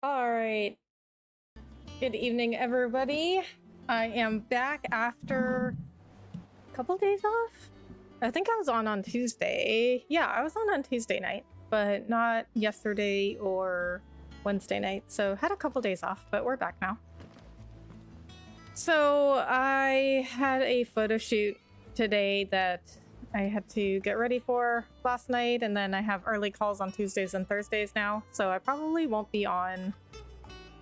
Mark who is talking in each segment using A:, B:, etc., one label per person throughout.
A: All right. Good evening, everybody. I am back after a couple days off. I think I was on Tuesday. Yeah, I was on Tuesday night, but not yesterday or Wednesday night. So had a couple days off, but we're back now. So I had a photo shoot today that I had to get ready for last night, and then I have early calls on Tuesdays and Thursdays now, so I probably won't be on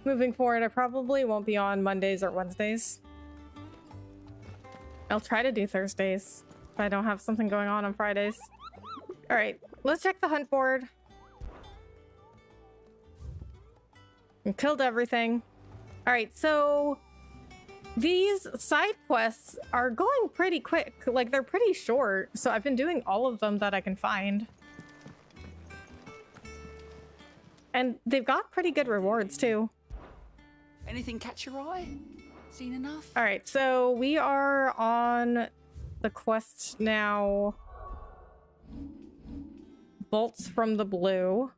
A: moving forward. I probably won't be on Mondays or Wednesdays. I'll try to do Thursdays if I don't have something going on Fridays. All right, let's check the hunt board. We killed everything. All right, so these side quests are going pretty quick. Like, they're pretty short, so I've been doing all of them that I can find. And they've got pretty good rewards, too.
B: Anything catch your eye? Seen enough?
A: All right, so we are on the quest now. Bolts from the Blue.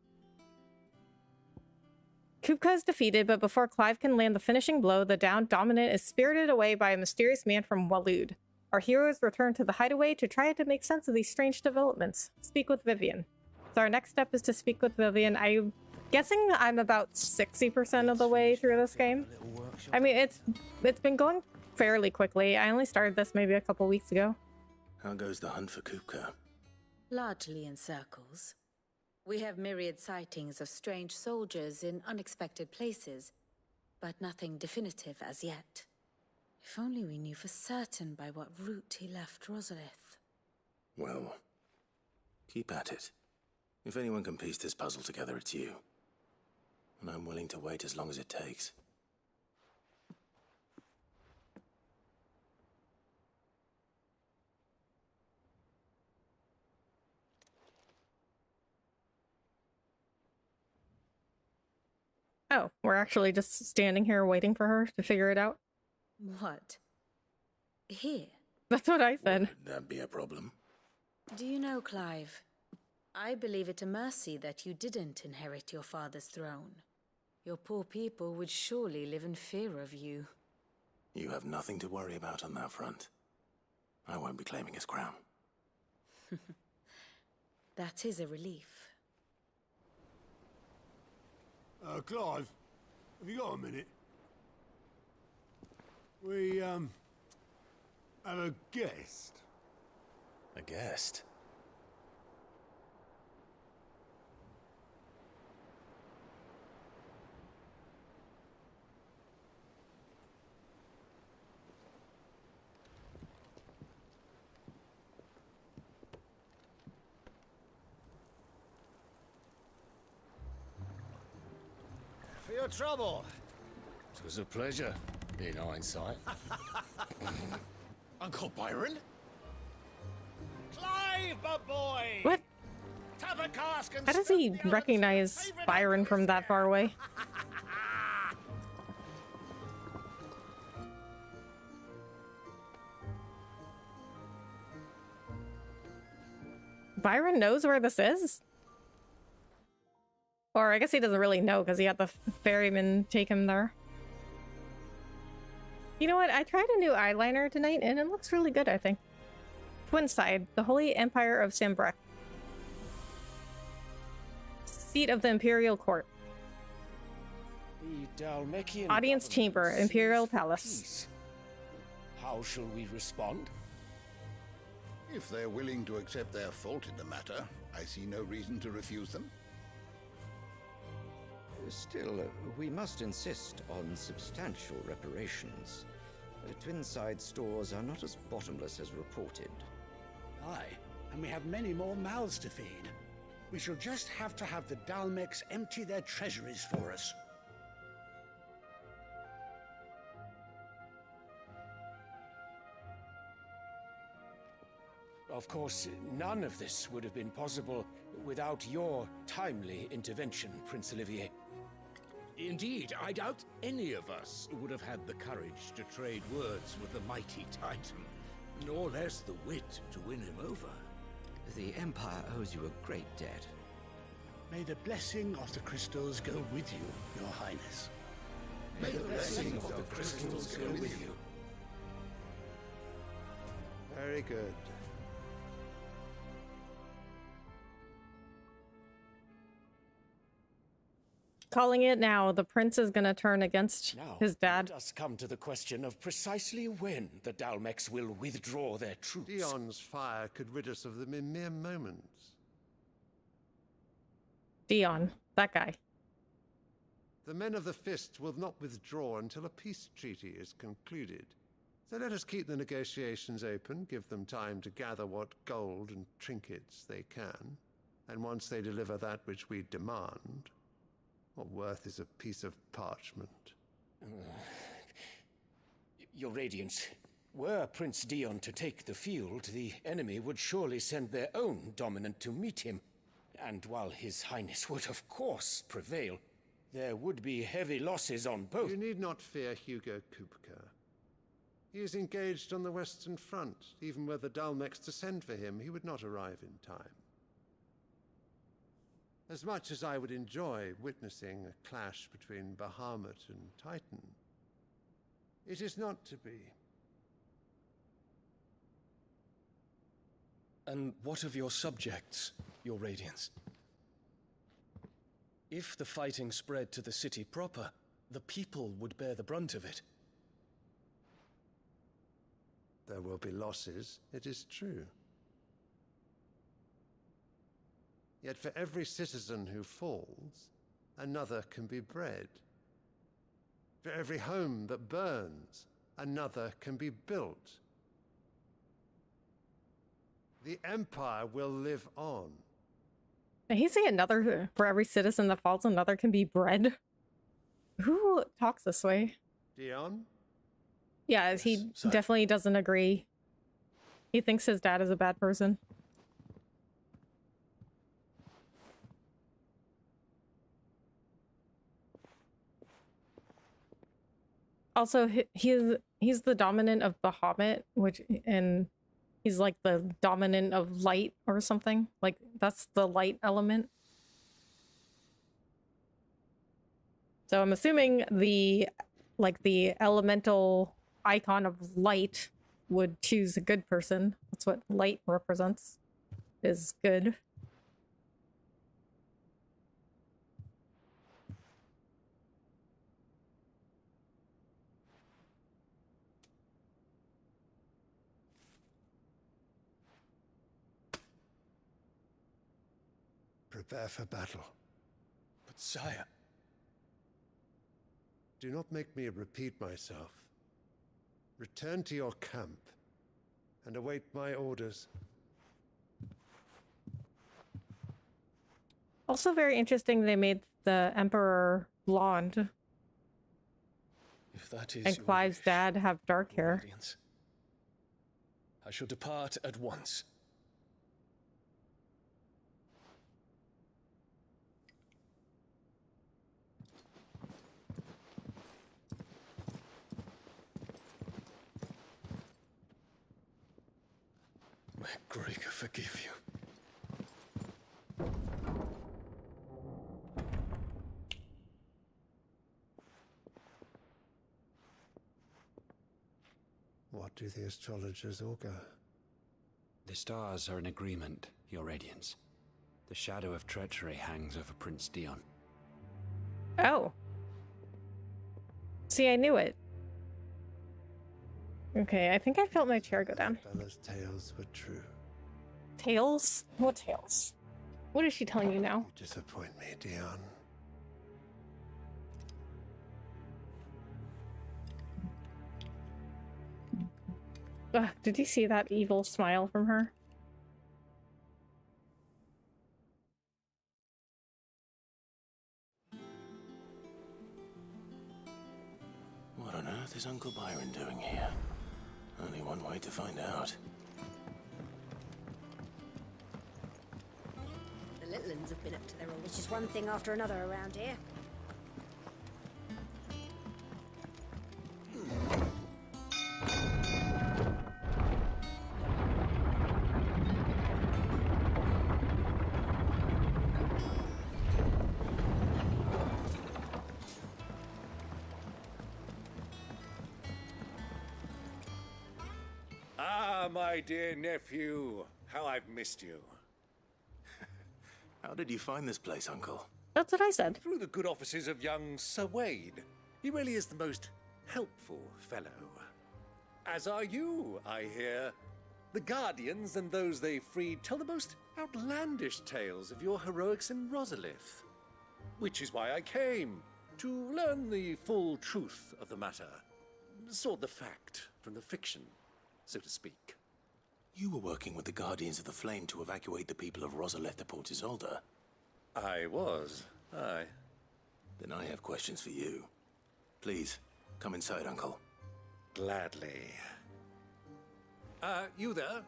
A: Kupka is defeated, but before Clive can land the finishing blow, the dominant is spirited away by a mysterious man from Waloed. Our heroes return to the hideaway to try to make sense of these strange developments. Speak with Vivian. So our next step is to speak with Vivian. I'm guessing I'm about 60% of the way through this game. I mean, it's been going fairly quickly. I only started this maybe a couple weeks ago.
C: How goes the hunt for Kupka?
D: Largely in circles. We have myriad sightings of strange soldiers in unexpected places, but nothing definitive as yet. If only we knew for certain by what route he left Rosalith.
C: Well, keep at it. If anyone can piece this puzzle together, it's you. And I'm willing to wait as long as it takes.
A: Oh, we're actually just standing here waiting for her to figure it out?
D: What? Here?
A: That's what I said.
C: Would that be a problem?
D: Do you know, Clive? I believe it a mercy that you didn't inherit your father's throne. Your poor people would surely live in fear of you.
C: You have nothing to worry about on that front. I won't be claiming his crown.
D: That is a relief.
E: Clive, have you got a minute? We, have a guest.
C: A guest?
E: For your trouble.
F: It was a pleasure, in hindsight.
E: Uncle Byron? Clive, my boy!
A: What?
E: Tap a cask and
A: How does he recognize Byron from that far away? Byron knows where this is? Or I guess he doesn't really know because he had the ferryman take him there. You know what? I tried a new eyeliner tonight and it looks really good, I think. Twinside, the Holy Empire of Sambrek. Seat of the Imperial Court.
F: The Dalmekian
A: Audience Chamber, Imperial Palace.
F: Peace. How shall we respond?
G: If they're willing to accept their fault in the matter, I see no reason to refuse them.
H: Still, we must insist on substantial reparations. Twinside stores are not as bottomless as reported.
I: Aye, and we have many more mouths to feed. We shall just have to have the Dalmecs empty their treasuries for us.
F: Of course, none of this would have been possible without your timely intervention, Prince Olivier.
J: Indeed, I doubt any of us would have had the courage to trade words with the mighty Titan, nor less the wit to win him over.
H: The Empire owes you a great debt.
I: May the blessing of the crystals go with you, Your Highness.
J: May the blessing of the crystals go with you.
K: Very good.
A: Calling it now, the prince is gonna turn against
F: Now,
A: his dad.
F: let us come to the question of precisely when the Dalmex will withdraw their troops.
K: Dion's fire could rid us of them in mere moments.
A: Dion, that guy.
K: The men of the Fist will not withdraw until a peace treaty is concluded. So let us keep the negotiations open, give them time to gather what gold and trinkets they can, and once they deliver that which we demand, what worth is a piece of parchment?
F: Your Radiance, were Prince Dion to take the field, the enemy would surely send their own dominant to meet him. And while His Highness would of course prevail, there would be heavy losses on both.
K: You need not fear Hugo Kupka. He is engaged on the Western Front. Even were the Dalmex to send for him, he would not arrive in time. As much as I would enjoy witnessing a clash between Bahamut and Titan, it is not to be.
L: And what of your subjects, Your Radiance? If the fighting spread to the city proper, the people would bear the brunt of it.
K: There will be losses, it is true. Yet for every citizen who falls, another can be bred. For every home that burns, another can be built. The Empire will live on.
A: Did he say another, for every citizen that falls, another can be bred? Who talks this way?
K: Dion?
A: Yeah,
L: Yes,
A: he
L: sire.
A: definitely doesn't agree. He thinks his dad is a bad person. Also, he's the dominant of Bahamut, and he's like the dominant of light or something. Like, that's the light element. So I'm assuming the elemental icon of light would choose a good person. That's what light represents, is good.
K: Prepare for battle.
L: But sire...
K: Do not make me repeat myself. Return to your camp and await my orders.
A: Also very interesting they made the Emperor blonde.
L: If that is
A: And
L: your
A: Clive's
L: wish,
A: dad have dark
L: Your
A: hair.
L: Radiance, I shall depart at once. May Gregor forgive you.
K: What do the astrologers augur?
B: The stars are in agreement, Your Radiance. The shadow of treachery hangs over Prince Dion.
A: Oh. See, I knew it. Okay, I think I felt my chair go down.
K: Bella's tales were true.
A: Tales? What tales? What is she telling you now?
K: You disappoint me, Dion.
A: Ugh, did you see that evil smile from her?
C: What on earth is Uncle Byron doing here? Only one way to find out.
M: The little uns have been up to their old, which is one thing after another around here.
N: my dear nephew. How I've missed you.
C: How did you find this place, Uncle?
A: That's what I said.
N: Through the good offices of young Sir Wade. He really is the most helpful fellow. As are you, I hear. The Guardians and those they freed tell the most outlandish tales of your heroics in Rosalith. Which is why I came, to learn the full truth of the matter. Sort the fact from the fiction, so to speak.
C: You were working with the Guardians of the Flame to evacuate the people of Rosalith to Port Isolde.
N: I was, aye.
C: Then I have questions for you. Please, come inside, Uncle.
N: Gladly. You there?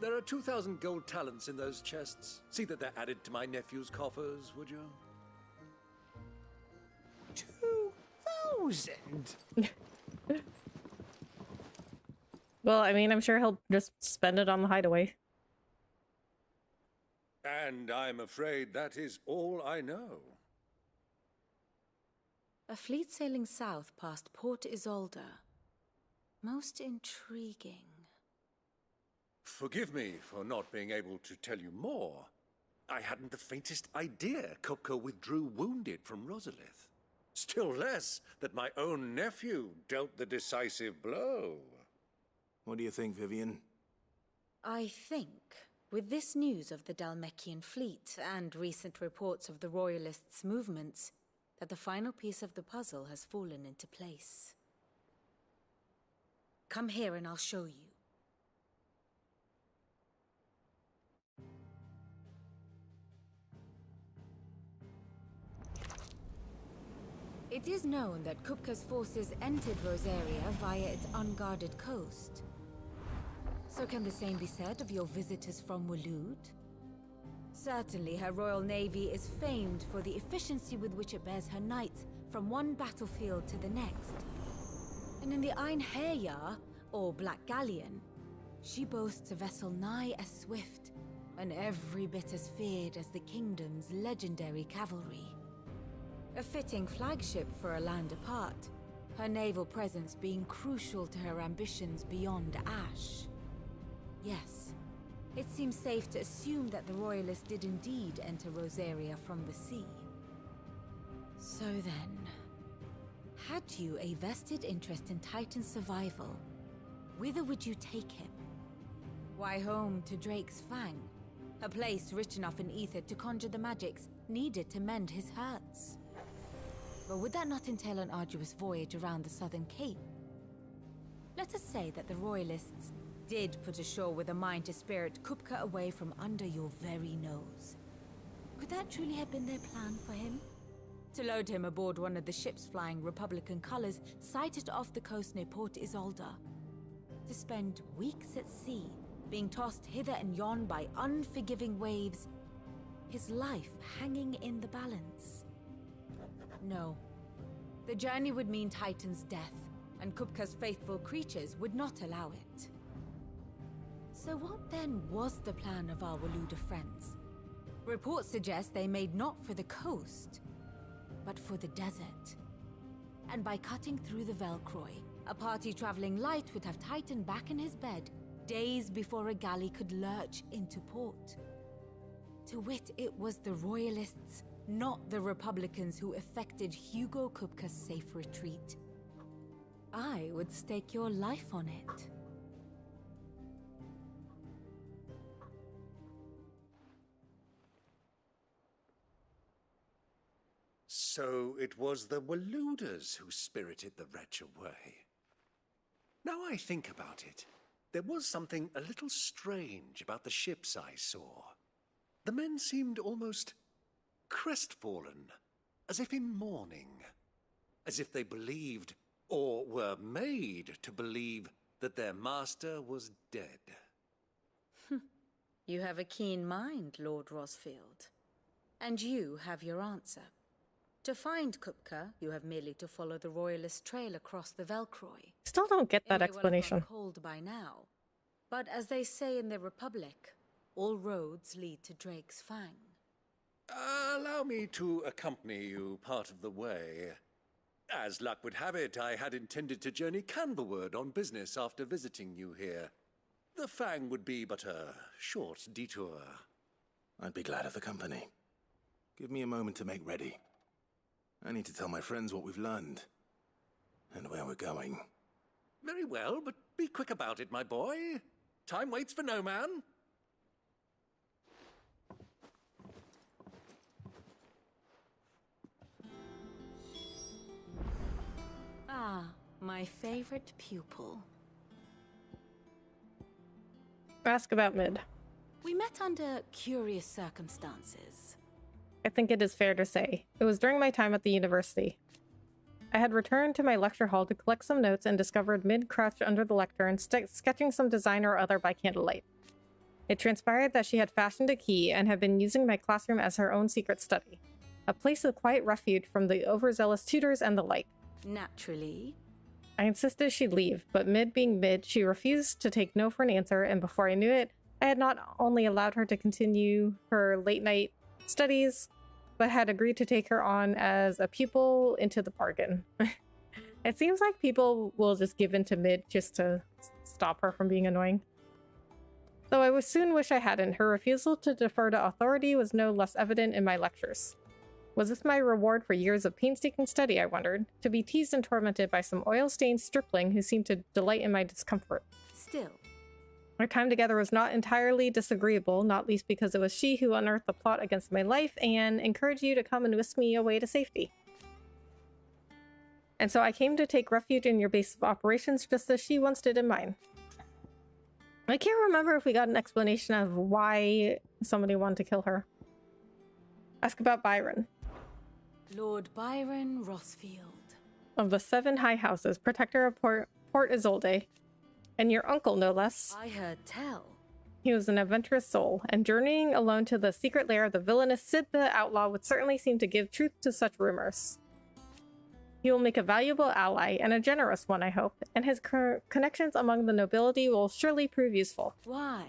N: There are 2,000 gold talents in those chests. See that they're added to my nephew's coffers, would you?
J: 2,000?
A: Well, I mean, I'm sure he'll just spend it on the hideaway.
N: And I'm afraid that is all I know.
D: A fleet sailing south past Port Isolde. Most intriguing.
N: Forgive me for not being able to tell you more. I hadn't the faintest idea Kupka withdrew wounded from Rosalith. Still less that my own nephew dealt the decisive blow.
C: What do you think, Vivian?
D: I think, with this news of the Dhalmekian fleet and recent reports of the Royalists' movements, that the final piece of the puzzle has fallen into place. Come here and I'll show you. It is known that Kupka's forces entered Rosaria via its unguarded coast. So can the same be said of your visitors from Waloed? Certainly, her Royal Navy is famed for the efficiency with which it bears her knights from one battlefield to the next. And in the Einherjar, or Black Galleon, she boasts a vessel nigh as swift and every bit as feared as the kingdom's legendary cavalry. A fitting flagship for a land apart, her naval presence being crucial to her ambitions beyond Ash. Yes, it seems safe to assume that the Royalists did indeed enter Rosaria from the sea. So then, had you a vested interest in Titan's survival, whither would you take him? Why, home to Drake's Fang, a place rich enough in ether to conjure the magics needed to mend his hurts. But would that not entail an arduous voyage around the southern cape? Let us say that the Royalists did put ashore with a mind to spirit Kupka away from under your very nose. Could that truly have been their plan for him? To load him aboard one of the ships flying Republican colors sighted off the coast near Port Isolde. To spend weeks at sea, being tossed hither and yon by unforgiving waves, his life hanging in the balance. No. The journey would mean Titan's death, and Kupka's faithful creatures would not allow it. So what then was the plan of our Waloed friends? Reports suggest they made not for the coast, but for the desert. And by cutting through the Velcroy, a party traveling light would have Titan back in his bed days before a galley could lurch into port. To wit, it was the Royalists, not the Republicans, who effected Hugo Kupka's safe retreat. I would stake your life on it.
N: So it was the Waloeders who spirited the wretch away. Now I think about it, there was something a little strange about the ships I saw. The men seemed almost crestfallen, as if in mourning, as if they believed, or were made to believe, that their master was dead.
D: You have a keen mind, Lord Rosfield. And you have your answer. To find Kupka, you have merely to follow the Royalist trail across the Velcroy.
A: Still don't get that
D: It may well have
A: explanation.
D: gone cold by now, but as they say in the Republic, all roads lead to Drake's Fang.
N: Allow me to accompany you part of the way. As luck would have it, I had intended to journey Canverward on business after visiting you here. The Fang would be but a short detour.
C: I'd be glad of the company. Give me a moment to make ready. I need to tell my friends what we've learned. And where we're going.
N: Very well, but be quick about it, my boy. Time waits for no man.
D: Ah, my favorite pupil.
A: Ask about Mid.
D: We met under curious circumstances.
A: I think it is fair to say. It was during my time at the university. I had returned to my lecture hall to collect some notes and discovered Mid crouched under the lectern, sketching some design or other by candlelight. It transpired that she had fashioned a key and had been using my classroom as her own secret study, a place of quiet refuge from the overzealous tutors and the like.
D: Naturally.
A: I insisted she'd leave, but Mid being Mid, she refused to take no for an answer, and before I knew it, I had not only allowed her to continue her late-night studies, but had agreed to take her on as a pupil into the bargain. It seems like people will just give in to Mid just to stop her from being annoying. Though I would soon wish I hadn't, her refusal to defer to authority was no less evident in my lectures. Was this my reward for years of painstaking study, I wondered, to be teased and tormented by some oil-stained stripling who seemed to delight in my discomfort?
D: Still.
A: Our time together was not entirely disagreeable, not least because it was she who unearthed the plot against my life and encouraged you to come and whisk me away to safety. And so I came to take refuge in your base of operations just as she once did in mine. I can't remember if we got an explanation of why somebody wanted to kill her. Ask about Byron.
D: Lord Byron Rossfield.
A: Of the 7 high houses, protector of Port Isolde. And your uncle, no less.
D: I heard tell.
A: He was an adventurous soul, and journeying alone to the secret lair of the villainous Sid the Outlaw would certainly seem to give truth to such rumors. He will make a valuable ally, and a generous one, I hope, and his connections among the nobility will surely prove useful.
D: Why?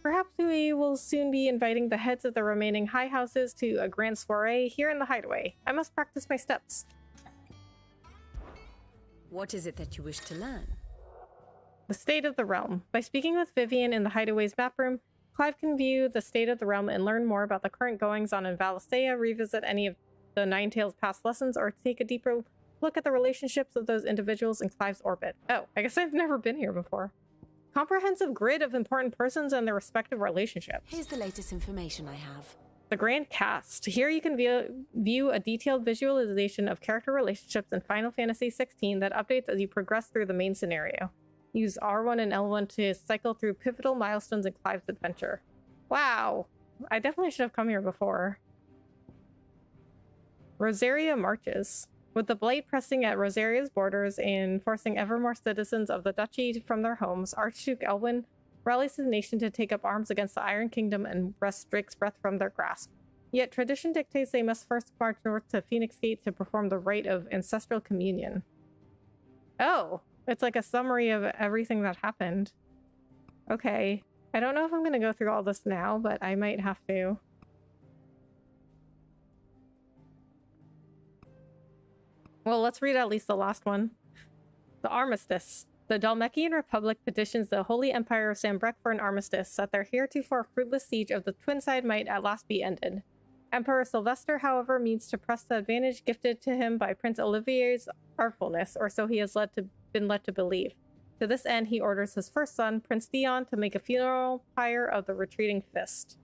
A: Perhaps we will soon be inviting the heads of the remaining high houses to a grand soiree here in the Hideaway. I must practice my steps.
D: What is it that you wish to learn?
A: The state of the realm. By speaking with Vivian in the Hideaway's map room, Clive can view the state of the realm and learn more about the current goings-on in Valisthea, revisit any of the Ninetales' past lessons, or take a deeper look at the relationships of those individuals in Clive's orbit. Oh, I guess I've never been here before. Comprehensive grid of important persons and their respective relationships.
D: Here's the latest information I have.
A: The Grand Cast. Here you can view a detailed visualization of character relationships in Final Fantasy XVI that updates as you progress through the main scenario. Use R1 and L1 to cycle through pivotal milestones in Clive's adventure. Wow! I definitely should have come here before. Rosaria marches. With the Blight pressing at Rosaria's borders and forcing ever more citizens of the Duchy from their homes, Archduke Elwyn rallies his nation to take up arms against the Iron Kingdom and wrest Drake's breath from their grasp. Yet tradition dictates they must first march north to Phoenix Gate to perform the rite of ancestral communion. Oh, it's like a summary of everything that happened. Okay. I don't know if I'm going to go through all this now, but I might have to. Well, let's read at least the last one. The Armistice. The Dalmekian Republic petitions the Holy Empire of Sanbreque for an armistice, that their heretofore fruitless siege of the Twinside might at last be ended. Emperor Sylvester, however, means to press the advantage gifted to him by Prince Olivier's artfulness, or so he has been led to believe. To this end, he orders his first son, Prince Dion, to make a funeral pyre of the retreating fist.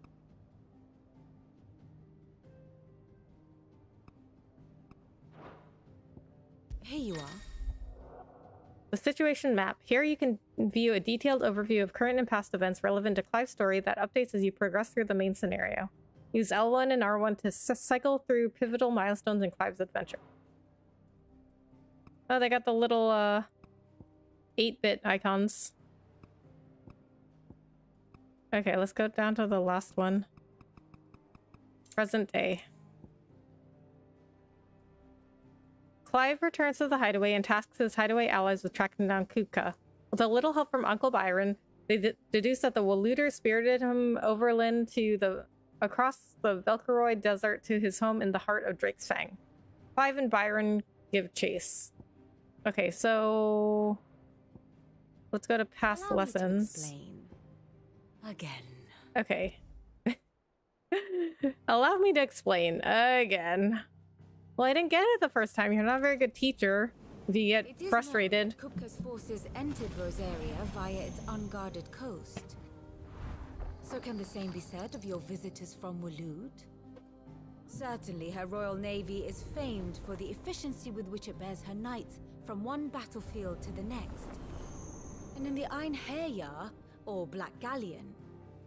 D: Here you are.
A: The situation map. Here you can view a detailed overview of current and past events relevant to Clive's story that updates as you progress through the main scenario. Use L1 and R1 to cycle through pivotal milestones in Clive's adventure. Oh, they got the little 8-bit icons. Okay, let's go down to the last one. Present day. Clive returns to the Hideaway and tasks his Hideaway allies with tracking down Kupka. With a little help from Uncle Byron, they deduce that the Waluders spirited him overland to across the Velkeroid Desert to his home in the heart of Drake's Fang. Clive and Byron give chase. Okay, so let's go to past
D: Allow me to
A: lessons.
D: explain. Again.
A: Okay. Allow me to explain again. Well, I didn't get it the first time. You're not a very good teacher if you get frustrated.
D: Kupka's forces entered Rosaria via its unguarded coast. So can the same be said of your visitors from Waloed? Certainly, her Royal Navy is famed for the efficiency with which it bears her knights from one battlefield to the next. And in the Einherjar, or Black Galleon,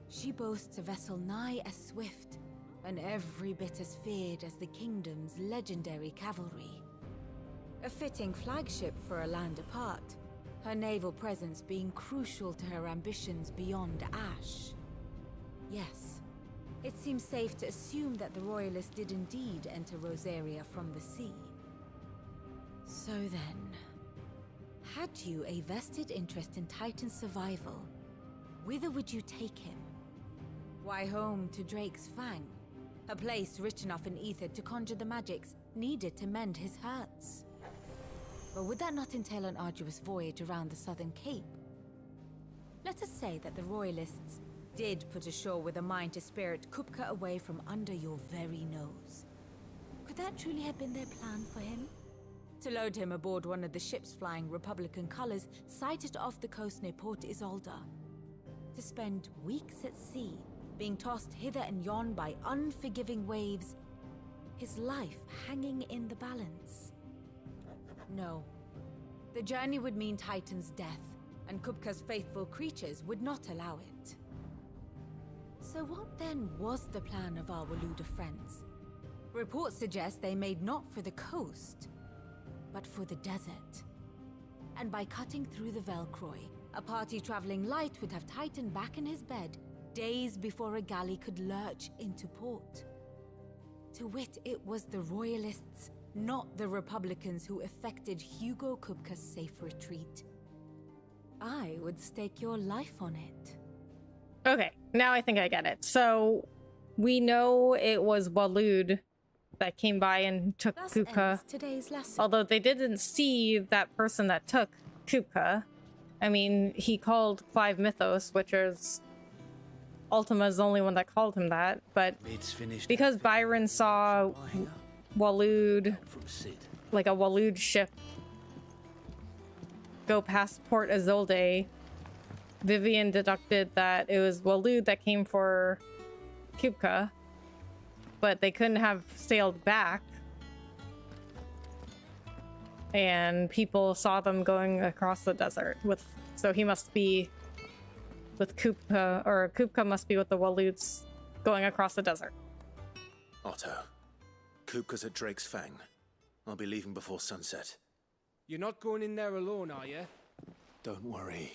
D: she boasts a vessel nigh as swift and every bit as feared as the kingdom's legendary cavalry. A fitting flagship for a land apart, her naval presence being crucial to her ambitions beyond Ash. Yes, it seems safe to assume that the Royalists did indeed enter Rosaria from the sea. So then, had you a vested interest in Titan's survival, whither would you take him? Why, home to Drake's Fang, a place rich enough in ether to conjure the magics needed to mend his hurts. But would that not entail an arduous voyage around the southern cape? Let us say that the Royalists did put ashore with a mind to spirit Kupka away from under your very nose. Could that truly have been their plan for him? To load him aboard one of the ships flying Republican colors sighted off the coast near Port Isolde? To spend weeks at sea, being tossed hither and yon by unforgiving waves, his life hanging in the balance? No. The journey would mean Titan's death, and Kupka's faithful creatures would not allow it. So what then was the plan of our Waloed friends? Reports suggest they made not for the coast, but for the desert. And by cutting through the Velcroy, a party traveling light would have Titan back in his bed days before a galley could lurch into port. To wit, it was the Royalists, not the Republicans, who effected Hugo Kupka's safe retreat. I would stake your life on it.
A: Okay, now I think I get it. So we know it was Waloed that came by and took Kupka.
D: Today's lesson.
A: Although they didn't see that person that took Kupka. I mean, he called Clive Mythos, which is Ultima's the only one that called him that, but because Byron saw Waloed, like a Waloed ship, go past Port Isolde, Vivian deducted that it was Waloed that came for Kupka, but they couldn't have sailed back. And people saw them going across the desert with, so he must be with Kupka, or Kupka must be with the Waloods going across the desert.
C: Otto, Kupka's at Drake's Fang. I'll be leaving before sunset.
O: You're not going in there alone, are you?
C: Don't worry.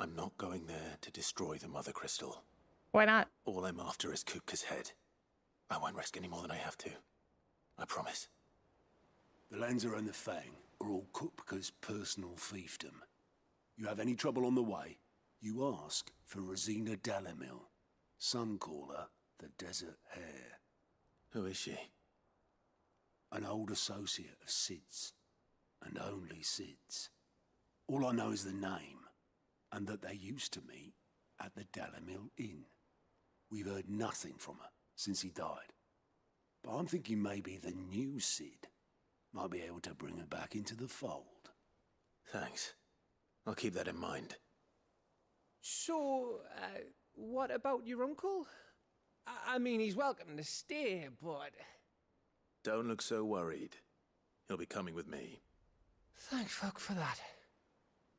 C: I'm not going there to destroy the Mother Crystal.
A: Why not?
C: All I'm after is Kupka's head. I won't risk any more than I have to. I promise.
E: The Lancer and the Fang are all Kupka's personal fiefdom. You have any trouble on the way, you ask for Rosina Dalamil. Some call her the Desert Hare.
C: Who is she?
E: An old associate of Sid's, and only Sid's. All I know is the name, and that they used to meet at the Dalamil Inn. We've heard nothing from her since he died. But I'm thinking maybe the new Sid might be able to bring her back into the fold.
C: Thanks. I'll keep that in mind.
O: So, what about your uncle? I mean, he's welcome to stay, but...
C: Don't look so worried. He'll be coming with me.
O: Thank fuck for that.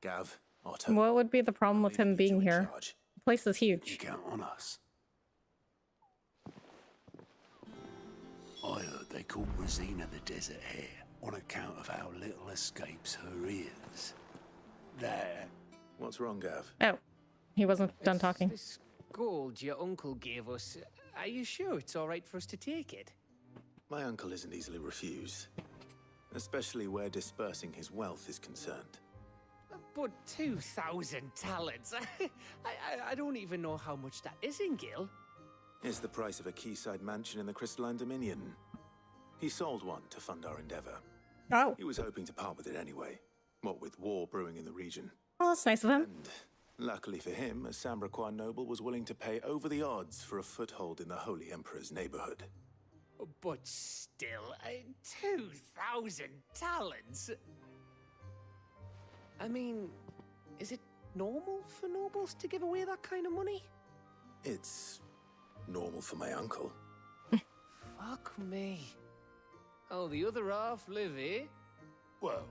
C: Gav, Otto.
A: What would be the problem with him being here? The place is huge.
E: You count on us. I heard they called Rosina the Desert Hare on account of how little escapes her ears. There.
C: What's wrong, Gav?
A: Oh, he wasn't done talking.
O: This gold your uncle gave us, are you sure it's all right for us to take it?
C: My uncle isn't easily refused, especially where dispersing his wealth is concerned.
O: But 2,000 talents? I don't even know how much that is in Gil.
C: It's the price of a quayside mansion in the Crystalline Dominion. He sold one to fund our endeavor.
A: Oh.
C: He was hoping to part with it anyway, what with war brewing in the region.
A: Well, that's nice of him.
C: And luckily for him, a Sambraquan noble was willing to pay over the odds for a foothold in the Holy Emperor's neighborhood.
O: But still, 2,000 talents? I mean, is it normal for nobles to give away that kind of money?
C: It's normal for my uncle.
O: Fuck me. Oh, the other half live here?
E: Well,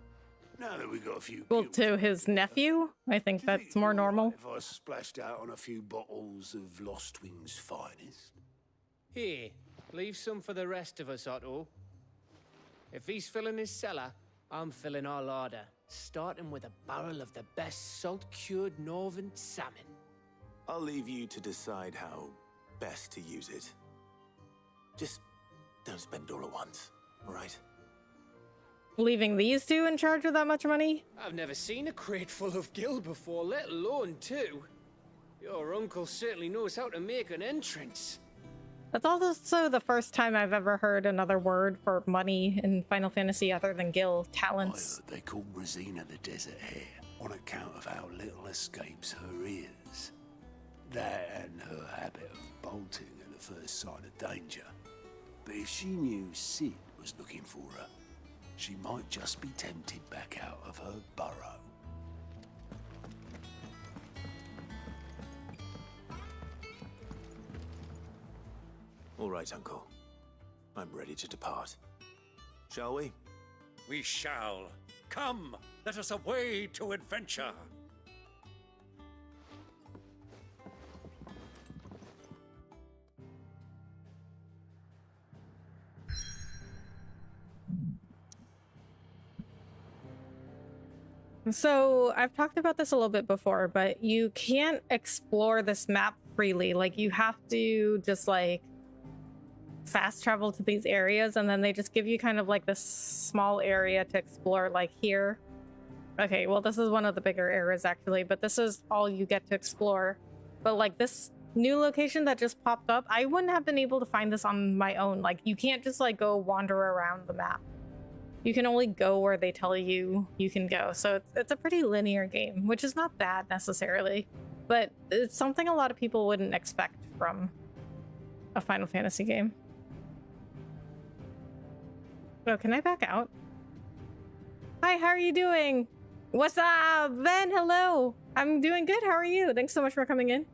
E: now that we got a few...
A: Well, to his nephew, I think that's more normal.
E: If I splashed out on a few bottles of Lost Wing's finest?
O: Here, leave some for the rest of us, Otto. If he's filling his cellar, I'm filling our larder, starting with a barrel of the best salt-cured northern salmon.
C: I'll leave you to decide how best to use it. Just don't spend it all at once, all right?
A: Leaving these two in charge of that much money?
O: I've never seen a crate full of gil before, let alone two. Your uncle certainly knows how to make an entrance.
A: That's also the first time I've ever heard another word for money in Final Fantasy other than gil, talents.
E: They call Rosina the Desert Hare on account of how little escapes her ears. That and her habit of bolting at the first sign of danger. But if she knew Sid was looking for her, she might just be tempted back out of her burrow.
C: All right, Uncle. I'm ready to depart. Shall we?
N: We shall. Come, let us away to adventure.
A: So I've talked about this a little bit before, but you can't explore this map freely. Like, you have to just like fast travel to these areas, and then they just give you kind of like this small area to explore, like here. Okay, well, this is one of the bigger areas actually, but this is all you get to explore. But like this new location that just popped up, I wouldn't have been able to find this on my own. Like, you can't just like go wander around the map. You can only go where they tell you you can go. So it's a pretty linear game, which is not bad necessarily, but it's something a lot of people wouldn't expect from a Final Fantasy game. Oh, can I back out? Hi, how are you doing? What's up, Ben? Hello. I'm doing good. How are you? Thanks so much for coming in.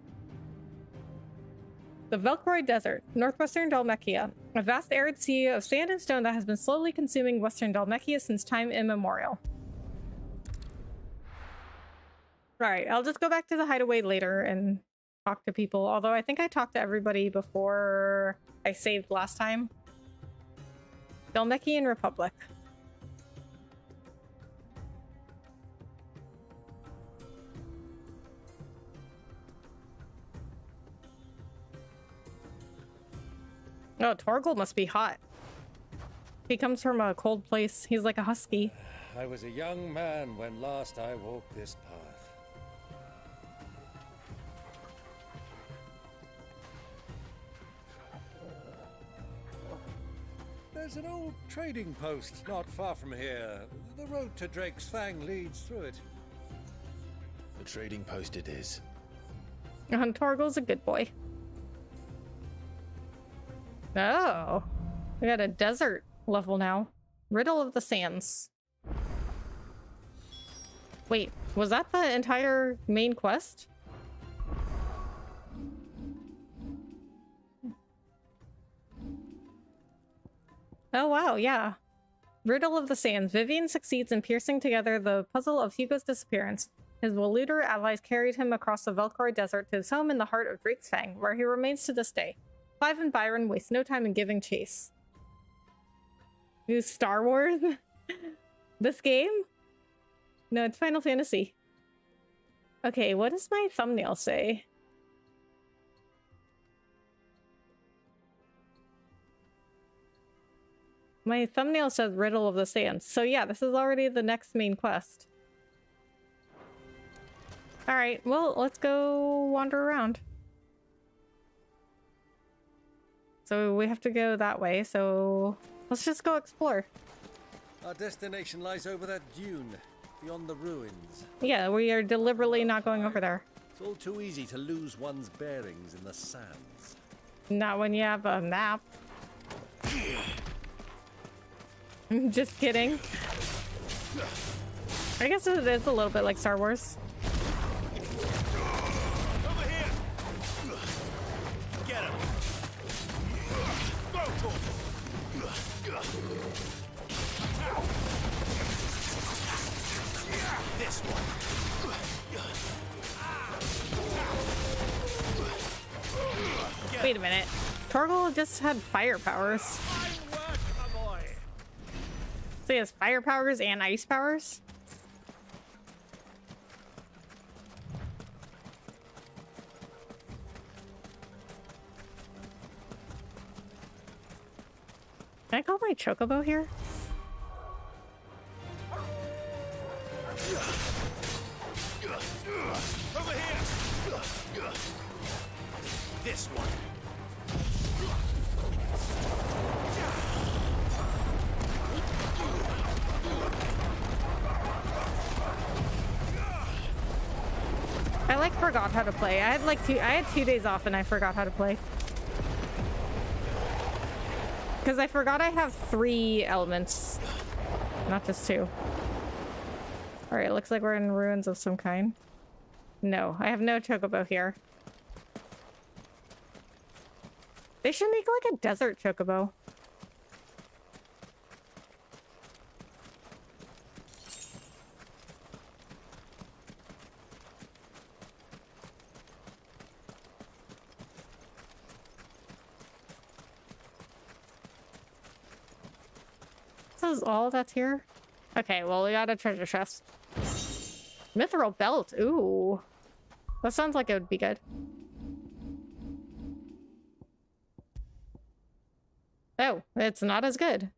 A: The Velcroy Desert, northwestern Dhalmekia, a vast arid sea of sand and stone that has been slowly consuming western Dhalmekia since time immemorial. Alright, I'll just go back to the hideaway later and talk to people, although I think I talked to everybody before I saved last time. Dhalmekian Republic. Oh, Torgal must be hot. He comes from a cold place. He's like a husky.
P: I was a young man when last I walked this path. There's an old trading post not far from here. The road to Drake's Fang leads through it.
C: The trading post it is.
A: And Torgal's a good boy. Oh, we got a desert level now. Riddle of the Sands. Wait, was that the entire main quest? Oh wow, yeah. Riddle of the Sands. Vivian succeeds in piecing together the puzzle of Hugo's disappearance. His Waluder allies carried him across the Velcroy Desert to his home in the heart of Drake's Fang, where he remains to this day. Clive and Byron waste no time in giving chase. New Star Wars? This game? No, it's Final Fantasy. Okay, what does my thumbnail say? My thumbnail says Riddle of the Sands. So yeah, this is already the next main quest. Alright, well, let's go wander around. So we have to go that way, so let's just go explore.
P: Our destination lies over that dune, beyond the ruins.
A: Yeah, we are deliberately not going over there.
P: It's all too easy to lose one's bearings in the sands.
A: Not when you have a map. I'm just kidding. I guess it is a little bit like Star Wars.
Q: Over here. Get him. Go for him. This one.
A: Wait a minute. Torgal just had fire powers. So he has fire powers and ice powers? Can I call my chocobo here?
Q: Over here. This one.
A: I like forgot how to play. I had 2 days off and I forgot how to play. Because I forgot I have 3 elements, not just 2. Alright, looks like we're in ruins of some kind. No, I have no chocobo here. They should make like a desert chocobo. This is all that's here? Okay, well, we got a treasure chest. Mithril belt. Ooh. That sounds like it would be good. Oh, it's not as good.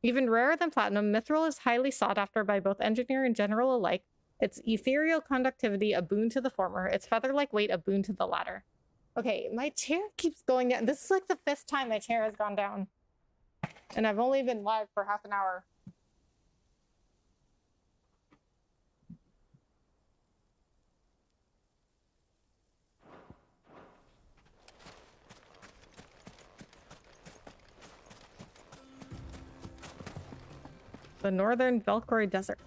A: Even rarer than platinum, mithril is highly sought after by both engineer and general alike. Its ethereal conductivity, a boon to the former. Its feather-like weight, a boon to the latter. Okay, my chair keeps going down. This is like the 5th time my chair has gone down. And I've only been live for half an hour. The northern Velcroy Desert.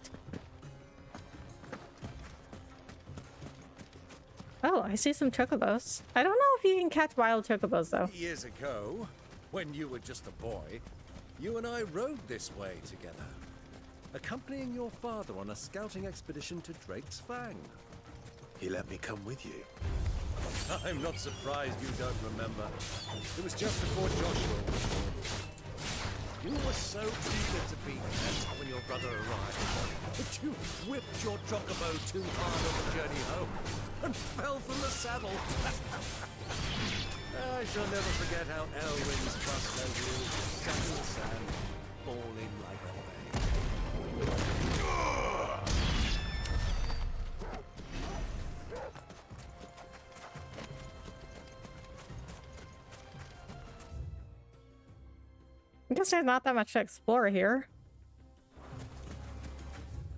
A: Oh, I see some chocobos. I don't know if you can catch wild chocobos, though.
P: Years ago, when you were just a boy, you and I rode this way together, accompanying your father on a scouting expedition to Drake's Fang.
C: He let me come with you.
P: I'm not surprised you don't remember. It was just before Joshua was born. You were so eager to be there when your brother arrived, but you whipped your chocobo too hard on the journey home and fell from the saddle. I shall never forget how Elwyn's bust over you sat in the sand, falling like a babe.
A: I guess there's not that much to explore here.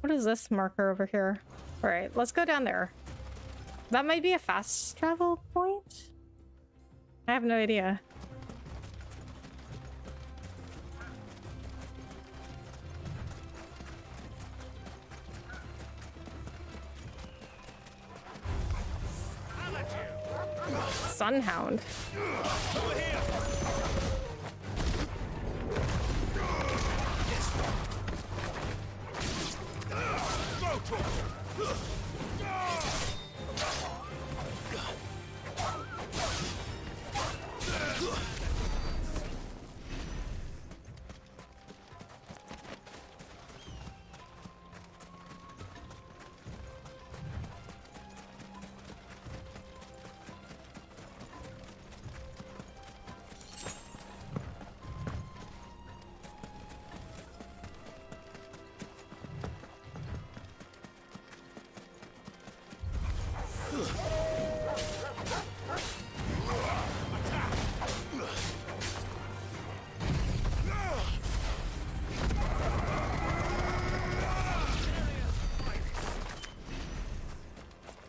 A: What is this marker over here? All right, let's go down there. That might be a fast travel point? I have no idea. Sunhound.
Q: Over here. Go to him.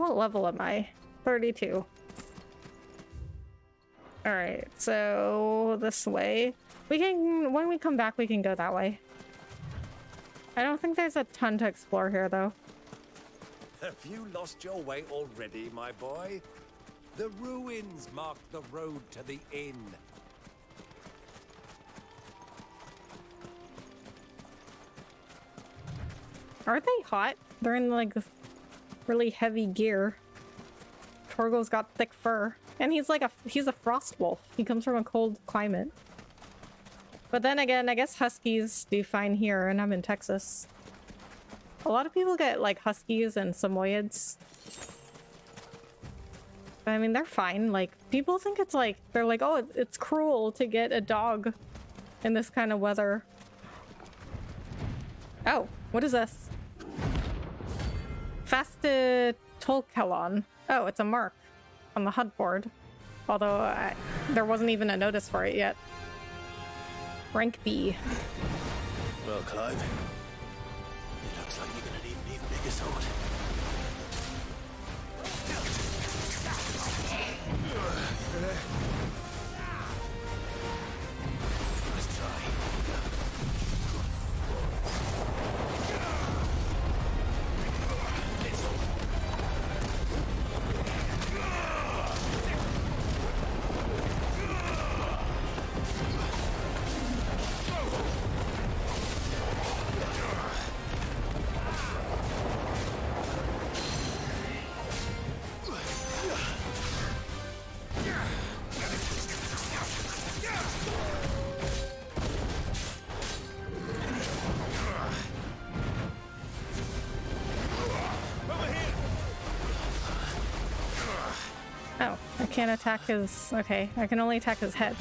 A: What level am I? 32. Alright, so this way. We can, when we come back, we can go that way. I don't think there's a ton to explore here, though.
N: Have you lost your way already, my boy? The ruins mark the road to the inn.
A: Aren't they hot? They're in like really heavy gear. Torgo's got thick fur. And he's a frost wolf. He comes from a cold climate. But then again, I guess huskies do fine here, and I'm in Texas. A lot of people get like huskies and Samoyeds. But I mean, they're fine. Like, people think it's like, they're like, oh, it's cruel to get a dog in this kind of weather. Oh, what is this? Fastitulkalon. Oh, it's a mark on the HUD board. Although there wasn't even a notice for it yet. Rank B.
C: Well, Clive, it looks like you're gonna need an even bigger sword. Let's try.
A: Oh, I can't attack his... Okay, I can only attack his head.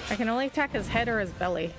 A: I can only attack his head or his belly.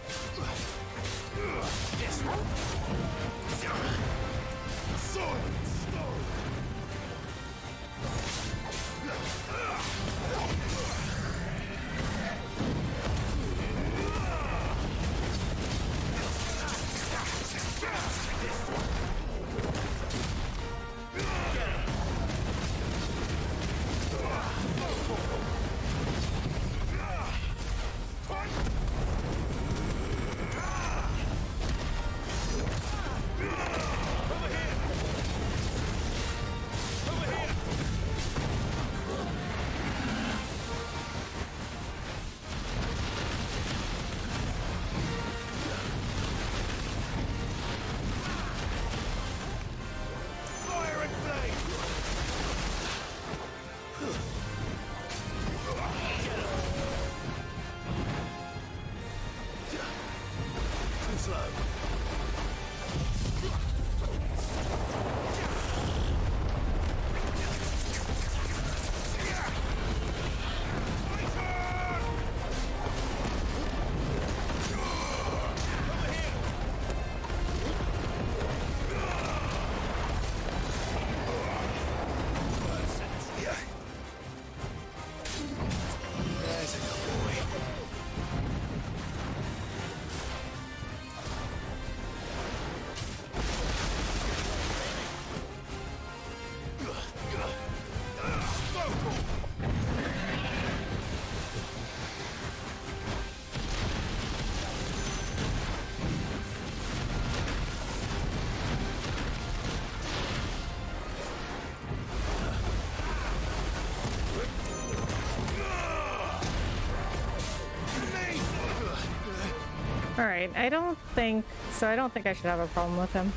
A: Alright, I don't think I should have a problem with him.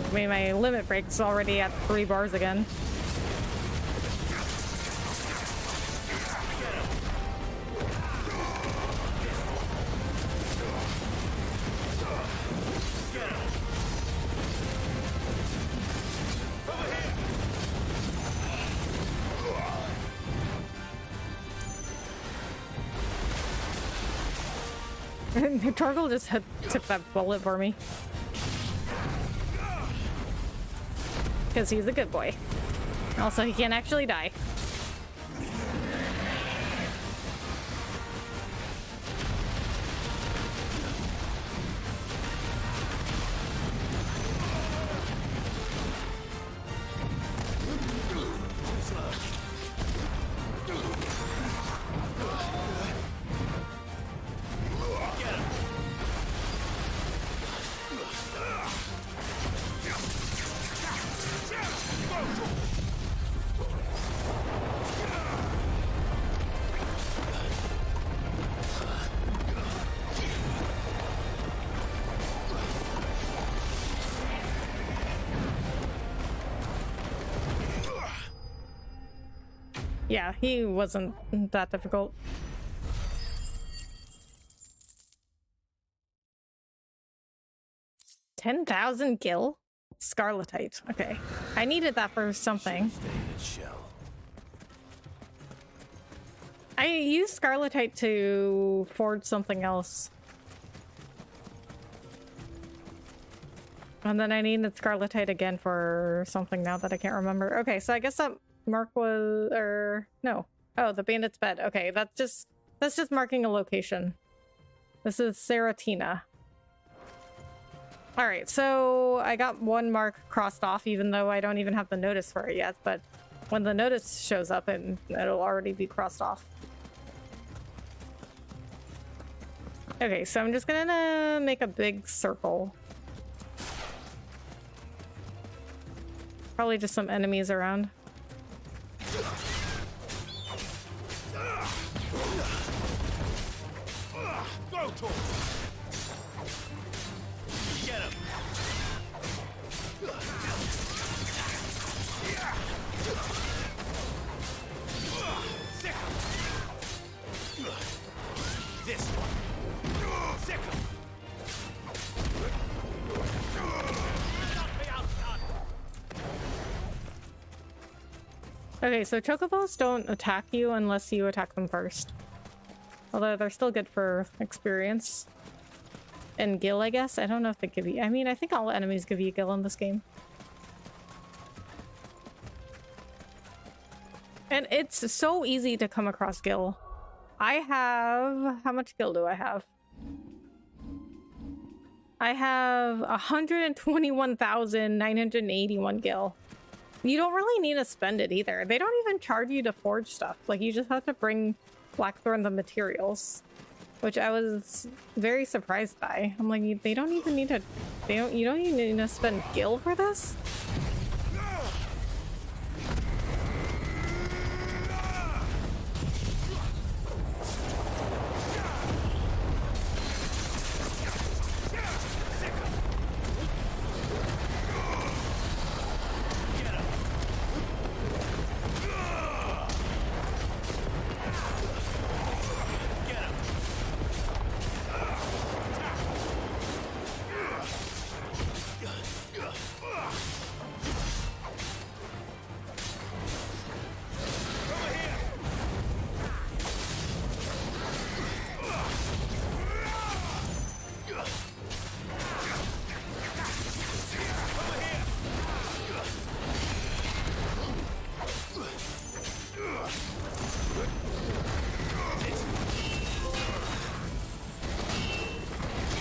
A: I mean, my limit break's already at 3 bars again. Torgal just took that bullet for me. Because he's a good boy. Also, he can't actually die. Yeah, he wasn't that difficult. $10,000 gil? Scarletite. Okay. I needed that for something. I used Scarletite to forge something else. And then I needed Scarletite again for something now that I can't remember. Okay, so I guess that mark was, or no. Oh, the bandit's bed. Okay, that's just marking a location. This is Seratina. All right, so I got one mark crossed off, even though I don't even have the notice for it yet, but when the notice shows up, and it'll already be crossed off. Okay, so I'm just gonna make a big circle. Probably just some enemies around.
Q: Go to him. Get him. This one. Sick him.
A: Okay, so chocobos don't attack you unless you attack them first. Although they're still good for experience. And gil, I guess. I don't know if they give you... I mean, I think all enemies give you gil in this game. And it's so easy to come across gil. I have... How much gil do I have? I have 121,981 gil. You don't really need to spend it either. They don't even charge you to forge stuff. Like, you just have to bring Blackthorn the materials, which I was very surprised by. I'm like, they don't even need to... You don't even need to spend gil for this?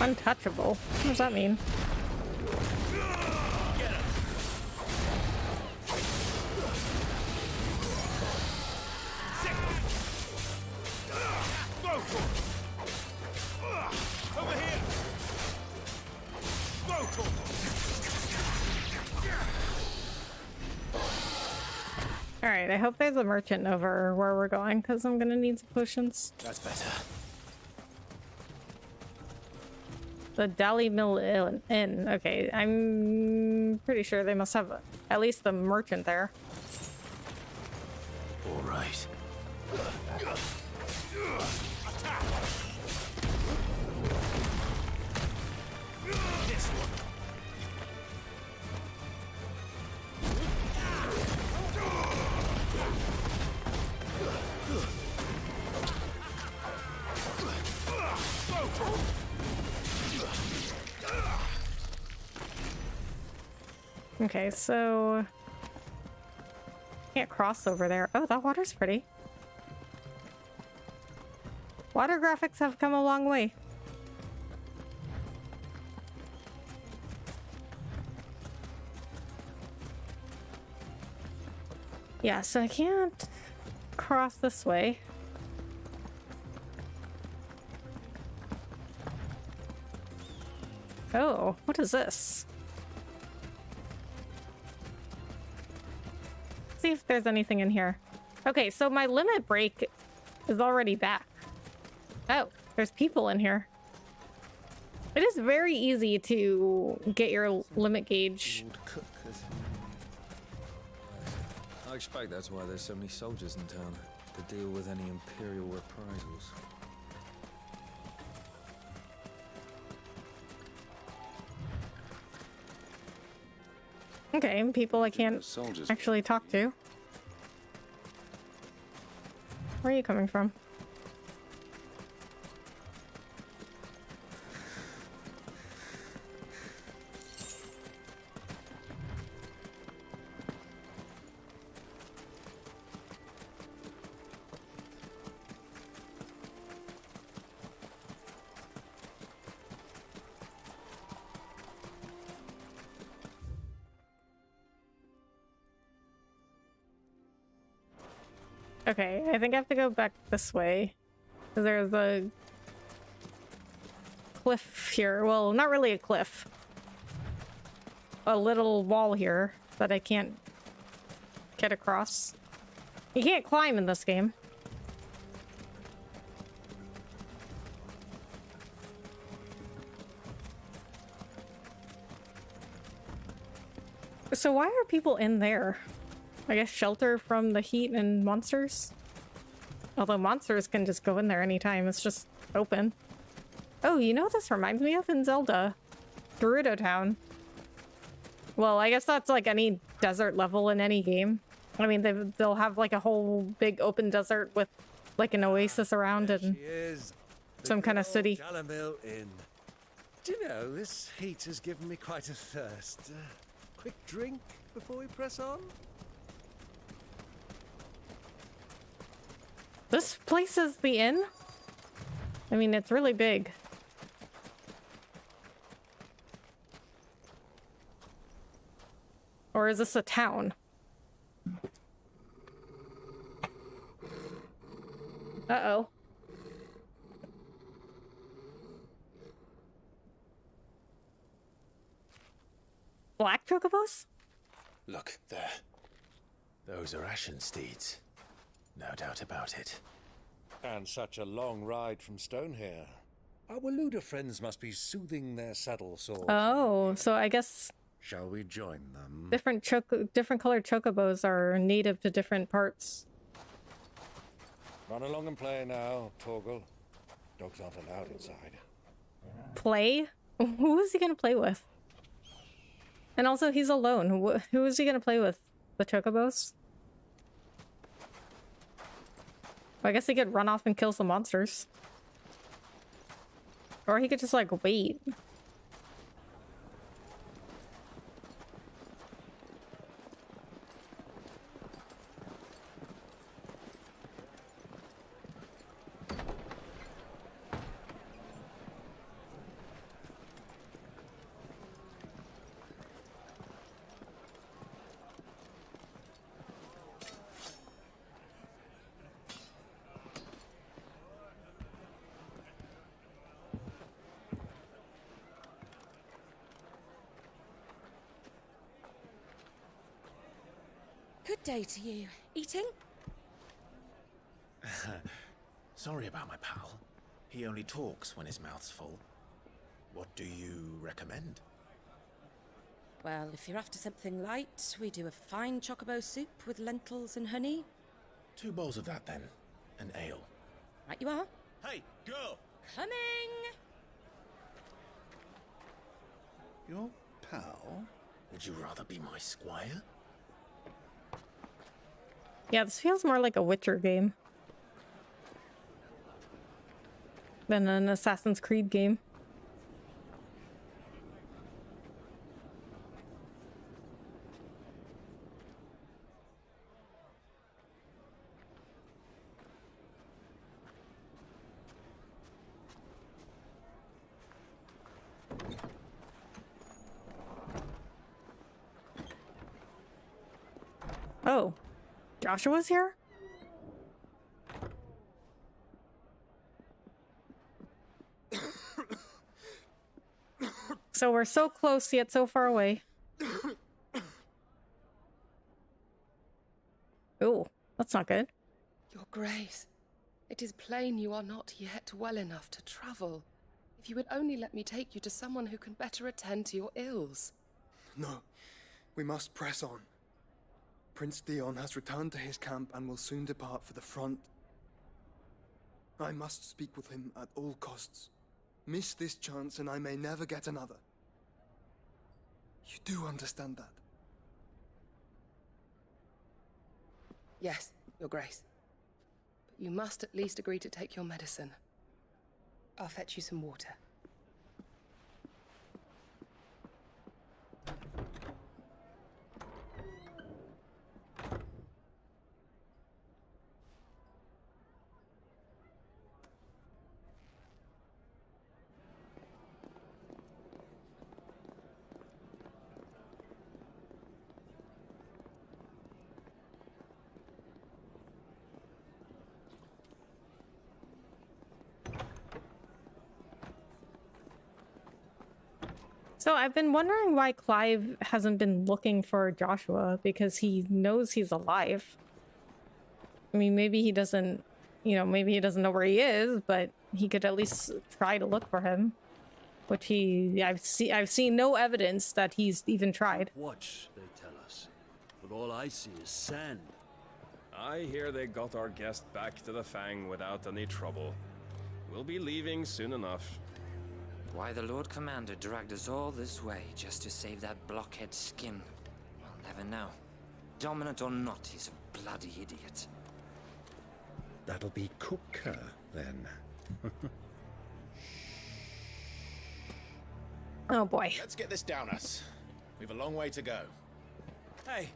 A: Untouchable? What does that mean? Alright, I hope there's a merchant over where we're going, because I'm gonna need some potions.
C: That's better.
A: The Dally Mill Inn. Okay, I'm pretty sure they must have at least the merchant there.
C: All right.
Q: This one. Go to him.
A: Okay, so can't cross over there. Oh, that water's pretty. Water graphics have come a long way. Yeah, so I can't cross this way. Oh, what is this? Let's see if there's anything in here. Okay, so my limit break is already back. Oh, there's people in here. It is very easy to get your limit gauge.
R: I expect that's why there's so many soldiers in town, to deal with any Imperial reprisals.
A: Okay, people I can't actually talk to. Where are you coming from? Okay, I think I have to go back this way. There's a cliff here. Well, not really a cliff. A little wall here that I can't get across. You can't climb in this game. So why are people in there? I guess shelter from the heat and monsters? Although monsters can just go in there anytime, it's just open. Oh, you know what this reminds me of in Zelda? Gerudo Town. Well, I guess that's like any desert level in any game. I mean, they'll have like a whole big open desert with like an oasis around and some kind of city.
P: Do you know, this heat has given me quite a thirst. Quick drink before we press on?
A: This place is the inn? I mean, it's really big. Or is this a town? Uh-oh. Black chocobos?
N: Look, there. Those are Ashen steeds. No doubt about it.
P: And such a long ride from Stonehair. Our Waluda friends must be soothing their saddle sores.
A: Oh, so I guess
P: Shall we join them?
A: different colored chocobos are native to different parts.
P: Run along and play now, Torgal. Dogs aren't allowed inside.
A: Play? Who is he gonna play with? And also, he's alone. Who is he gonna play with? The chocobos? Well, I guess he could run off and kill some monsters. Or he could just, like, wait.
S: Good day to you. Eating?
N: Sorry about my pal. He only talks when his mouth's full. What do you recommend?
S: Well, if you're after something light, we do a fine chocobo soup with lentils and honey.
N: 2 bowls of that, then. An ale.
S: Right you are.
Q: Hey, girl!
S: Coming!
N: Your pal? Would you rather be my squire?
A: Yeah, this feels more like a Witcher game than an Assassin's Creed game. Oh, Joshua's here? So we're so close yet so far away. Oh, that's not good.
T: Your Grace, it is plain you are not yet well enough to travel. If you would only let me take you to someone who can better attend to your ills.
U: No, we must press on. Prince Dion has returned to his camp and will soon depart for the front. I must speak with him at all costs. Miss this chance and I may never get another. You do understand that?
T: Yes, Your Grace. But you must at least agree to take your medicine. I'll fetch you some water.
A: So I've been wondering why Clive hasn't been looking for Joshua, because he knows he's alive. I mean, maybe he doesn't, you know, maybe he doesn't know where he is, but he could at least try to look for him. Which I've seen no evidence that he's even tried.
V: Watch, they tell us. But all I see is sand.
W: I hear they got our guest back to the Fang without any trouble. We'll be leaving soon enough.
X: Why the Lord Commander dragged us all this way just to save that blockhead's skin, we'll never know. Dominant or not, he's a bloody idiot.
J: That'll be Cooker, then.
A: Oh boy.
Q: Let's get this down us. We've a long way to go. Hey,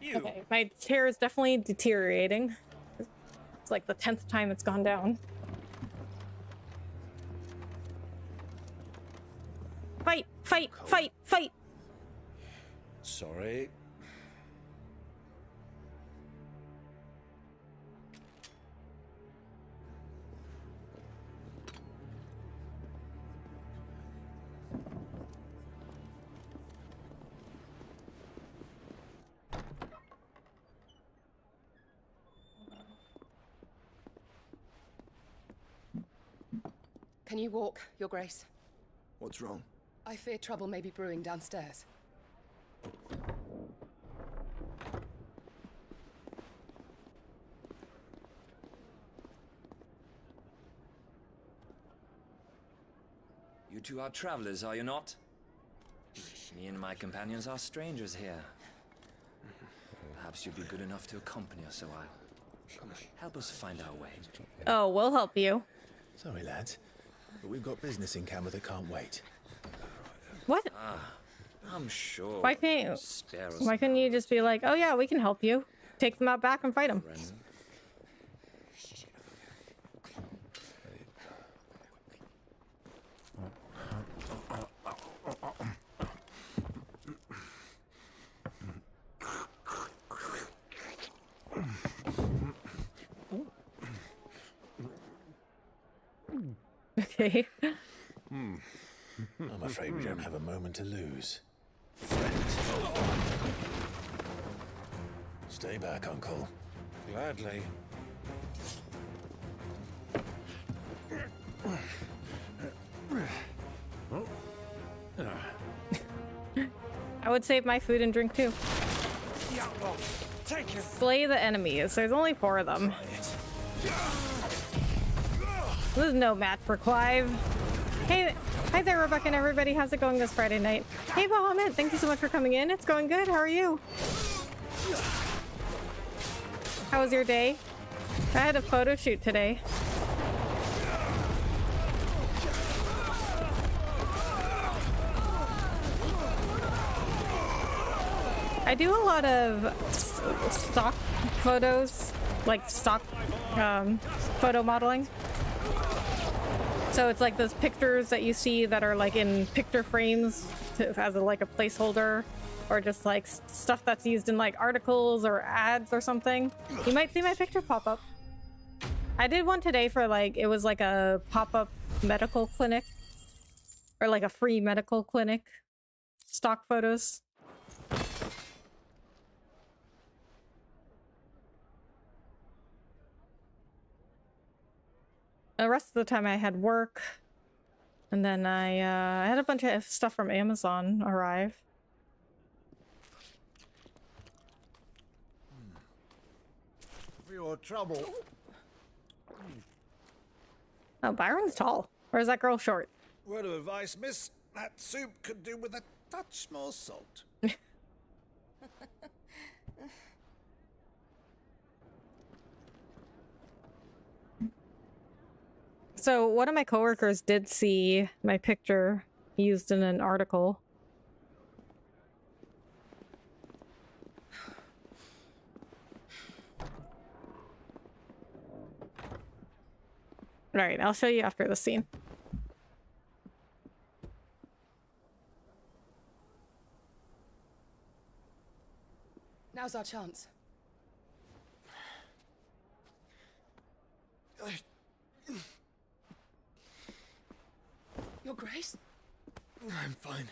Q: you.
A: Okay, my chair is definitely deteriorating. It's like the 10th time it's gone down. Fight! Fight! Fight! Fight!
J: Sorry.
T: Can you walk, Your Grace?
U: What's wrong?
T: I fear trouble may be brewing downstairs.
X: You two are travelers, are you not? Me and my companions are strangers here. Perhaps you'd be good enough to accompany us a while. Help us find our way.
A: Oh, we'll help you.
J: Sorry, lads, but we've got business in camera that can't wait.
A: What?
X: I'm sure.
A: Why couldn't you just be like, oh yeah, we can help you. Take them out back and fight them. Okay.
J: I'm afraid we don't have a moment to lose. Stay back, Uncle.
P: Gladly.
A: I would save my food and drink too. Slay the enemies. There's only 4 of them. This is no match for Clive. Hey, hi there, Rebecca and everybody. How's it going this Friday night? Hey, Bahamut, thank you so much for coming in. It's going good. How are you? How was your day? I had a photo shoot today. I do a lot of stock photos, like stock photo modeling. So it's like those pictures that you see that are like in picture frames as like a placeholder, or just like stuff that's used in like articles or ads or something, you might see my picture pop up. I did one today for like, it was like a pop-up medical clinic, or like a free medical clinic. Stock photos. The rest of the time I had work, and then I had a bunch of stuff from Amazon arrive.
P: For your trouble.
A: Oh, Byron's tall. Or is that girl short?
P: Word of advice, miss. That soup could do with a touch more salt.
A: So one of my coworkers did see my picture used in an article. Alright, I'll show you after the scene.
T: Now's our chance. Your Grace?
P: I'm fine.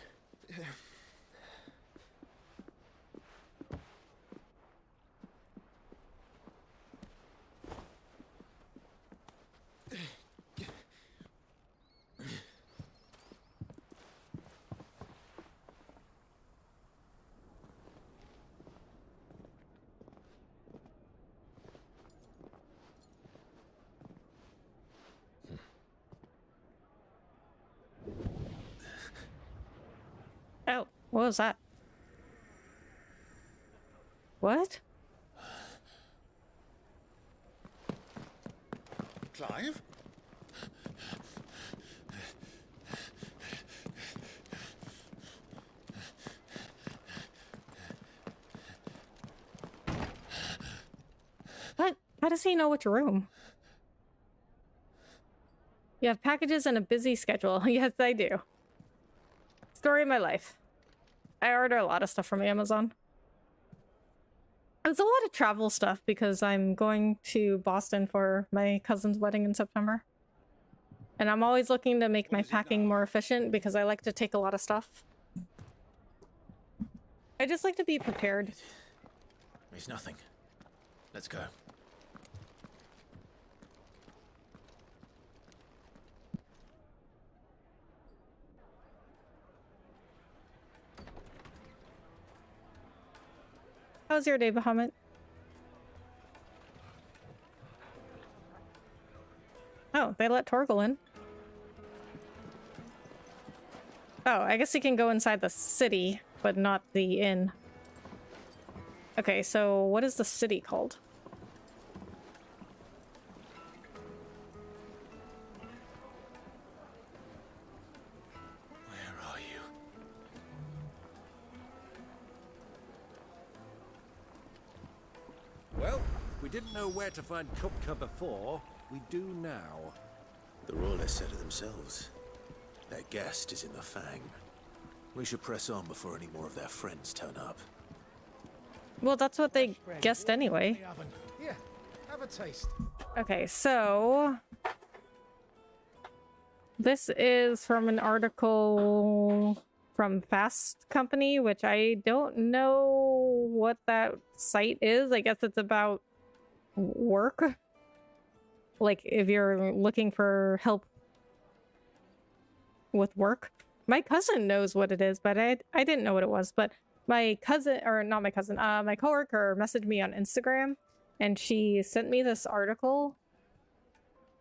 A: Oh, what was that? What?
P: Clive?
A: What? How does he know which room? You have packages and a busy schedule. Yes, I do. Story of my life. I order a lot of stuff from Amazon. It's a lot of travel stuff because I'm going to Boston for my cousin's wedding in September. And I'm always looking to make my packing more efficient because I like to take a lot of stuff. I just like to be prepared.
Q: It's nothing. Let's go.
A: How's your day, Bahamut? Oh, they let Torgal in. Oh, I guess he can go inside the city, but not the inn. Okay, so what is the city called?
P: Where are you? Well, we didn't know where to find Kupka before. We do now.
C: The Royalists said it themselves. Their guest is in the Fang. We should press on before any more of their friends turn up.
A: Well, that's what they guessed anyway.
P: Here, have a taste.
A: Okay, so this is from an article from Fast Company, which I don't know what that site is. I guess it's about work. Like if you're looking for help with work. My cousin knows what it is, but I didn't know what it was. But my cousin, or not my cousin, my coworker messaged me on Instagram, and she sent me this article.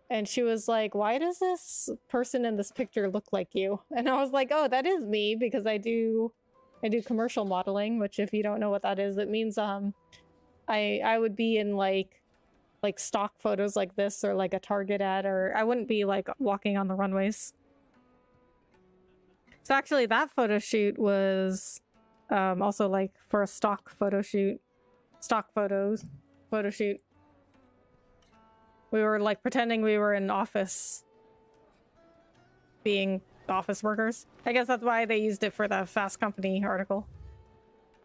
A: And she was like, why does this person in this picture look like you? And I was like, oh, that is me, because I do commercial modeling, which if you don't know what that is, it means I would be in like stock photos like this, or like a Target ad, or I wouldn't be like walking on the runways. So actually that photo shoot was also like for a stock photo shoot. We were like pretending we were in office being office workers. I guess that's why they used it for the Fast Company article.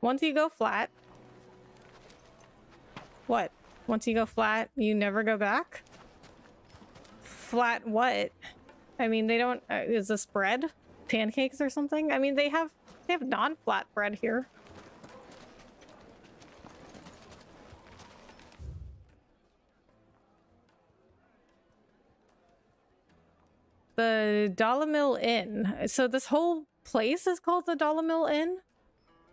A: Once you go flat... What? Once you go flat, you never go back? Flat what? I mean, they don't... is this bread? Pancakes or something? I mean, they have non-flat bread here. The Dollamil Inn. So this whole place is called the Dollamil Inn?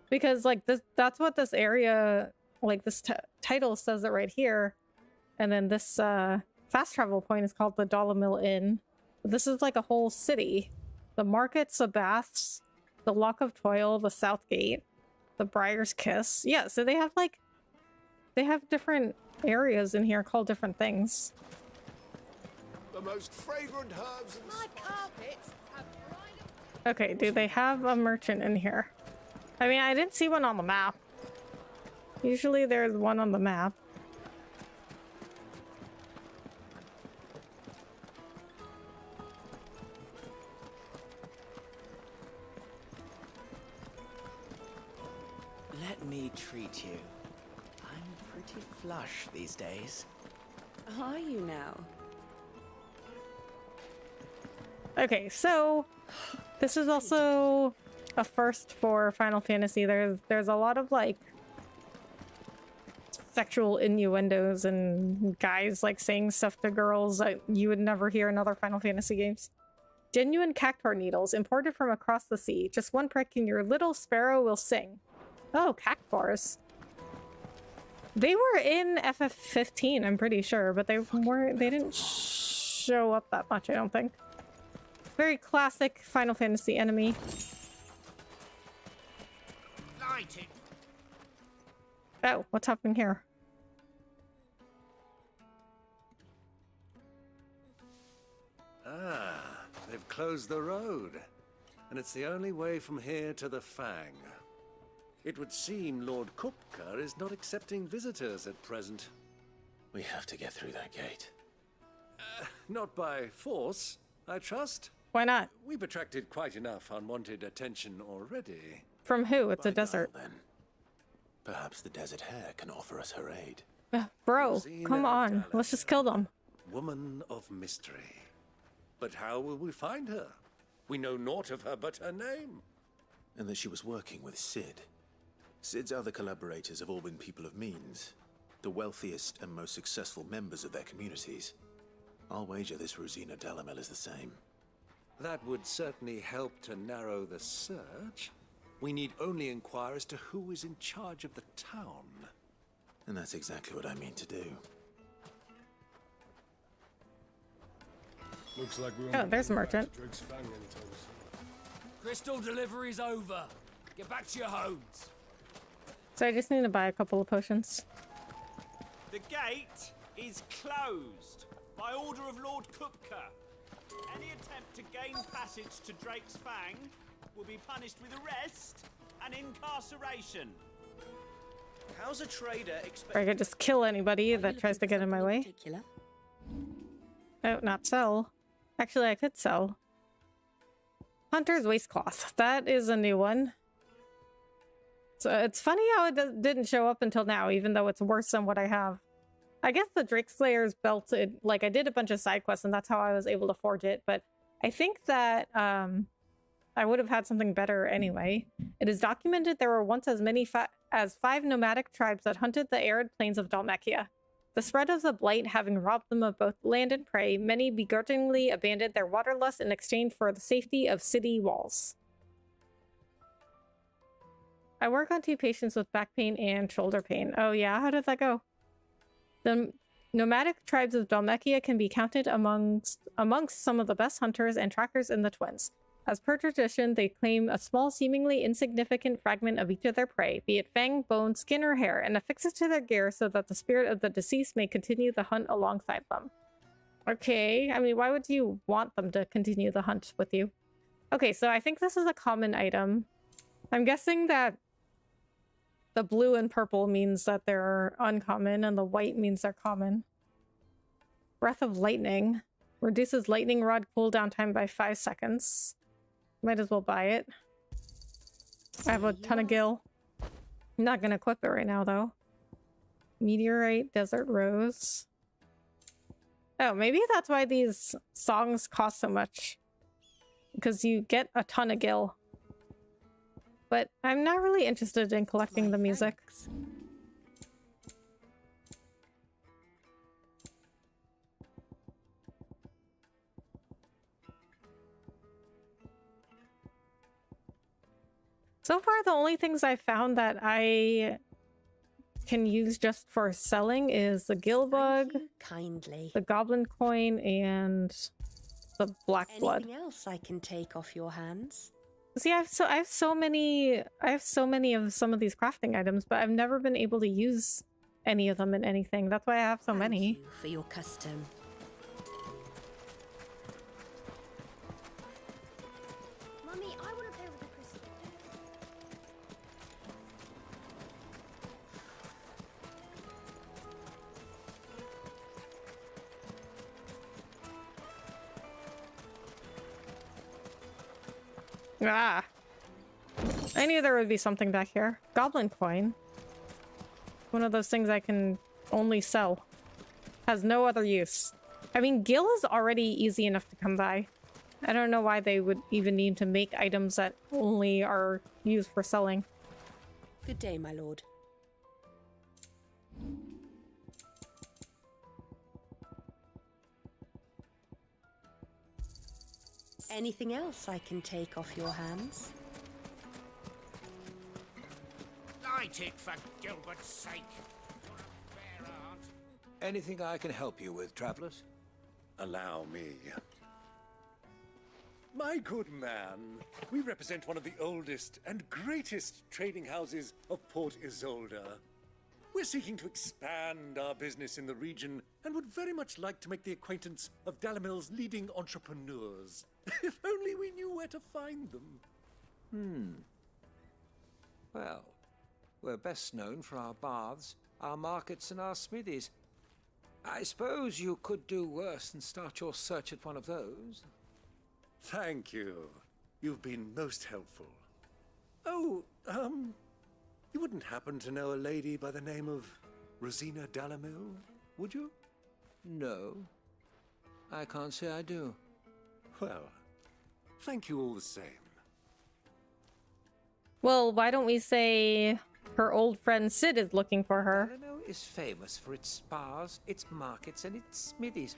A: Because, like, that's what this area... Like, this title says it right here. And then this fast travel point is called the Dollamil Inn. This is like a whole city. The markets, the baths, the Lock of Toil, the South Gate, the Briar's Kiss. Yeah, so they have, like... They have different areas in here called different things.
E: The most fragrant herbs and
F: my carpets have
A: Okay, do they have a merchant in here? I mean, I didn't see one on the map. Usually there's one on the map.
F: Let me treat you. I'm pretty flush these days.
M: Are you now?
A: Okay, so this is also a first for Final Fantasy. There's a lot of like sexual innuendos and guys like saying stuff to girls that you would never hear in other Final Fantasy games. Genuine cactuar needles imported from across the sea. Just one prick and your little sparrow will sing. Oh, cactuars. They were in FF15, I'm pretty sure, but they didn't show up that much, I don't think. Very classic Final Fantasy enemy. Oh, what's happening here?
N: Ah, they've closed the road. And it's the only way from here to the Fang. It would seem Lord Kupka is not accepting visitors at present.
C: We have to get through that gate.
N: Not by force, I trust.
A: Why not?
N: We've attracted quite enough unwanted attention already.
A: From who? It's a desert.
C: Then. Perhaps the desert hare can offer us her aid.
A: Bro, come on. Let's just kill them.
N: Woman of mystery. But how will we find her? We know naught of her but her name.
C: And that she was working with Cid. Cid's other collaborators have all been people of means. The wealthiest and most successful members of their communities. I'll wager this Rosina Delamel is the same.
N: That would certainly help to narrow the search. We need only inquire as to who is in charge of the town.
C: And that's exactly what I mean to do.
P: Looks like we
A: there's a merchant.
Q: Crystal delivery's over. Get back to your homes.
A: So I just need to buy a couple of potions.
G: The gate is closed by order of Lord Kupka. Any attempt to gain passage to Drake's Fang will be punished with arrest and incarceration. How's a trader
A: Or I could just kill anybody that tries to get in my way. Oh, not sell. Actually, I could sell. Hunter's Waistcloth. That is a new one. So it's funny how it didn't show up until now, even though it's worse than what I have. I guess the Drake Slayer's belt, like I did a bunch of side quests and that's how I was able to forge it, but I think that I would have had something better anyway. It is documented there were once as many as 5 nomadic tribes that hunted the arid plains of Dalmekia. The spread of the blight having robbed them of both land and prey, many begrudgingly abandoned their waterlust in exchange for the safety of city walls. I work on 2 patients with back pain and shoulder pain. Oh yeah, how did that go? The nomadic tribes of Dalmekia can be counted amongst some of the best hunters and trackers in the Twins. As per tradition, they claim a small, seemingly insignificant fragment of each of their prey, be it fang, bone, skin, or hair, and affix it to their gear so that the spirit of the deceased may continue the hunt alongside them. Okay, I mean, why would you want them to continue the hunt with you? Okay, so I think this is a common item. I'm guessing that the blue and purple means that they're uncommon, and the white means they're common. Breath of Lightning. Reduces lightning rod cooldown time by 5 seconds. Might as well buy it. I have a ton of gil. I'm not gonna equip it right now though. Meteorite, desert rose. Oh, maybe that's why these songs cost so much. Because you get a ton of gil. But I'm not really interested in collecting the music. So far, the only things I found that I can use just for selling is the gill bug,
M: kindly,
A: the goblin coin, and the black blood.
M: Anything else I can take off your hands?
A: See, I have so many of some of these crafting items, but I've never been able to use any of them in anything. That's why I have so many.
M: Thank you for your custom. Mummy, I want to play with the crystal.
A: Ah. I knew there would be something back here. Goblin coin. One of those things I can only sell. Has no other use. I mean, gil is already easy enough to come by. I don't know why they would even need to make items that only are used for selling.
M: Good day, my lord. Anything else I can take off your hands?
J: Light it for Gilbert's sake.
E: Anything I can help you with, travelers?
N: Allow me. My good man, we represent one of the oldest and greatest trading houses of Port Isolde. We're seeking to expand our business in the region and would very much like to make the acquaintance of Dalamil's leading entrepreneurs. If only we knew where to find them.
B: Well, we're best known for our baths, our markets, and our smithies. I suppose you could do worse than start your search at one of those.
N: Thank you. You've been most helpful. Oh, you wouldn't happen to know a lady by the name of Rosina Dalamil, would you?
B: No. I can't say I do.
N: Well, thank you all the same.
A: Well, why don't we say her old friend Sid is looking for her?
B: Dalamil is famous for its spas, its markets, and its smithies.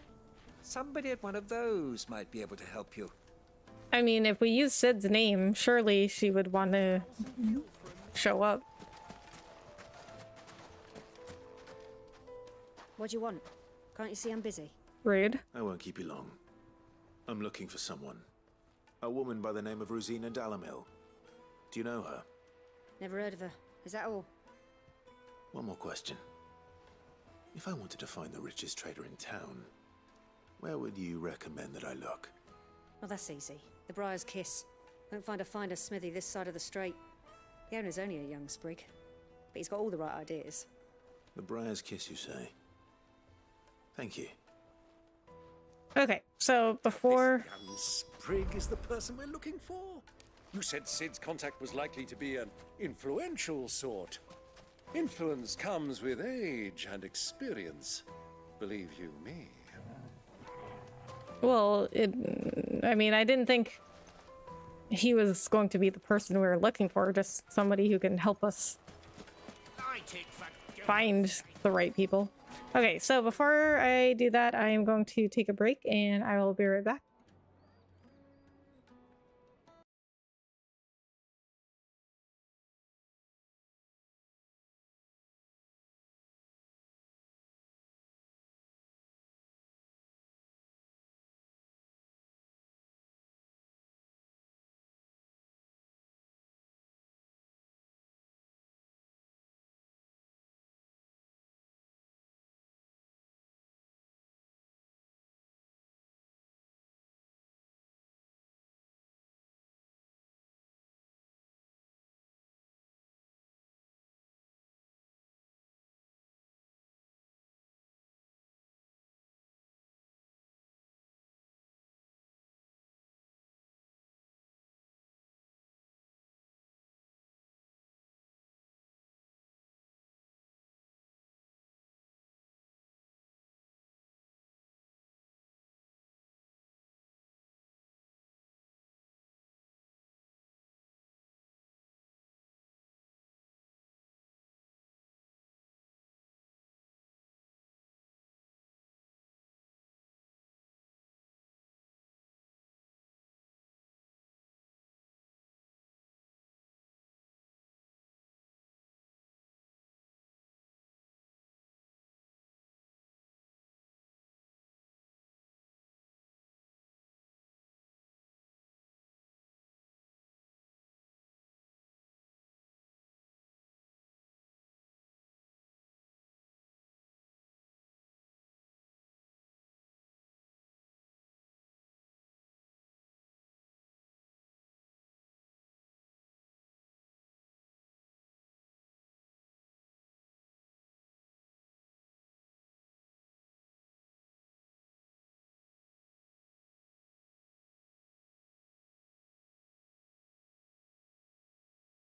B: Somebody at one of those might be able to help you.
A: I mean, if we use Sid's name, surely she would want to show up.
M: What do you want? Can't you see I'm busy?
A: Rude.
C: I won't keep you long. I'm looking for someone. A woman by the name of Rosina Dalamil. Do you know her?
M: Never heard of her. Is that all?
C: One more question. If I wanted to find the richest trader in town, where would you recommend that I look?
M: Well, that's easy. The Briar's Kiss. Won't find a finer smithy this side of the strait. The owner's only a young sprig, but he's got all the right ideas.
C: The Briar's Kiss, you say? Thank you.
A: Okay, so before...
N: This young sprig is the person we're looking for. You said Sid's contact was likely to be an influential sort. Influence comes with age and experience. Believe you me.
A: Well, I mean, I didn't think he was going to be the person we were looking for, just somebody who can help us find the right people. Okay, so before I do that, I am going to take a break and I will be right back.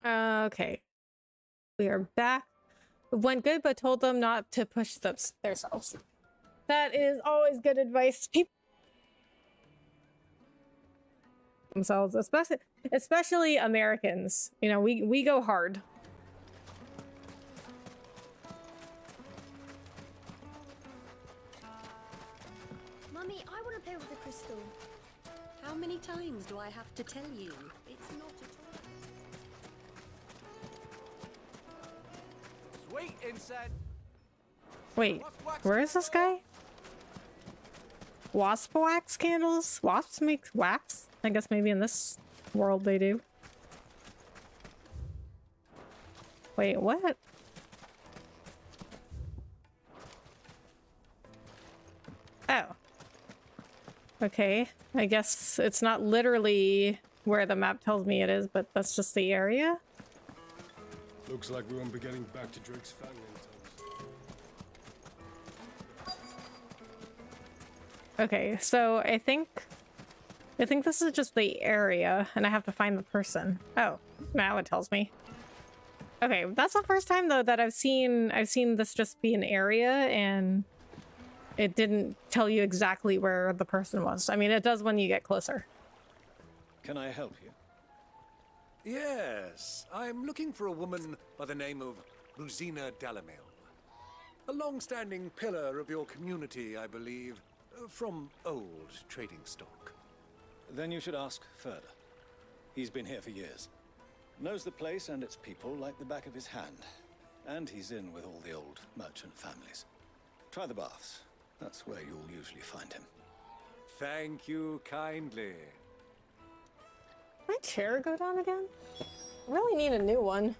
A: Okay. We are back. It went good, but told them not to push themselves. That is always good advice. People themselves, especially Americans. You know, we go hard.
H: Mummy, I want to play with the crystal.
I: How many times do I have to tell you? It's not at all.
G: Sweet insect.
A: Wait, where is this guy? Wasp wax candles? Wasps make wax? I guess maybe in this world they do. Wait, what? Oh. Okay, I guess it's not literally where the map tells me it is, but that's just the area.
K: Looks like we won't be getting back to Drake's Fang in time.
A: Okay, so I think this is just the area, and I have to find the person. Oh, now it tells me. Okay, that's the first time though that I've seen this just be an area, and it didn't tell you exactly where the person was. I mean, it does when you get closer.
P: Can I help you?
N: Yes, I'm looking for a woman by the name of Rosina Dalamil. A long-standing pillar of your community, I believe, from old trading stock.
P: Then you should ask further. He's been here for years. Knows the place and its people like the back of his hand. And he's in with all the old merchant families. Try the baths. That's where you'll usually find him.
N: Thank you kindly.
A: My chair go down again? I really need a new one.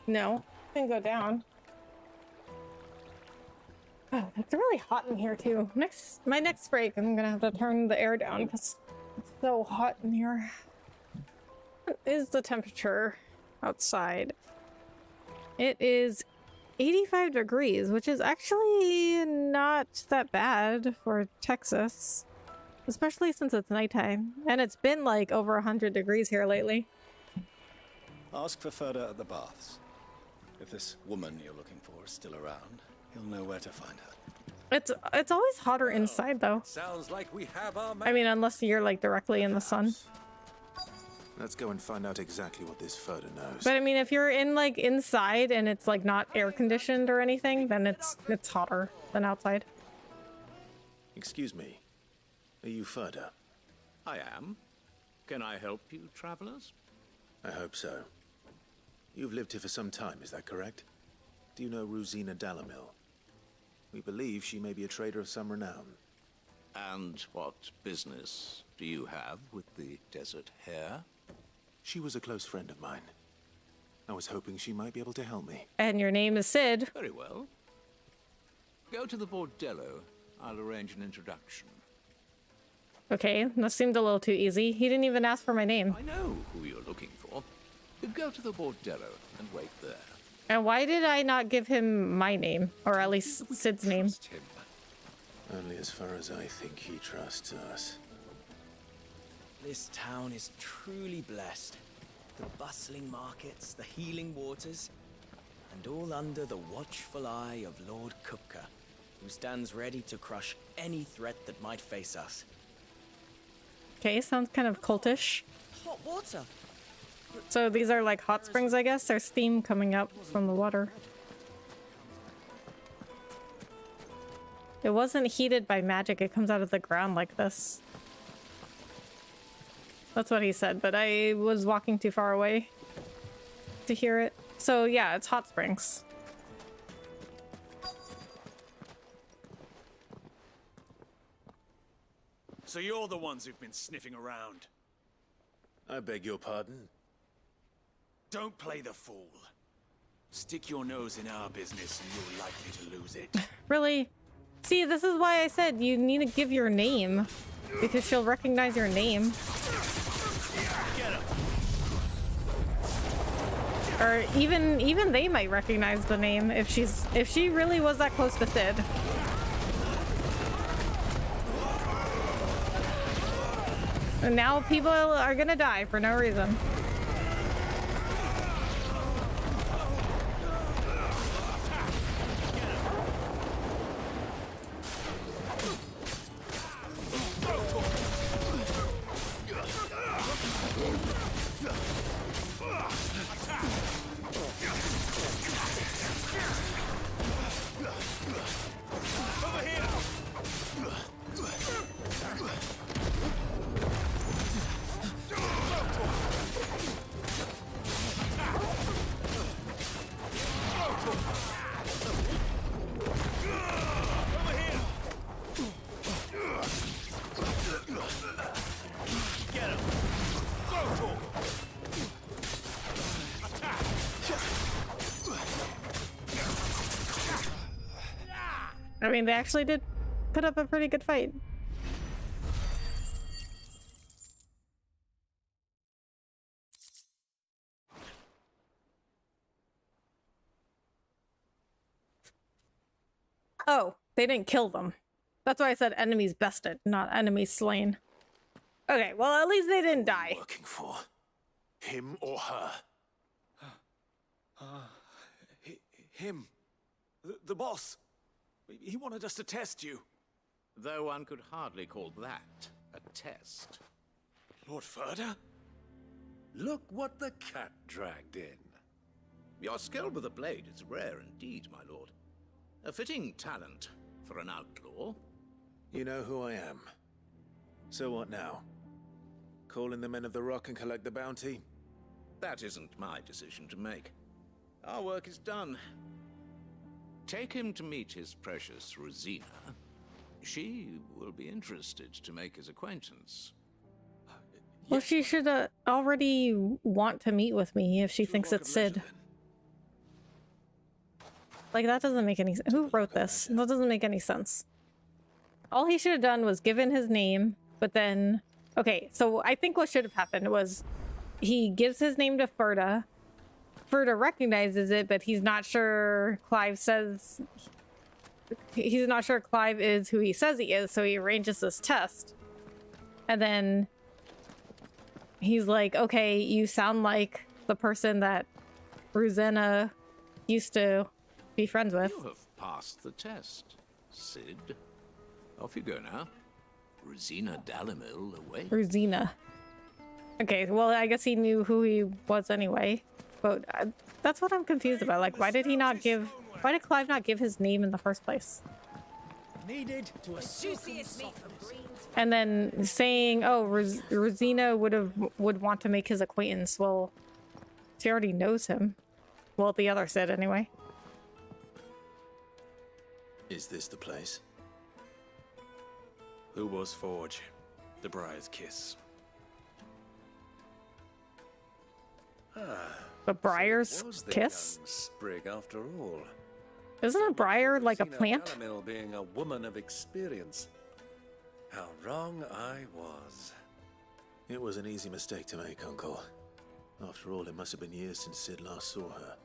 A: No, it didn't go down. Oh, it's really hot in here too. My next break, I'm gonna have to turn the air down because it's so hot in here. What is the temperature outside? It is 85 degrees, which is actually not that bad for Texas, especially since it's nighttime, and it's been like over 100 degrees here lately.
P: Ask for Ferda at the baths. If this woman you're looking for is still around, you'll know where to find her.
A: It's always hotter inside though.
N: Sounds like we have our
A: I mean, unless you're like directly in the sun.
C: Let's go and find out exactly what this Ferda knows.
A: But I mean, if you're in like inside and it's like not air conditioned or anything, then it's hotter than outside.
C: Excuse me. Are you Ferda?
L: I am. Can I help you, travelers?
C: I hope so. You've lived here for some time, is that correct? Do you know Rosina Dalamil? We believe she may be a trader of some renown.
L: And what business do you have with the desert hare?
C: She was a close friend of mine. I was hoping she might be able to help me.
A: And your name is Sid.
L: Very well. Go to the bordello. I'll arrange an introduction.
A: Okay, that seemed a little too easy. He didn't even ask for my name.
L: I know who you're looking for. Go to the bordello and wait there.
A: And why did I not give him my name? Or at least Sid's name?
C: Only as far as I think he trusts us.
F: This town is truly blessed. The bustling markets, the healing waters, and all under the watchful eye of Lord Kupka, who stands ready to crush any threat that might face us.
A: Okay, sounds kind of cultish.
F: Hot water!
A: So these are like hot springs, I guess? There's steam coming up from the water. It wasn't heated by magic, it comes out of the ground like this. That's what he said, but I was walking too far away to hear it. So yeah, it's hot springs.
G: So you're the ones who've been sniffing around.
C: I beg your pardon?
G: Don't play the fool. Stick your nose in our business and you're likely to lose it.
A: Really? See, this is why I said you need to give your name, because she'll recognize your name.
G: Get him.
A: Or even they might recognize the name if she really was that close to Sid. And now people are gonna die for no reason. I mean, they actually did put up a pretty good fight. Oh, they didn't kill them. That's why I said enemies bested, not enemies slain. Okay, well, at least they didn't die.
C: Working for him or her?
P: Him. The boss. He wanted us to test you.
L: Though one could hardly call that a test.
P: Lord Ferda?
N: Look what the cat dragged in.
L: Your skill with the blade is rare indeed, my lord. A fitting talent for an outlaw.
C: You know who I am. So what now? Call in the Men of the Rock and collect the bounty?
L: That isn't my decision to make. Our work is done. Take him to meet his precious Rosina. She will be interested to make his acquaintance.
A: Well, she should already want to meet with me if she thinks it's Sid. Like, that doesn't make any sense. Who wrote this? That doesn't make any sense. All he should have done was given his name, but then... Okay, so I think what should have happened was he gives his name to Ferda. Ferda recognizes it, but he's not sure Clive says... He's not sure Clive is who he says he is, so he arranges this test. And then he's like, okay, you sound like the person that Rosina used to be friends with.
L: You have passed the test, Sid. Off you go now. Rosina Dalimil away.
A: Rosina. Okay, well, I guess he knew who he was anyway. But that's what I'm confused about. Like, why did Clive not give his name in the first place?
F: Needed to
A: And then saying, oh, Rosina would want to make his acquaintance. Well, she already knows him. Well, the other Sid anyway.
C: Is this the place?
W: Who was Forge? The Briar's Kiss.
A: The Briar's Kiss?
N: Sprig, after all.
A: Isn't a briar like a plant?
N: Dalimil being a woman of experience. How wrong I was.
C: It was an easy mistake to make, Uncle. After all, it must have been years since Sid last saw her.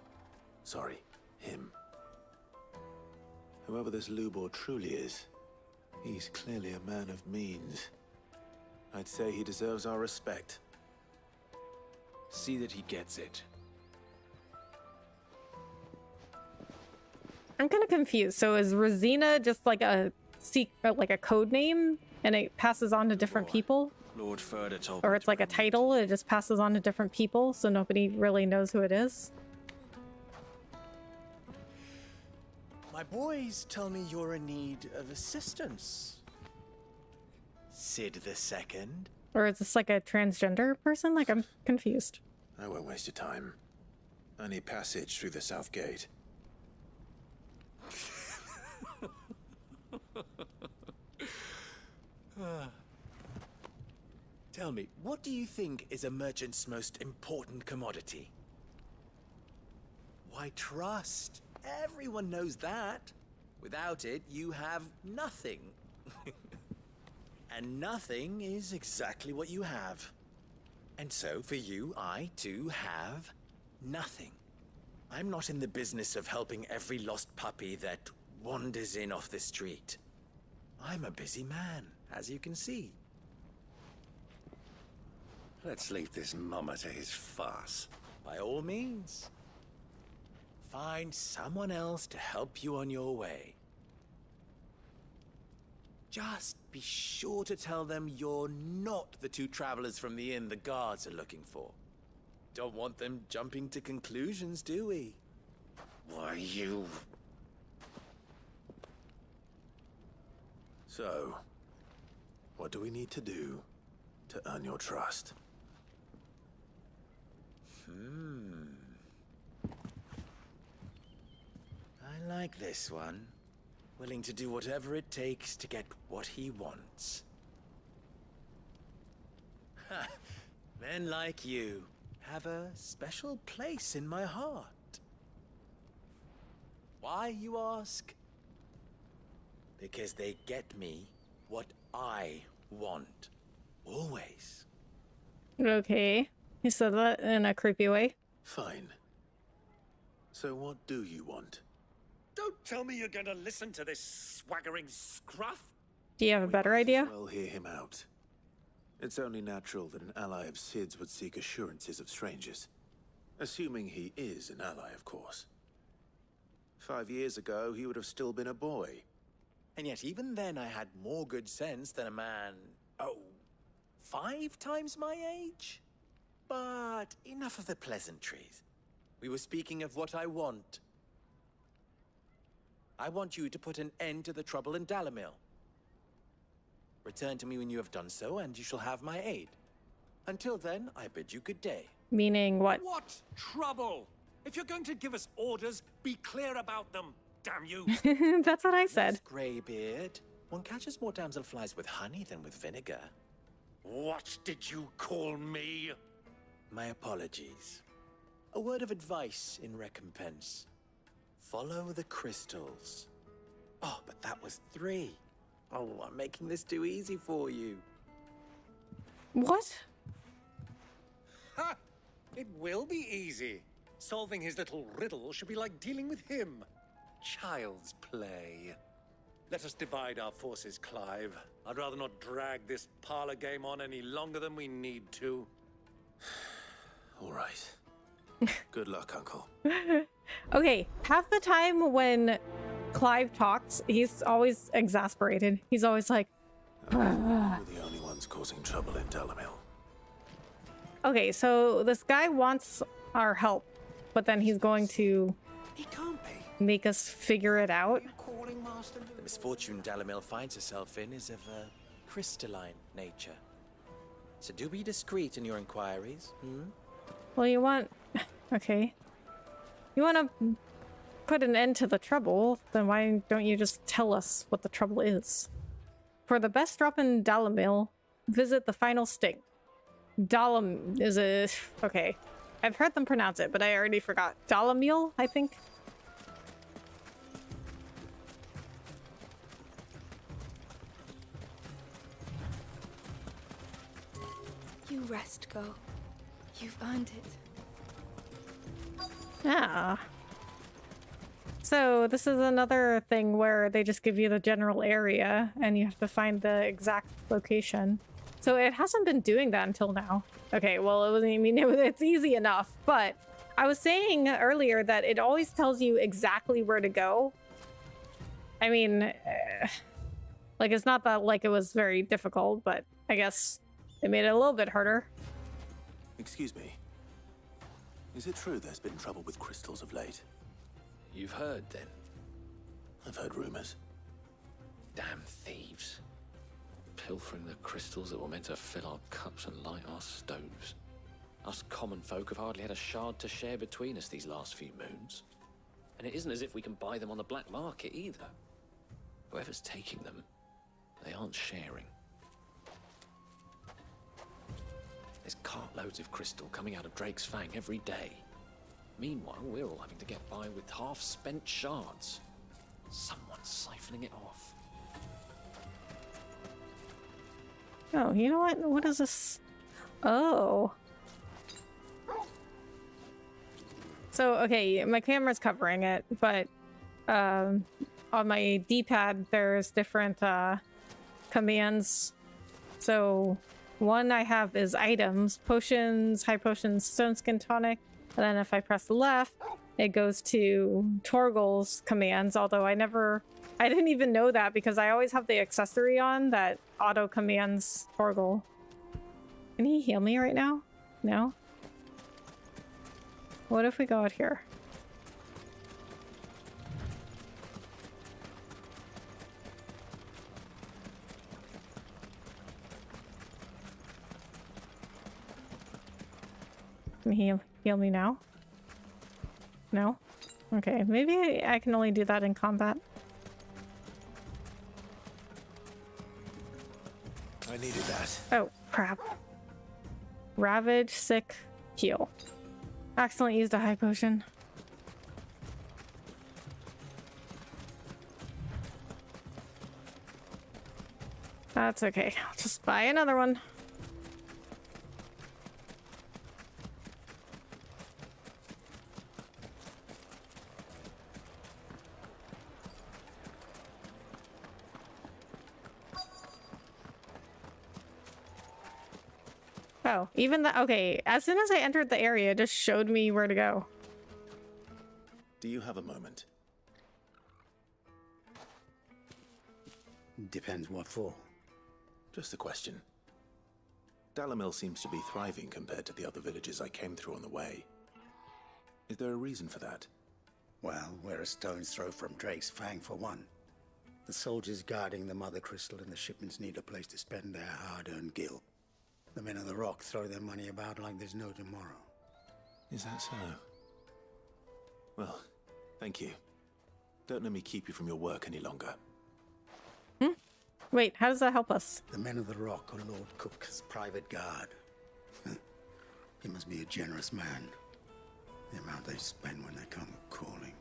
C: Sorry, him. Whoever this Lubor truly is, he's clearly a man of means. I'd say he deserves our respect.
W: See that he gets it.
A: I'm kind of confused. So is Rosina just like a code name, and it passes on to different people?
W: Lord Ferda told
A: Or
W: me
A: it's like a title, it just passes on to different people, so nobody really knows who it is?
F: My boys tell me you're in need of assistance. Sid the Second?
A: Or is this like a transgender person? Like, I'm confused.
C: I won't waste your time. I need passage through the south gate.
F: Tell me, what do you think is a merchant's most important commodity? Why, trust. Everyone knows that. Without it, you have nothing. And nothing is exactly what you have. And so, for you, I, too, have nothing. I'm not in the business of helping every lost puppy that wanders in off the street. I'm a busy man, as you can see.
N: Let's leave this mummer to his farce.
F: By all means. Find someone else to help you on your way. Just be sure to tell them you're not the two travelers from the inn the guards are looking for. Don't want them jumping to conclusions, do we?
N: Why, you...
C: So, what do we need to do to earn your trust?
F: I like this one. Willing to do whatever it takes to get what he wants. Ha! Men like you have a special place in my heart. Why, you ask? Because they get me what I want. Always.
A: Okay. He said that in a creepy way.
C: Fine. So what do you want?
N: Don't tell me you're going to listen to this swaggering scruff.
A: Do you have a better idea?
C: Well, hear him out. It's only natural that an ally of Sid's would seek assurances of strangers. Assuming he is an ally, of course. 5 years ago, he would have still been a boy.
F: And yet even then I had more good sense than a man, 5 times my age? But enough of the pleasantries. We were speaking of what I want. I want you to put an end to the trouble in Dalamil. Return to me when you have done so, and you shall have my aid. Until then, I bid you good day.
A: Meaning what?
N: What trouble? If you're going to give us orders, be clear about them, damn you.
A: That's what I said.
F: Yes, Greybeard. One catches more damselflies with honey than with vinegar.
N: What did you call me?
F: My apologies. A word of advice in recompense. Follow the crystals. Oh, but that was 3. Oh, I'm making this too easy for you.
A: What?
N: Ha! It will be easy. Solving his little riddle should be like dealing with him. Child's play. Let us divide our forces, Clive. I'd rather not drag this parlor game on any longer than we need to.
C: All right. Good luck, Uncle.
A: Okay, half the time when Clive talks, he's always exasperated. He's always like,
C: We're the only ones causing trouble in Dalamil.
A: okay, so this guy wants our help, but then he's going to make us figure it out.
F: The misfortune Dalamil finds herself in is of a crystalline nature. So do be discreet in your inquiries,
A: Well, you want... Okay. You want to put an end to the trouble, then why don't you just tell us what the trouble is? For the best drop in Dalamil, visit the final sting. Dalam is a... Okay. I've heard them pronounce it, but I already forgot. Dalamil, I think?
D: You rest, Go. You've earned it.
A: Yeah. So this is another thing where they just give you the general area and you have to find the exact location. So it hasn't been doing that until now. Okay, well, it wasn't, I mean, it's easy enough, but I was saying earlier that it always tells you exactly where to go. I mean, like, it's not that like it was very difficult, but I guess they made it a little bit harder.
C: Excuse me. Is it true there's been trouble with crystals of late?
Q: You've heard, then?
C: I've heard rumors.
Q: Damn thieves. Pilfering the crystals that were meant to fill our cups and light our stoves. Us common folk have hardly had a shard to share between us these last few moons. And it isn't as if we can buy them on the black market either. Whoever's taking them, they aren't sharing. There's cartloads of crystal coming out of Drake's Fang every day. Meanwhile, we're all having to get by with half-spent shards. Someone's siphoning it off.
A: Oh, you know what? What is this? Oh. So, okay, my camera's covering it, but on my D-pad, there's different commands. So, one I have is items, potions, high potions, stone skin tonic. And then if I press left, it goes to Torgal's commands, although I didn't even know that because I always have the accessory on that auto commands Torgal. Can he heal me right now? No? What if we go out here? Can he heal me now? No? Okay, maybe I can only do that in combat.
C: I needed that.
A: Oh, crap. Ravage, sick, heal. Accidentally used a high potion. That's okay. I'll just buy another one. Oh, even that. Okay, as soon as I entered the area, it just showed me where to go.
C: Do you have a moment?
E: Depends what for.
C: Just a question. Dalamil seems to be thriving compared to the other villages I came through on the way. Is there a reason for that?
E: Well, we're a stone's throw from Drake's Fang for one. The soldiers guarding the Mother Crystal and the shipments need a place to spend their hard-earned gil. The men of the Rock throw their money about like there's no tomorrow.
C: Is that so? Well, thank you. Don't let me keep you from your work any longer.
A: Wait, how does that help us?
E: The men of the Rock are Lord Cook's private guard. He must be a generous man. The amount they spend when they come calling.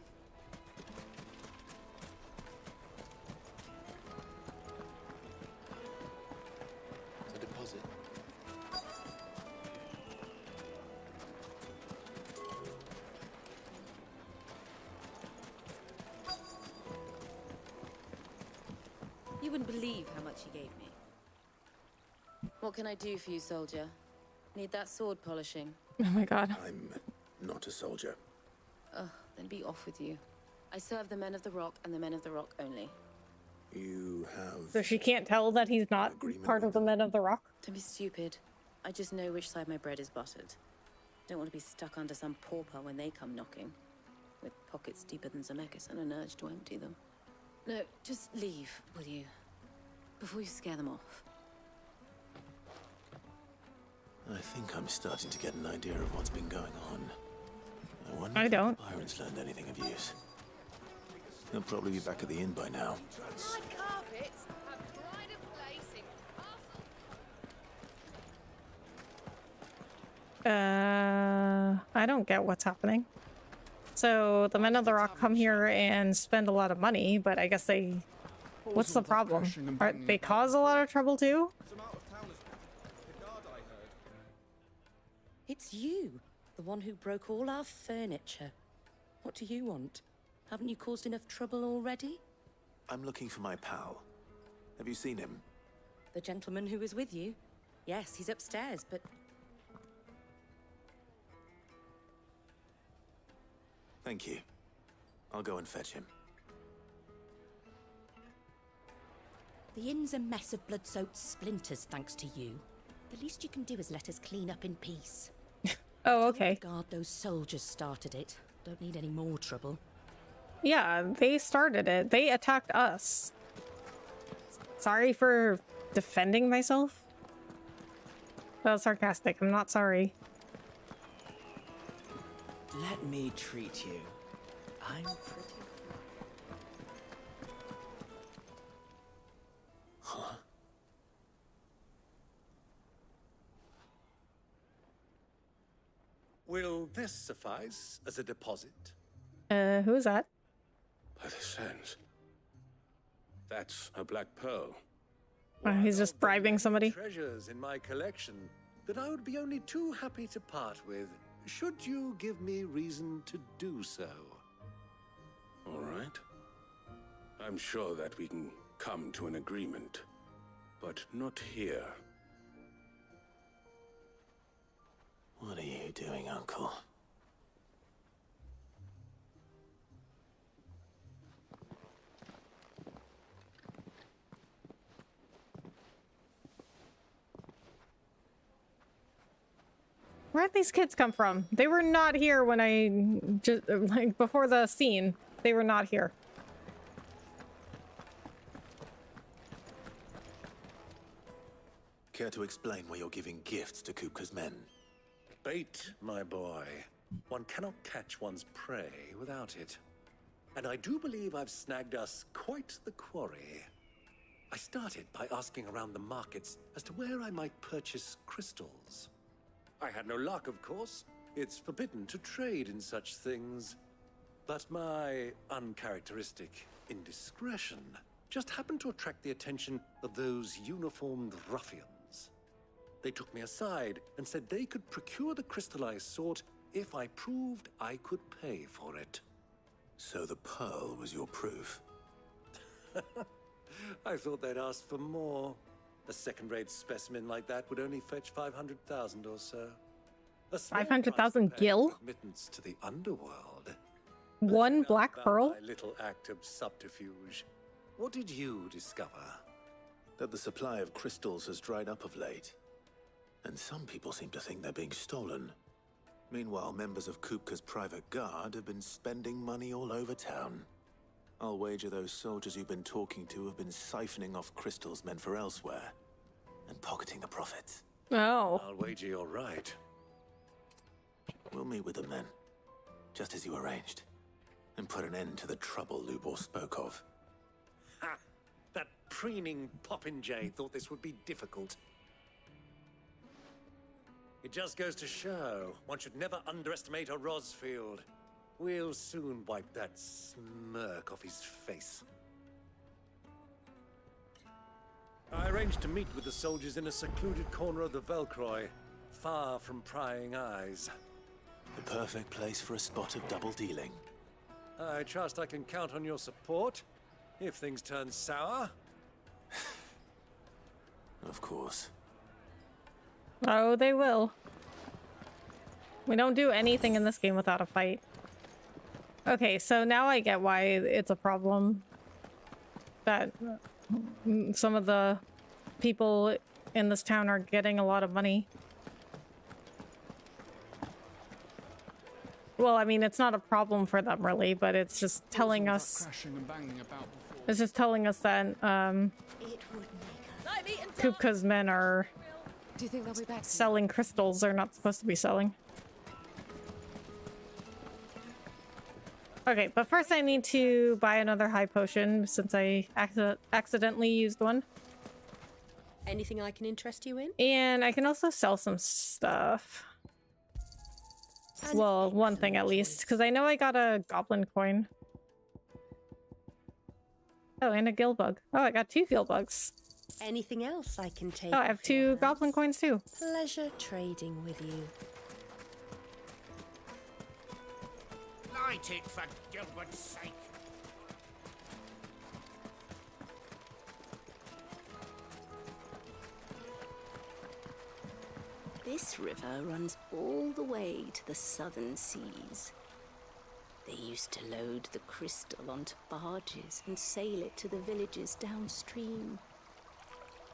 Q: The deposit.
O: You wouldn't believe how much he gave me. What can I do for you, soldier? Need that sword polishing?
A: Oh my god.
C: I'm not a soldier.
O: Ugh, then be off with you. I serve the men of the Rock and the men of the Rock only.
C: You have...
A: So she can't tell that he's not part of the Men of the Rock?
O: Don't be stupid. I just know which side my bread is buttered. Don't want to be stuck under some pauper when they come knocking. With pockets deeper than Zemeckis and an urge to empty them. No, just leave, will you? Before you scare them off.
C: I think I'm starting to get an idea of what's been going on. I wonder
A: I don't.
C: if the pirates learned anything of use. They'll probably be back at the inn by now.
T: My carpets have pride of place in
A: I don't get what's happening. So the Men of the Rock come here and spend a lot of money, but I guess they... What's the problem? They cause a lot of trouble too?
M: It's you, the one who broke all our furniture. What do you want? Haven't you caused enough trouble already?
C: I'm looking for my pal. Have you seen him?
M: The gentleman who was with you? Yes, he's upstairs, but...
C: Thank you. I'll go and fetch him.
R: The inn's a mess of blood-soaked splinters, thanks to you. The least you can do is let us clean up in peace.
A: Oh, okay.
R: God, those soldiers started it. Don't need any more trouble.
A: Yeah, they started it. They attacked us. Sorry for defending myself. That was sarcastic. I'm not sorry.
F: Let me treat you. I'm pretty.
C: Huh?
N: Will this suffice as a deposit?
A: Who is that?
J: By the sands. That's a black pearl.
A: He's just bribing somebody.
N: Treasures in my collection that I would be only too happy to part with, should you give me reason to do so.
J: All right. I'm sure that we can come to an agreement, but not here.
C: What are you doing, Uncle?
A: Where'd these kids come from? They were not here when I just like before the scene. They were not here.
C: Care to explain why you're giving gifts to Kupka's men?
N: Bait, my boy. One cannot catch one's prey without it. And I do believe I've snagged us quite the quarry. I started by asking around the markets as to where I might purchase crystals. I had no luck, of course. It's forbidden to trade in such things. But my uncharacteristic indiscretion just happened to attract the attention of those uniformed ruffians. They took me aside and said they could procure the crystallized sort if I proved I could pay for it.
C: So the pearl was your proof?
N: I thought they'd asked for more. A second-rate specimen like that would only fetch 500,000 or so.
A: 500,000 gil?
N: Admittance to the underworld.
A: One black pearl?
N: My little act of subterfuge. What did you discover?
C: That the supply of crystals has dried up of late. And some people seem to think they're being stolen. Meanwhile, members of Kupka's private guard have been spending money all over town. I'll wager those soldiers you've been talking to have been siphoning off crystals meant for elsewhere and pocketing the profits.
A: Oh.
N: I'll wager you're right.
C: We'll meet with them then, just as you arranged, and put an end to the trouble Lubor spoke of.
N: Ha! That preening popinjay thought this would be difficult. It just goes to show one should never underestimate a Rosfield. We'll soon wipe that smirk off his face. I arranged to meet with the soldiers in a secluded corner of the Velcroy, far from prying eyes.
C: The perfect place for a spot of double dealing.
N: I trust I can count on your support, if things turn sour.
C: Of course.
A: Oh, they will. We don't do anything in this game without a fight. Okay, so now I get why it's a problem that some of the people in this town are getting a lot of money. Well, I mean, it's not a problem for them really, but it's just telling us. It's just telling us that Kupka's men are
T: Do you think they'll be back?
A: selling crystals they're not supposed to be selling. Okay, but first I need to buy another high potion since I accidentally used one.
I: Anything I can interest you in?
A: And I can also sell some stuff. Well, one thing at least, because I know I got a goblin coin. Oh, and a gill bug. Oh, I got 2 gill bugs.
I: Anything else I can take?
A: Oh, I have 2 goblin coins too.
I: Pleasure trading with you.
J: Light it, for Gilbert's sake.
S: This river runs all the way to the southern seas. They used to load the crystal onto barges and sail it to the villages downstream.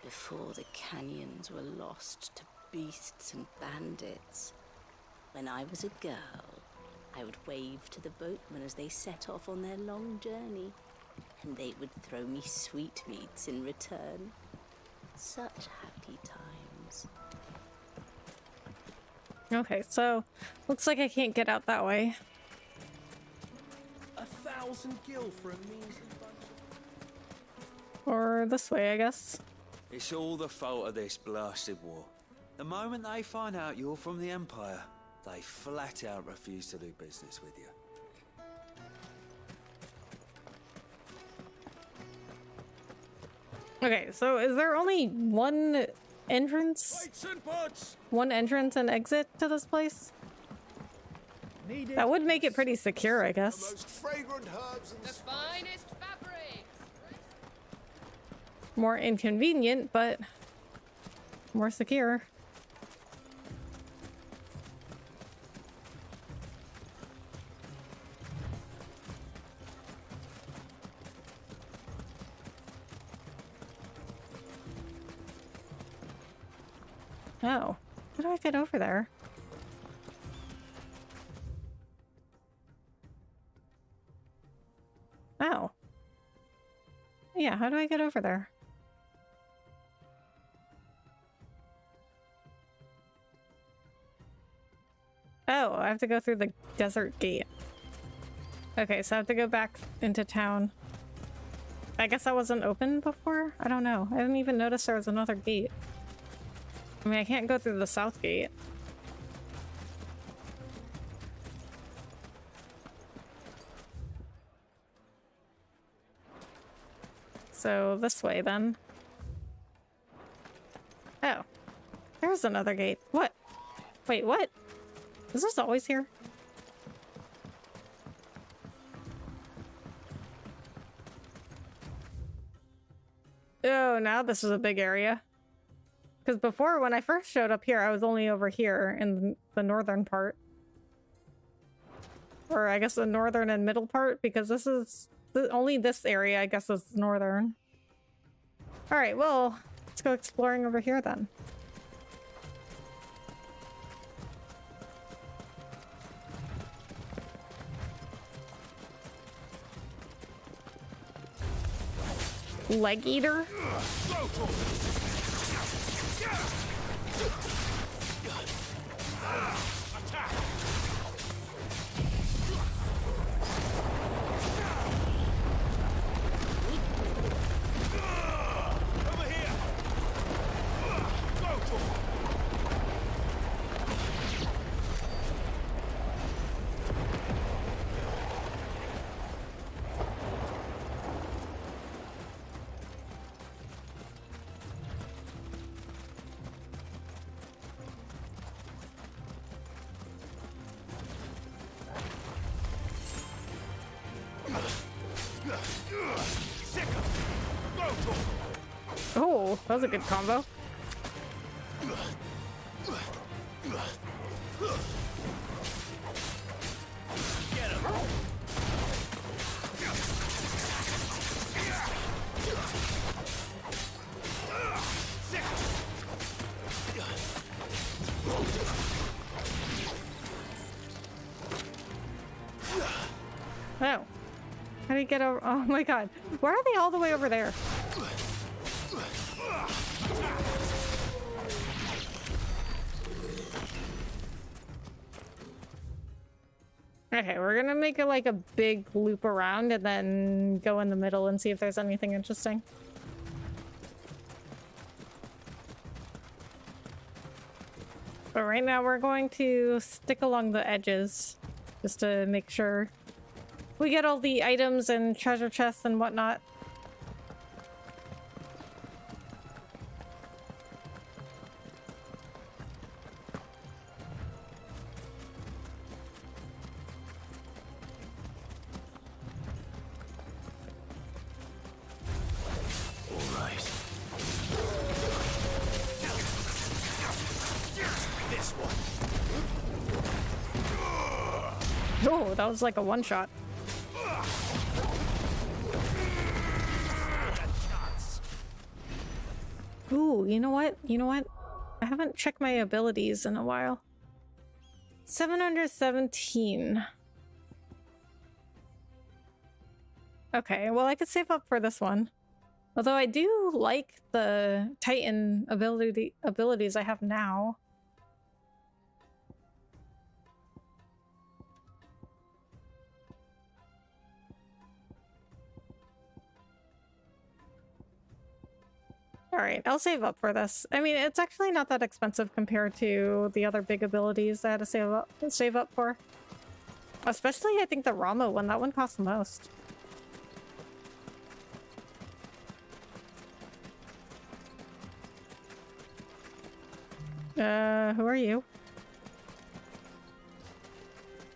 S: Before the canyons were lost to beasts and bandits. When I was a girl, I would wave to the boatmen as they set off on their long journey, and they would throw me sweetmeats in return. Such happy times.
A: Okay, so looks like I can't get out that way.
G: 1,000 gil for a measly bunch of...
A: Or this way, I guess.
G: It's all the fault of this blasted war. The moment they find out you're from the Empire, they flat out refuse to do business with you.
A: Okay, so is there only one entrance? One entrance and exit to this place? That would make it pretty secure, I guess.
E: Most fragrant herbs and
T: the finest fabrics.
A: More inconvenient, but more secure. Oh, how do I get over there? Oh. Yeah, how do I get over there? Oh, I have to go through the desert gate. Okay, so I have to go back into town. I guess that wasn't open before? I don't know. I didn't even notice there was another gate. I mean, I can't go through the south gate. so this way then. Oh. There's another gate. What? Wait, what? Is this always here? Oh, now this is a big area. Because before, when I first showed up here, I was only over here in the northern part. Or I guess the northern and middle part, because this is... only this area, I guess, is northern. Alright, well, let's go exploring over here then. Leg eater? Oh, that was a good combo. Oh. How do you get over? Oh my god. Why are they all the way over there? Okay, we're gonna make it like a big loop around and then go in the middle and see if there's anything interesting. But right now we're going to stick along the edges just to make sure we get all the items and treasure chests and whatnot. Oh, that was like a one-shot. Ooh, you know what? You know what? I haven't checked my abilities in a while. 717. Okay, well I could save up for this one. Although I do like the Titan abilities I have now. Alright, I'll save up for this. I mean, it's actually not that expensive compared to the other big abilities I had to save up for. Especially, I think the Rama one. That one costs the most. Who are you?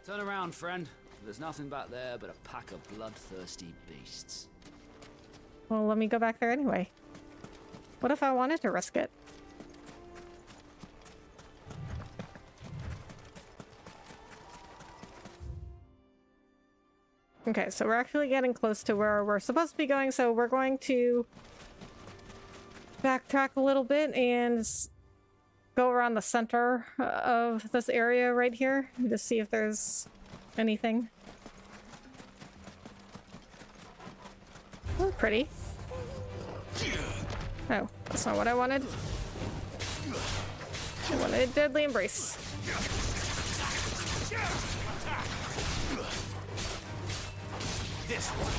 B: Turn around, friend. There's nothing back there but a pack of bloodthirsty beasts.
A: Well, let me go back there anyway. What if I wanted to risk it? Okay, so we're actually getting close to where we're supposed to be going, so we're going to backtrack a little bit and go around the center of this area right here and just see if there's anything. Oh, pretty. Oh, that's not what I wanted. I wanted a deadly embrace.
G: This one.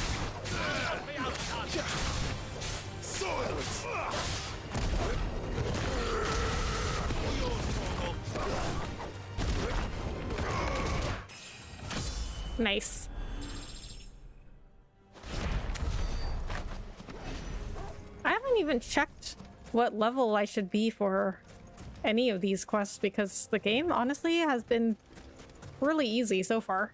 G: Silence.
A: Nice. haven't even checked what level I should be for any of these quests because the game honestly has been really easy so far.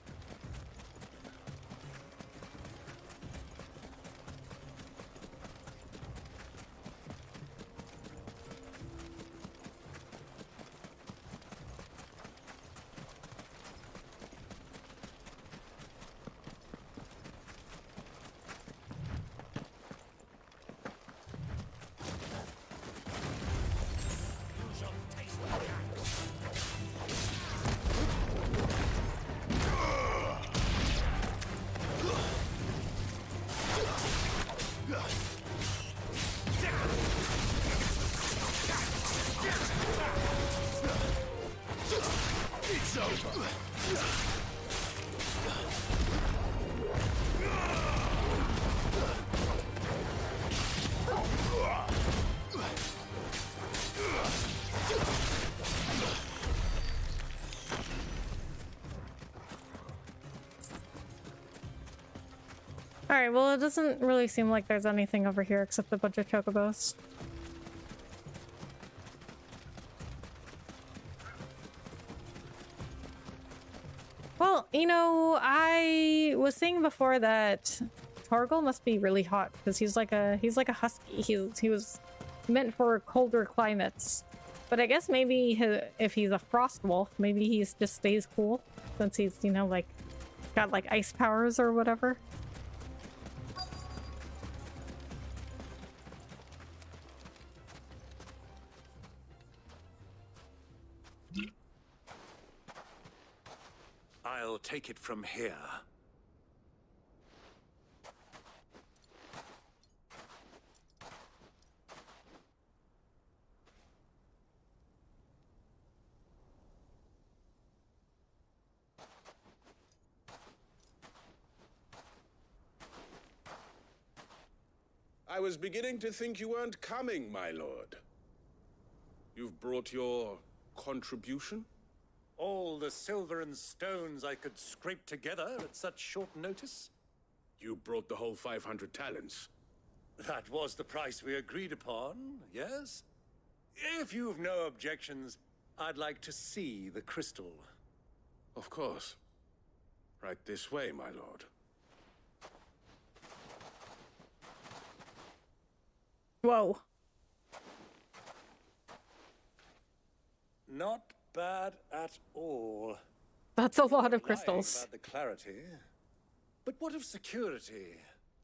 A: Alright, well it doesn't really seem like there's anything over here except a bunch of chocobos. Well, you know, I was saying before that Torgal must be really hot because he's like a husky. He was meant for colder climates. But I guess maybe if he's a frost wolf, maybe he just stays cool since he's, you know, like got like ice powers or whatever.
N: I'll take it from here.
J: I was beginning to think you weren't coming, my lord. You've brought your contribution?
N: All the silver and stones I could scrape together at such short notice?
J: You brought the whole 500 talents.
N: That was the price we agreed upon, yes? If you've no objections, I'd like to see the crystal.
J: Of course. Right this way, my lord.
A: Whoa.
N: Not bad at all.
A: That's a lot of
N: Lying
A: crystals.
N: about the clarity. But what of security?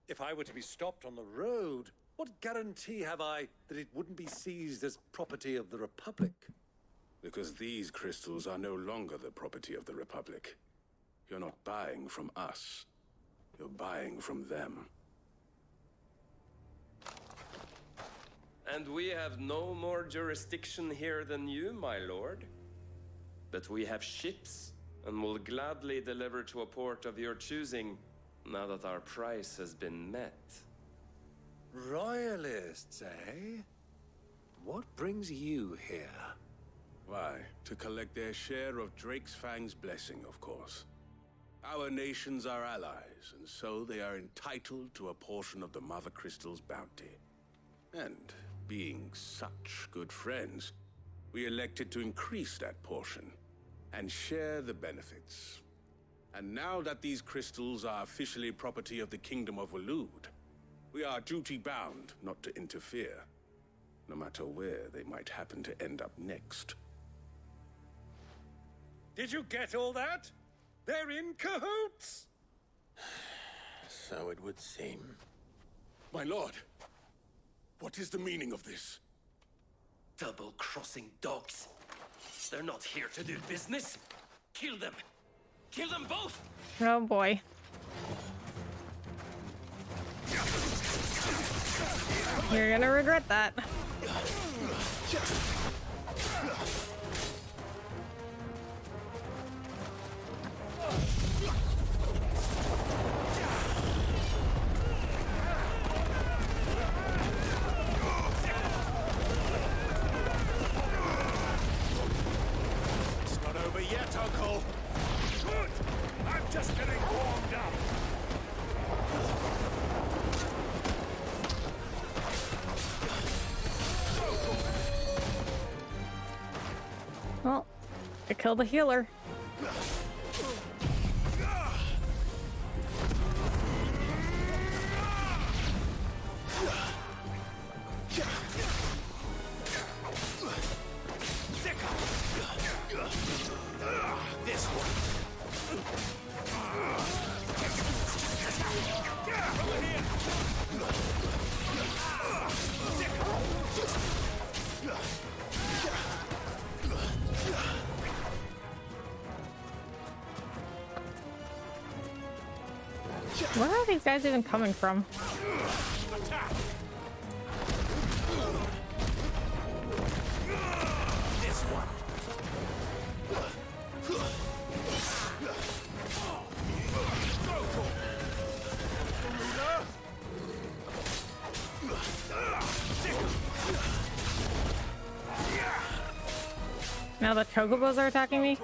N: If I were to be stopped on the road, what guarantee have I that it wouldn't be seized as property of the Republic?
J: Because these crystals are no longer the property of the Republic. You're not buying from us. You're buying from them.
W: And we have no more jurisdiction here than you, my lord. But we have ships, and will gladly deliver to a port of your choosing, now that our price has been met.
N: Royalists, eh? What brings you here?
J: Why, to collect their share of Drake's Fang's blessing, of course. Our nations are allies, and so they are entitled to a portion of the Mother Crystal's bounty. And being such good friends, we elected to increase that portion and share the benefits. And now that these crystals are officially property of the Kingdom of Waloed, we are duty-bound not to interfere, no matter where they might happen to end up next.
N: Did you get all that? They're in cahoots!
C: So it would seem.
J: My lord, what is the meaning of this?
P: Double-crossing dogs. They're not here to do business. Kill them. Kill them both!
A: Oh boy. You're gonna regret that.
N: It's not over yet, Uncle. Good! I'm just getting warmed up.
A: I killed the healer.
G: This one.
A: Where are these guys even coming from?
G: This one.
A: Now the chocobos are attacking me?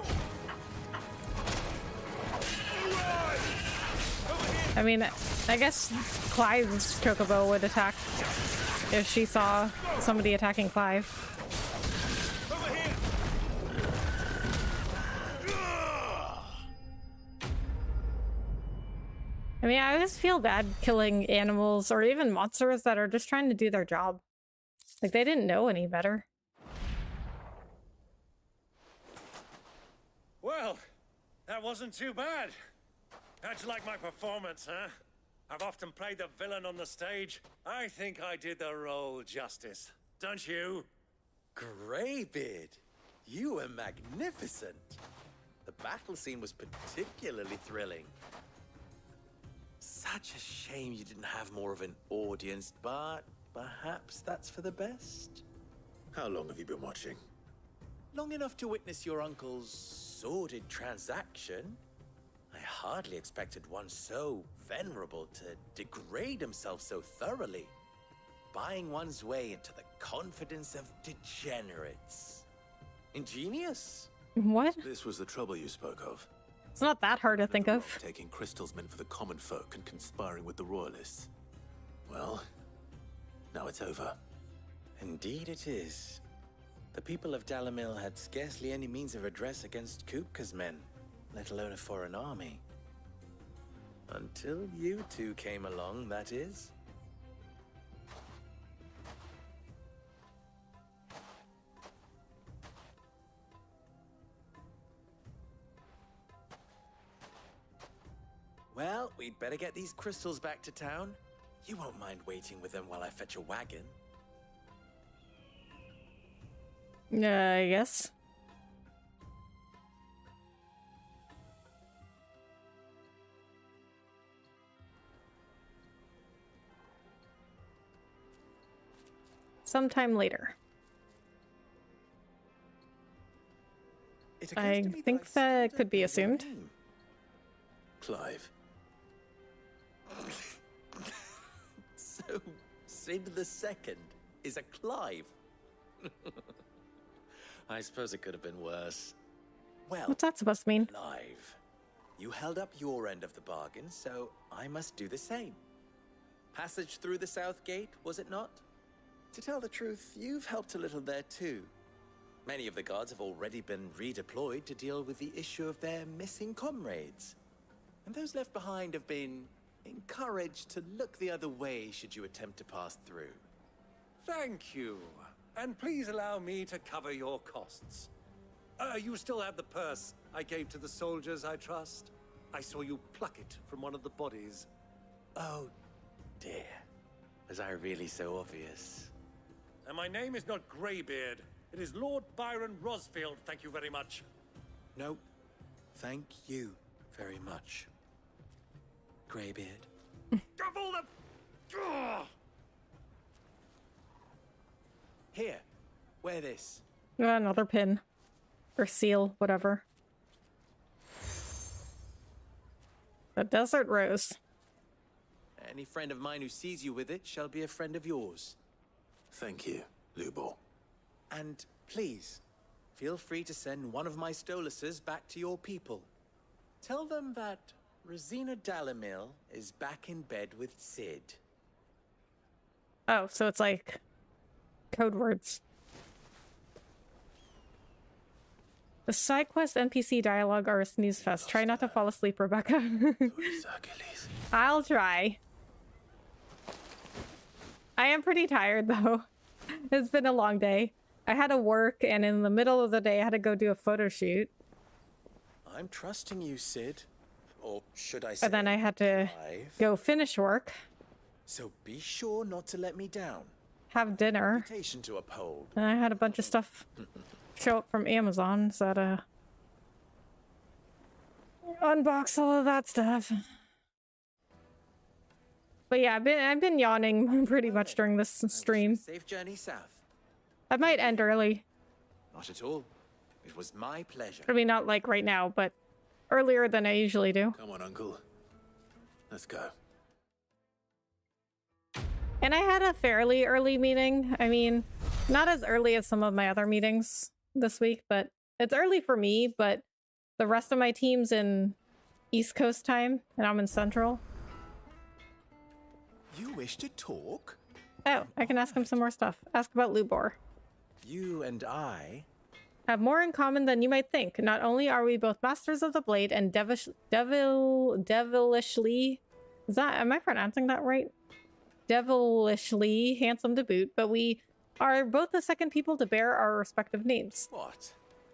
A: I mean, I guess Clive's chocobo would attack if she saw somebody attacking Clive. I mean, I just feel bad killing animals or even monsters that are just trying to do their job. Like, they didn't know any better.
P: Well, that wasn't too bad. How'd you like my performance, huh? I've often played the villain on the stage. I think I did the role justice. Don't you?
F: Greybeard, you were magnificent. The battle scene was particularly thrilling. Such a shame you didn't have more of an audience, but perhaps that's for the best.
C: How long have you been watching?
F: Long enough to witness your uncle's sordid transaction. I hardly expected one so venerable to degrade himself so thoroughly, buying one's way into the confidence of degenerates. Ingenious.
A: What?
C: This was the trouble you spoke of.
A: It's not that hard to think of.
C: Taking crystals meant for the common folk and conspiring with the royalists. Well, now it's over.
F: Indeed it is. The people of Dalamil had scarcely any means of redress against Kupka's men, let alone a foreign army. Until you two came along, that is. Well, we'd better get these crystals back to town. You won't mind waiting with them while I fetch a wagon.
A: Yes. Sometime later. I think that could be assumed.
C: Clive.
F: So, Sid the Second is a Clive. I suppose it could have been worse. Well,
A: what's that supposed to mean?
F: Clive, you held up your end of the bargain, so I must do the same. Passage through the South Gate, was it not? To tell the truth, you've helped a little there too. Many of the guards have already been redeployed to deal with the issue of their missing comrades. And those left behind have been encouraged to look the other way should you attempt to pass through.
P: Thank you. And please allow me to cover your costs. You still have the purse I gave to the soldiers, I trust? I saw you pluck it from one of the bodies.
F: Oh, dear. Was I really so obvious?
P: And my name is not Greybeard. It is Lord Byron Rosfield, thank you very much.
F: No, thank you very much, Greybeard.
P: Double the...
F: Here, wear this.
A: Another pin. Or seal, whatever. The Desert Rose.
F: Any friend of mine who sees you with it shall be a friend of yours.
C: Thank you, Lubor.
F: And please, feel free to send one of my Stoluses back to your people. Tell them that Rosina Dalamil is back in bed with Sid.
A: Oh, so it's like code words. The side quest NPC dialogue are a snooze fest. Try not to fall asleep, Rebecca. I'll try. I am pretty tired though. It's been a long day. I had to work, and in the middle of the day I had to go do a photo shoot.
F: I'm trusting you, Sid. Or should I say,
A: And then I had to go finish work.
F: So be sure not to let me down.
A: Have dinner.
F: Reputation to uphold.
A: And I had a bunch of stuff show up from Amazon, so I had to unbox all of that stuff. But yeah, I've been yawning pretty much during this stream.
F: Safe journey south.
A: I might end early.
F: Not at all. It was my pleasure.
A: I mean, not like right now, but earlier than I usually do.
C: Come on, Uncle. Let's go.
A: And I had a fairly early meeting. I mean, not as early as some of my other meetings this week, but it's early for me, but the rest of my team's in East Coast time, and I'm in Central.
F: You wish to talk?
A: Oh, I can ask him some more stuff. Ask about Lubor.
F: You and I
A: have more in common than you might think. Not only are we both masters of the blade and devilishly... am I pronouncing that right? Devilishly handsome to boot, but we are both the second people to bear our respective names.
F: What?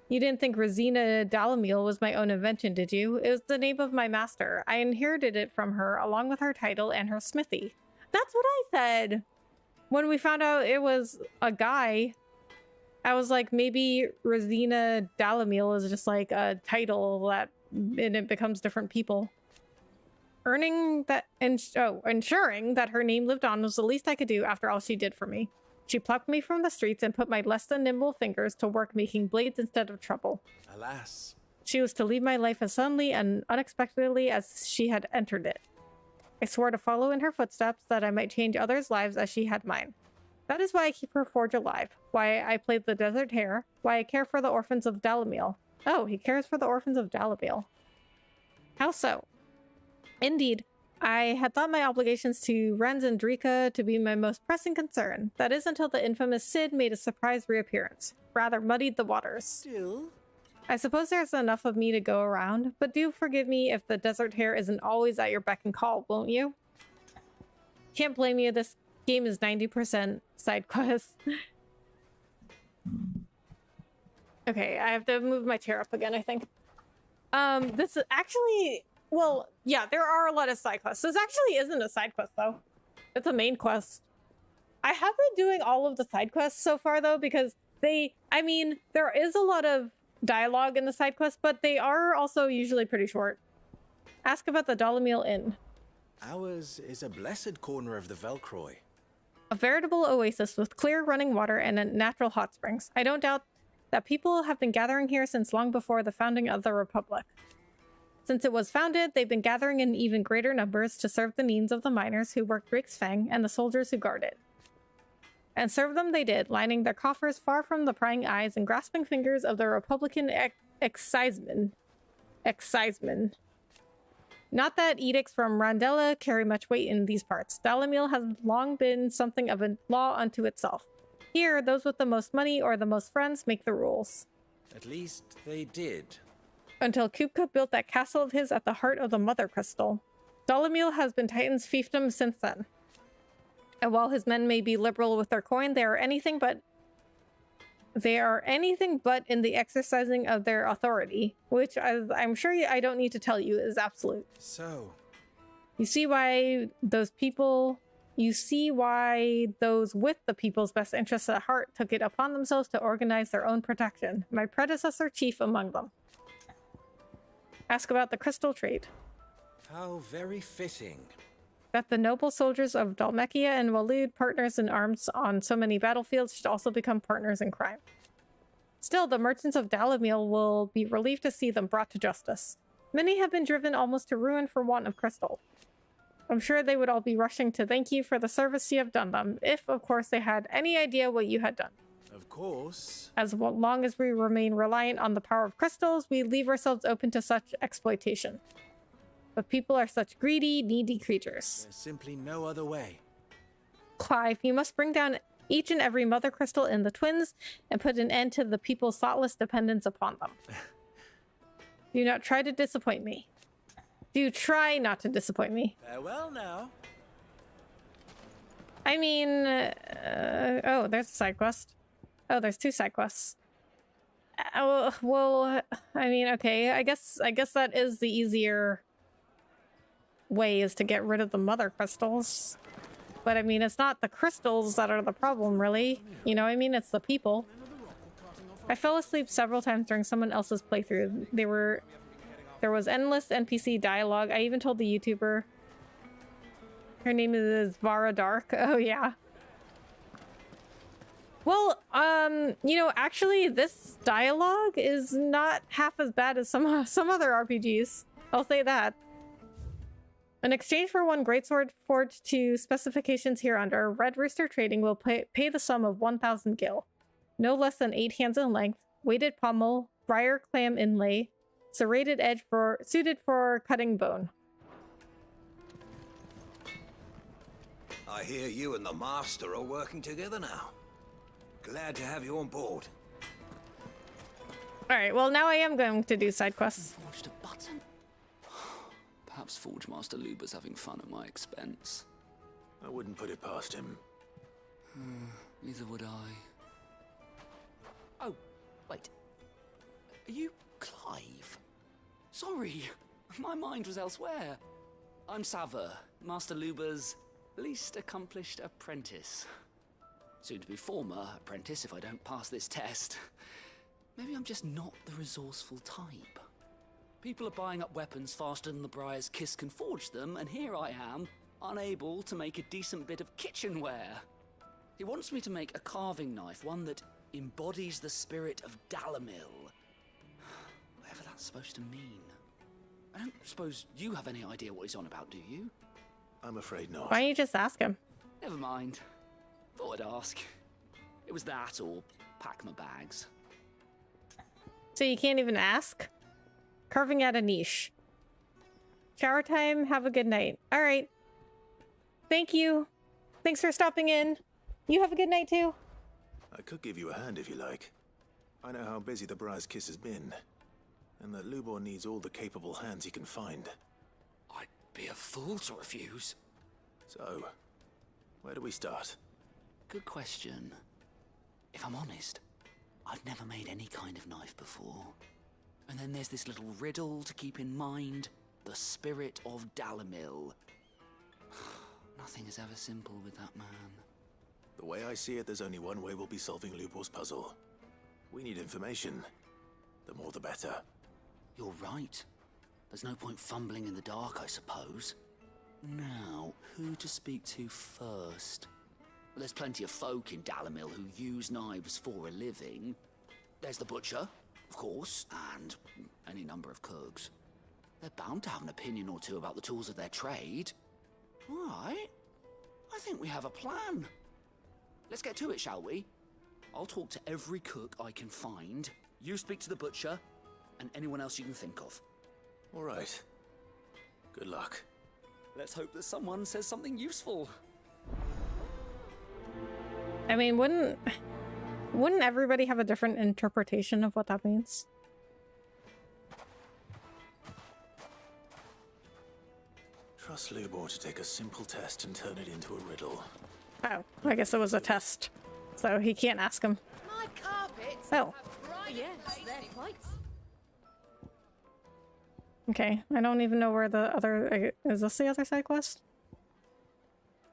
A: You didn't think Rosina Dalamil was my own invention, did you? It was the name of my master. I inherited it from her, along with her title and her smithy. That's what I said! When we found out it was a guy, I was like, maybe Rosina Dalamil is just like a title that, and it becomes different people. Ensuring that her name lived on was the least I could do after all she did for me. She plucked me from the streets and put my less than nimble fingers to work making blades instead of trouble.
F: Alas.
A: She was to leave my life as suddenly and unexpectedly as she had entered it. I swore to follow in her footsteps, that I might change others' lives as she had mine. That is why I keep her forge alive, why I played the Desert Hare, why I care for the orphans of Dalamil. Oh, he cares for the orphans of Dalamil. How so? Indeed, I had thought my obligations to Renz and Drika to be my most pressing concern. That is until the infamous Cid made a surprise reappearance. Rather muddied the waters.
F: Still?
A: I suppose there's enough of me to go around, but do forgive me if the Desert Hare isn't always at your beck and call, won't you? Can't blame you, this game is 90% side quest. Okay, I have to move my chair up again, I think. This is actually... Well, yeah, there are a lot of side quests. This actually isn't a side quest, though. It's a main quest. I have been doing all of the side quests so far, though, because I mean, there is a lot of dialogue in the side quests, but they are also usually pretty short. Ask about the Dalamil Inn.
F: Ours is a blessed corner of the Velcroy.
A: A veritable oasis with clear running water and natural hot springs. I don't doubt that people have been gathering here since long before the founding of the Republic. Since it was founded, they've been gathering in even greater numbers to serve the needs of the miners who work Drake's Fang and the soldiers who guard it. And serve them they did, lining their coffers far from the prying eyes and grasping fingers of the Republican excisemen. Not that edicts from Randella carry much weight in these parts. Dalamil has long been something of a law unto itself. Here, those with the most money or the most friends make the rules.
F: At least they did.
A: Until Kupka built that castle of his at the heart of the Mother Crystal. Dalamil has been Titan's fiefdom since then. And while his men may be liberal with their coin, they are anything but in the exercising of their authority, which, as I'm sure I don't need to tell you, is absolute.
F: So,
A: you see why those with the people's best interests at heart took it upon themselves to organize their own protection. My predecessor chief among them. Ask about the crystal trade.
F: How very fitting.
A: That the noble soldiers of Dhalmekia and Waloed, partners in arms on so many battlefields, should also become partners in crime. Still, the merchants of Dalamil will be relieved to see them brought to justice. Many have been driven almost to ruin for want of crystal. I'm sure they would all be rushing to thank you for the service you have done them, if, of course, they had any idea what you had done.
F: Of course.
A: As long as we remain reliant on the power of crystals, we leave ourselves open to such exploitation. But people are such greedy, needy creatures.
F: There's simply no other way.
A: Clive, you must bring down each and every mother crystal in the twins and put an end to the people's thoughtless dependence upon them. Do not try to disappoint me. Do try not to disappoint me.
F: Farewell now.
A: I mean, oh, there's a side quest. Oh, there's 2 side quests. Well, I mean, okay, I guess that is the easier way, is to get rid of the mother crystals. But I mean, it's not the crystals that are the problem, really. You know what I mean? It's the people. I fell asleep several times during someone else's playthrough. There was endless NPC dialogue. I even told the YouTuber. Her name is Vara Dark. Oh, yeah. Well, you know, actually, this dialogue is not half as bad as some other RPGs. I'll say that. In exchange for 1 greatsword forged to specifications hereunder, Red Rooster Trading will pay the sum of 1,000 gil. No less than 8 hands in length, weighted pommel, briar clam inlay, serrated edge suited for cutting bone.
H: I hear you and the Master are working together now. Glad to have you on board.
A: Alright, well now I am going to do side quests.
B: Forged a button? Perhaps Forge Master Luber's having fun at my expense.
C: I wouldn't put it past him.
B: Neither would I. Oh, wait. Are you Clive? Sorry, my mind was elsewhere. I'm Sava, Master Luber's least accomplished apprentice. Soon to be former apprentice if I don't pass this test. Maybe I'm just not the resourceful type. People are buying up weapons faster than the Briar's Kiss can forge them, and here I am, unable to make a decent bit of kitchenware. He wants me to make a carving knife, one that embodies the spirit of Dalamil. Whatever that's supposed to mean. I don't suppose you have any idea what he's on about, do you?
C: I'm afraid not.
A: Why don't you just ask him?
B: Never mind. Thought I'd ask. It was that or pack my bags.
A: So you can't even ask? Carving out a niche. Shower time, have a good night. Alright. Thank you. Thanks for stopping in. You have a good night too.
C: I could give you a hand if you like. I know how busy the Briar's Kiss has been, and that Lubor needs all the capable hands he can find.
B: I'd be a fool to refuse.
C: So, where do we start?
B: Good question. If I'm honest, I've never made any kind of knife before. And then there's this little riddle to keep in mind. The spirit of Dalamil. Nothing is ever simple with that man.
C: The way I see it, there's only one way we'll be solving Lubor's puzzle. We need information. The more the better.
B: You're right. There's no point fumbling in the dark, I suppose. Now, who to speak to first? Well, there's plenty of folk in Dalamil who use knives for a living. There's the butcher, of course, and any number of cooks. They're bound to have an opinion or two about the tools of their trade. All right. I think we have a plan. Let's get to it, shall we? I'll talk to every cook I can find. You speak to the butcher, and anyone else you can think of.
C: All right. Good luck.
B: Let's hope that someone says something useful.
A: I mean, wouldn't everybody have a different interpretation of what that means?
C: Trust Lubor to take a simple test and turn it into a riddle.
A: Oh, I guess it was a test. So he can't ask him.
I: My carpets
A: Oh.
I: yes, they're quite.
A: Okay, I don't even know where the other... Is this the other side quest?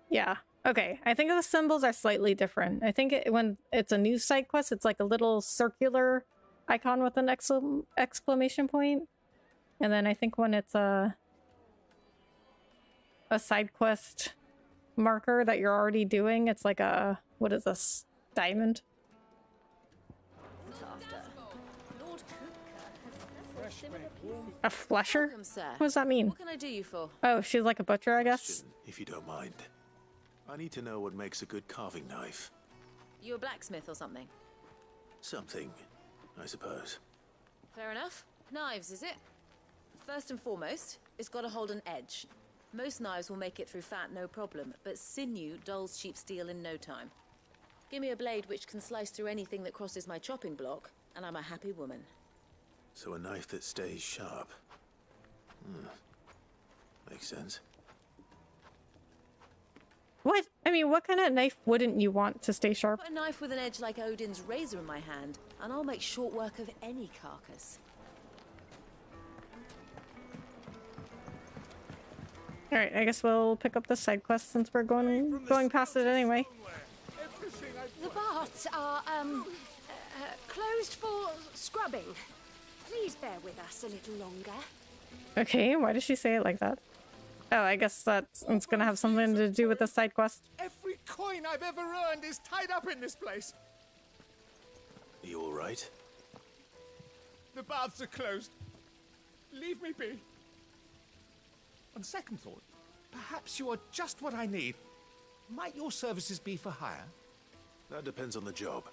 A: Yeah. Okay, I think the symbols are slightly different. I think when it's a new side quest, it's like a little circular icon with an exclamation point. And then I think when it's a side quest marker that you're already doing, it's like a... What is this? Diamond? A flesher?
O: Welcome, sir.
A: What does that mean?
O: What can I do you for?
A: Oh, she's like a butcher, I guess.
C: If you don't mind. I need to know what makes a good carving knife.
O: You a blacksmith or something?
C: Something, I suppose.
O: Fair enough. Knives, is it? First and foremost, it's got to hold an edge. Most knives will make it through fat no problem, but sinew dulls cheap steel in no time. Give me a blade which can slice through anything that crosses my chopping block, and I'm a happy woman.
C: So a knife that stays sharp. Makes sense.
A: What? I mean, what kind of knife wouldn't you want to stay sharp?
O: Put a knife with an edge like Odin's razor in my hand, and I'll make short work of any carcass.
A: Alright, I guess we'll pick up the side quest since we're going past it anyway.
I: The baths are, closed for scrubbing. Please bear with us a little longer.
A: Okay, why does she say it like that? Oh, I guess it's gonna have something to do with the side quest.
K: Every coin I've ever earned is tied up in this place.
C: You all right?
K: The baths are closed. Leave me be. On second thought, perhaps you are just what I need. Might your services be for hire?
C: That depends on the job.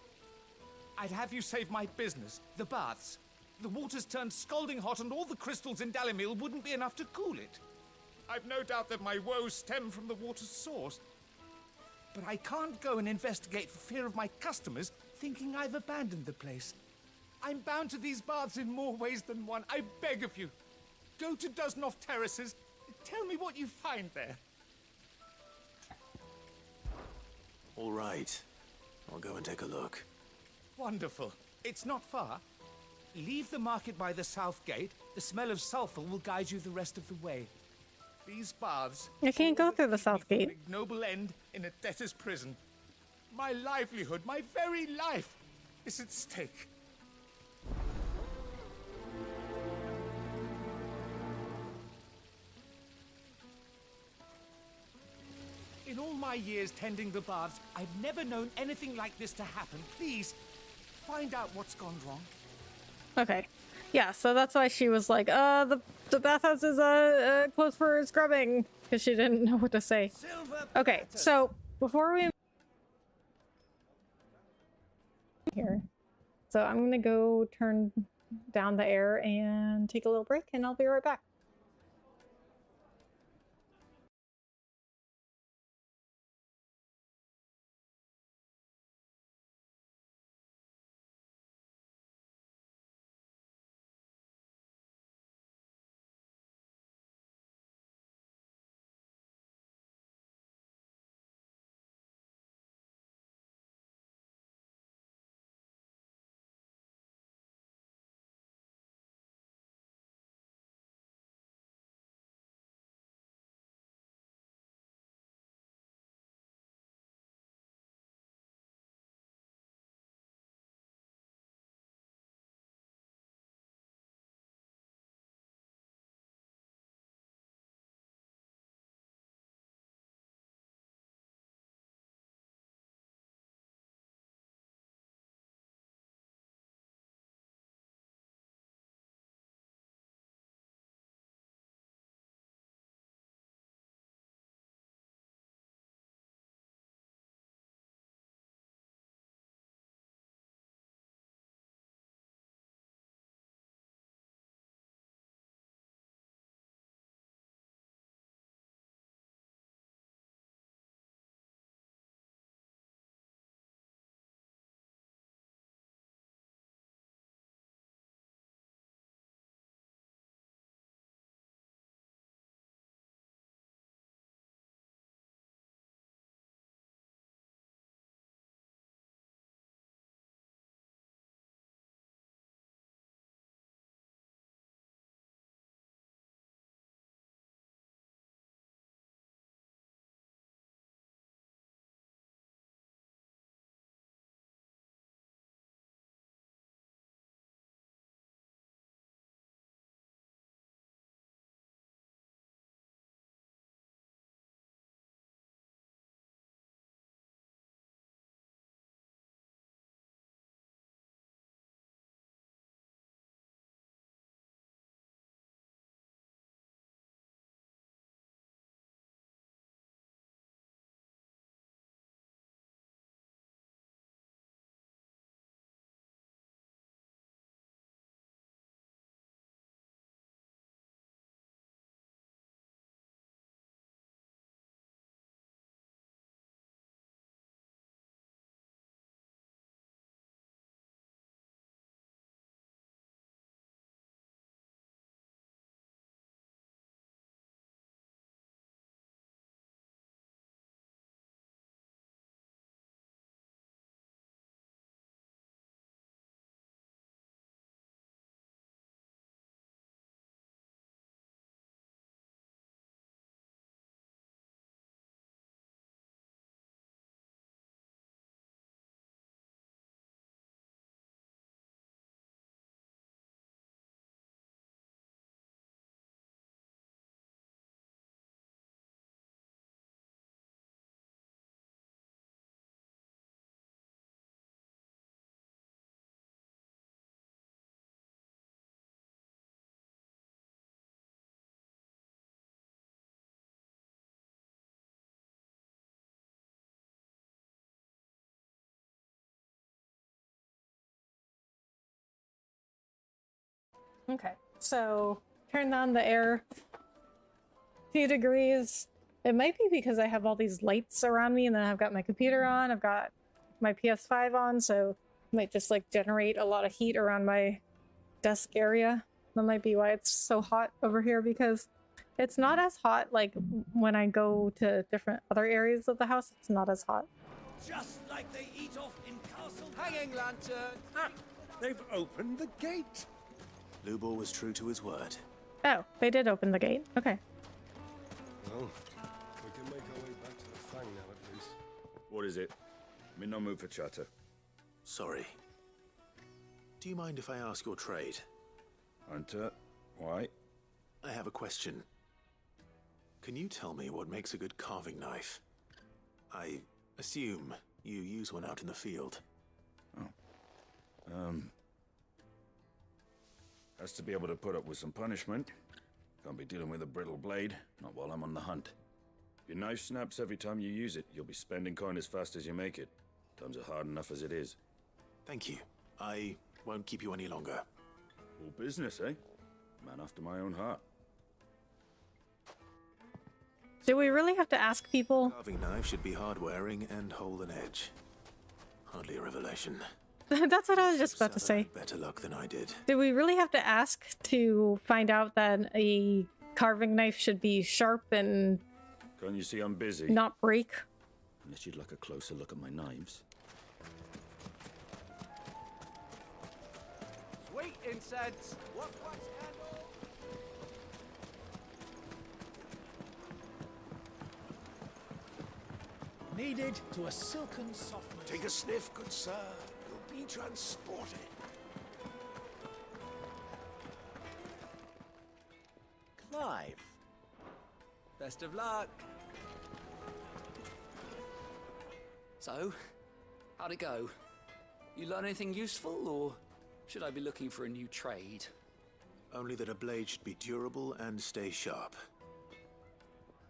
K: I'd have you save my business, the baths. The water's turned scalding hot and all the crystals in Dalimil wouldn't be enough to cool it. I've no doubt that my woes stem from the water's source. But I can't go and investigate for fear of my customers thinking I've abandoned the place. I'm bound to these baths in more ways than one. I beg of you. Go to Dusnov Terraces. Tell me what you find there.
C: All right. I'll go and take a look.
K: Wonderful. It's not far. Leave the market by the south gate. The smell of sulfur will guide you the rest of the way. These baths...
A: I can't go through the south gate.
K: An ignoble end in a debtor's prison. My livelihood, my very life, is at stake. In all my years tending the baths, I've never known anything like this to happen. Please, find out what's gone wrong.
A: Okay. Yeah, so that's why she was like, the bathhouse is closed for scrubbing, because she didn't know what to say. Okay, so before we here, so I'm gonna go turn down the air and take a little break, and I'll be right back. Okay, so turn on the air a few degrees. It might be because I have all these lights around me, and then I've got my computer on, I've got my PS5 on, so it might just like generate a lot of heat around my desk area. That might be why it's so hot over here, because it's not as hot like when I go to different other areas of the house. It's not as hot.
G: Just like they eat off in Castle
K: Hanging lantern!
N: Ah, they've opened the gate!
C: Lubor was true to his word.
A: Oh, they did open the gate. Okay.
P: Well, we can make our way back to the Fang now at least.
L: What is it? I'm in no mood for chatter.
C: Sorry. Do you mind if I ask your trade?
L: Hunter, why?
C: I have a question. Can you tell me what makes a good carving knife? I assume you use one out in the field.
L: Has to be able to put up with some punishment. Can't be dealing with a brittle blade, not while I'm on the hunt. If your knife snaps every time you use it, you'll be spending coin as fast as you make it. Times are hard enough as it is.
C: Thank you. I won't keep you any longer.
L: All business, eh? Man after my own heart.
A: Do we really have to ask people?
C: Carving knife should be hard-wearing and hold an edge. Hardly a revelation.
A: That's what I was just about to say.
C: Better luck than I did.
A: Do we really have to ask to find out that a carving knife should be sharp and
L: Can't you see I'm busy?
A: not break?
L: Unless you'd like a closer look at my knives.
K: Sweet incense! What wax candle?
E: Kneaded to a silken softness. Take a sniff, good sir. You'll be transported.
F: Clive. Best of luck.
B: So, how'd it go? You learn anything useful, or should I be looking for a new trade?
C: Only that a blade should be durable and stay sharp.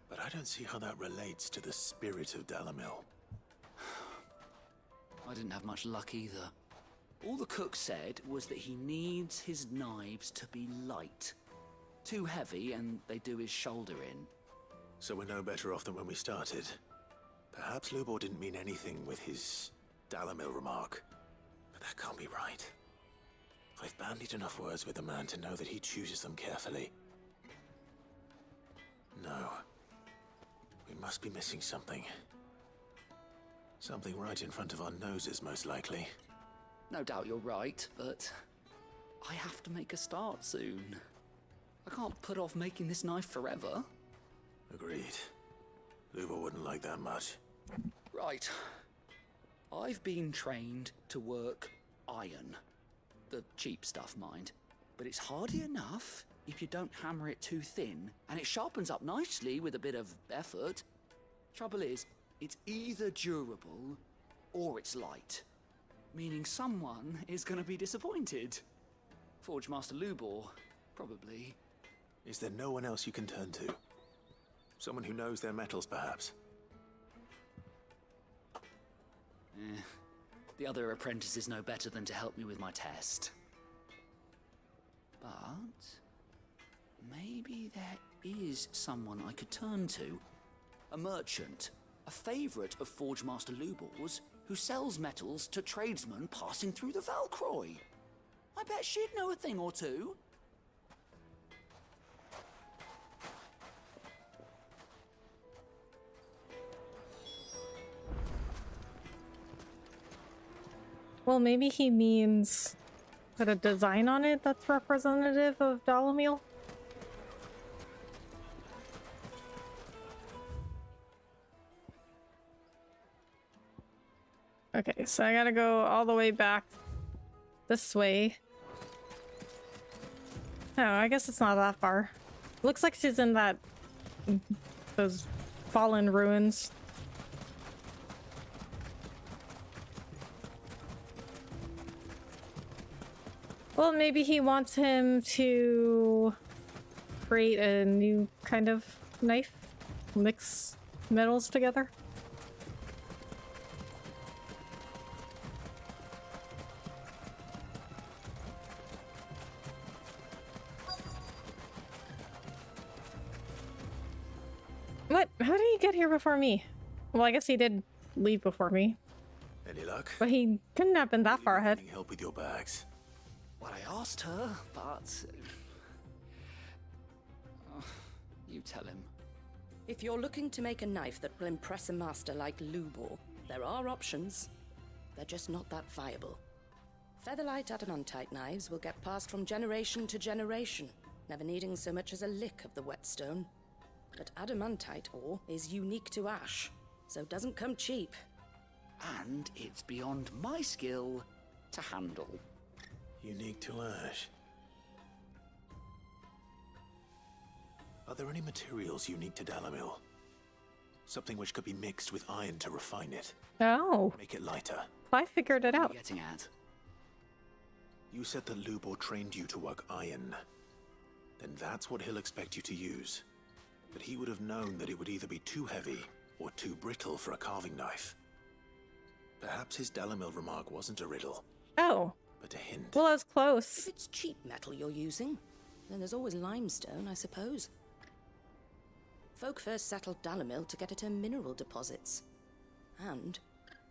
C: But I don't see how that relates to the spirit of Dalamil.
B: I didn't have much luck either. All the cook said was that he needs his knives to be light. Too heavy and they do his shoulder in.
C: So we're no better off than when we started. Perhaps Lubor didn't mean anything with his Dalamil remark. But that can't be right. I've bandied enough words with the man to know that he chooses them carefully. No. We must be missing something. Something right in front of our noses, most likely.
B: No doubt you're right, but I have to make a start soon. I can't put off making this knife forever.
C: Agreed. Lubor wouldn't like that much.
B: Right. I've been trained to work iron. The cheap stuff, mind. But it's hardy enough if you don't hammer it too thin, and it sharpens up nicely with a bit of effort. Trouble is, it's either durable or it's light. Meaning someone is going to be disappointed. Forge Master Lubor, probably.
C: Is there no one else you can turn to? Someone who knows their metals, perhaps?
B: The other apprentices know better than to help me with my test. But maybe there is someone I could turn to. A merchant, a favourite of Forge Master Lubor's, who sells metals to tradesmen passing through the Valcroy. I bet she'd know a thing or two.
A: Well, maybe he means put a design on it that's representative of Dalamil. Okay, so I gotta go all the way back this way. Oh, I guess it's not that far. Looks like she's in those fallen ruins. Well, maybe he wants him to create a new kind of knife, mix metals together. here before me. Well, I guess he did leave before me.
C: Any luck?
A: But he couldn't have been that far ahead.
C: Help with your bags.
B: Well, I asked her, but... you tell him.
R: If you're looking to make a knife that will impress a master like Lubor, there are options. They're just not that viable. Featherlight adamantite knives will get passed from generation to generation, never needing so much as a lick of the whetstone. But adamantite ore is unique to ash, so it doesn't come cheap.
B: And it's beyond my skill to handle.
C: Unique to ash. Are there any materials unique to Dalamil? Something which could be mixed with iron to refine it.
A: Oh.
C: Make it lighter.
A: I figured it out.
B: Getting at?
C: You said that Lubor trained you to work iron. Then that's what he'll expect you to use. But he would have known that it would either be too heavy or too brittle for a carving knife. Perhaps his Dalamil remark wasn't a riddle.
A: Oh.
C: But a hint.
A: Well, I was close.
R: If it's cheap metal you're using, then there's always limestone, I suppose. Folk first settled Dalamil to get at her mineral deposits. And,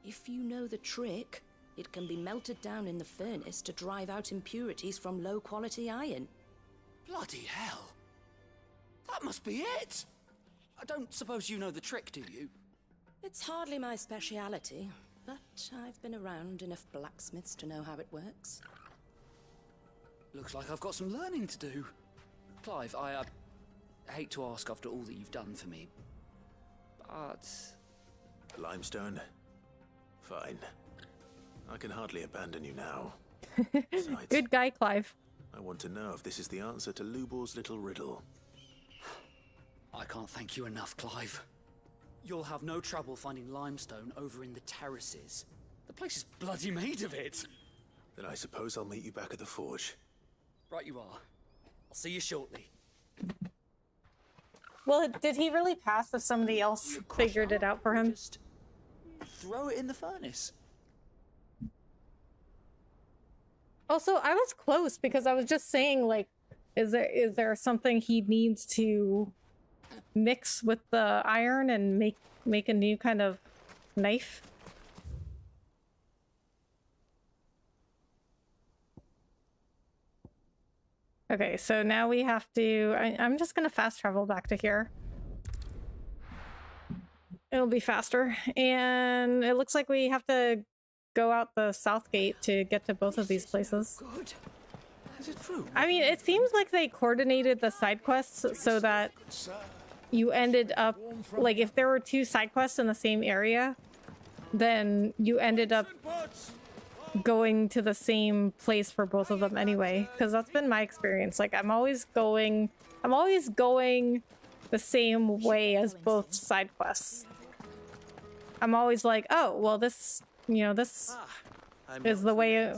R: if you know the trick, it can be melted down in the furnace to drive out impurities from low-quality iron.
B: Bloody hell! That must be it! I don't suppose you know the trick, do you?
R: It's hardly my speciality, but I've been around enough blacksmiths to know how it works.
B: Looks like I've got some learning to do. Clive, I hate to ask after all that you've done for me, but...
C: Limestone? Fine. I can hardly abandon you now. Besides,
A: good guy, Clive.
C: I want to know if this is the answer to Lubor's little riddle.
B: I can't thank you enough, Clive. You'll have no trouble finding limestone over in the terraces. The place is bloody made of it.
C: Then I suppose I'll meet you back at the forge.
B: Right you are. I'll see you shortly.
A: Well, did he really pass if somebody else figured it out for him?
B: Just throw it in the furnace.
A: Also, I was close because I was just saying, like, is there something he needs to mix with the iron and make a new kind of knife? Okay, so now we have to... I'm just gonna fast travel back to here. It'll be faster. And it looks like we have to go out the south gate to get to both of these places.
B: Good. Is it true?
A: I mean, it seems like they coordinated the side quests so that you ended up... Like, if there were two side quests in the same area, then you ended up going to the same place for both of them anyway, because that's been my experience. Like, I'm always going the same way as both side quests. I'm always like, oh, well, this, you know, this is the way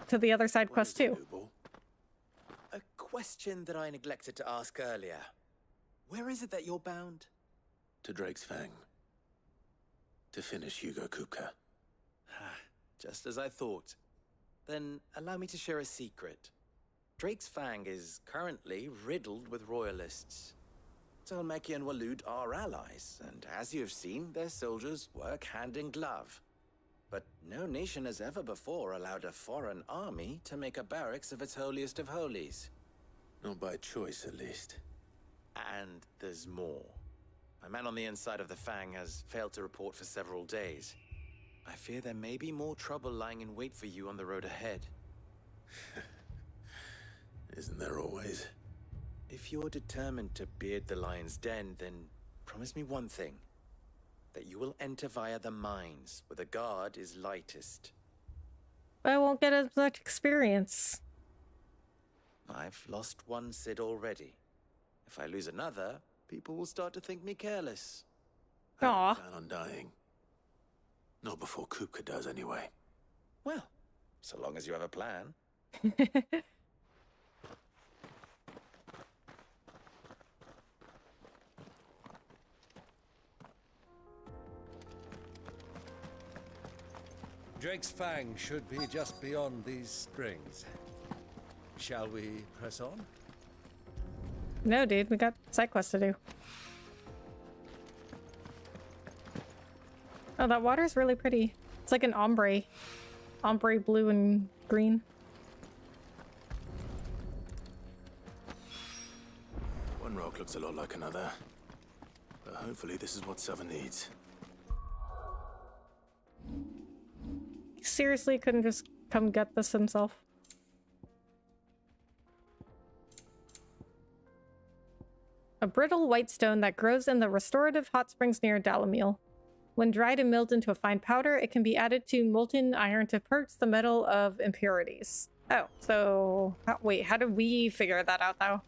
A: to the other side quest too.
F: A question that I neglected to ask earlier. Where is it that you're bound?
C: To Drake's Fang. To finish Hugo Kupka.
F: Just as I thought. Then allow me to share a secret. Drake's Fang is currently riddled with royalists. Tolmeki and Waloed are allies, and as you have seen, their soldiers work hand in glove. But no nation has ever before allowed a foreign army to make a barracks of its holiest of holies.
C: Not by choice, at least.
F: And there's more. My man on the inside of the Fang has failed to report for several days. I fear there may be more trouble lying in wait for you on the road ahead.
C: Isn't there always?
F: If you're determined to beard the lion's den, then promise me one thing. That you will enter via the mines, where the guard is lightest.
A: I won't get as much experience.
F: I've lost one Cid already. If I lose another, people will start to think me careless.
C: I don't plan on dying. Not before Kupka does, anyway.
F: Well, so long as you have a plan.
P: Drake's Fang should be just beyond these springs. Shall we press on?
A: No, dude, we got side quests to do. Oh, that water's really pretty. It's like an ombre. Ombre blue and green.
C: One rock looks a lot like another. But hopefully this is what Sava needs.
A: He seriously couldn't just come get this himself. A brittle white stone that grows in the restorative hot springs near Dalamil. When dried and milled into a fine powder, it can be added to molten iron to purge the metal of impurities. Oh, so... wait, how did we figure that out, though?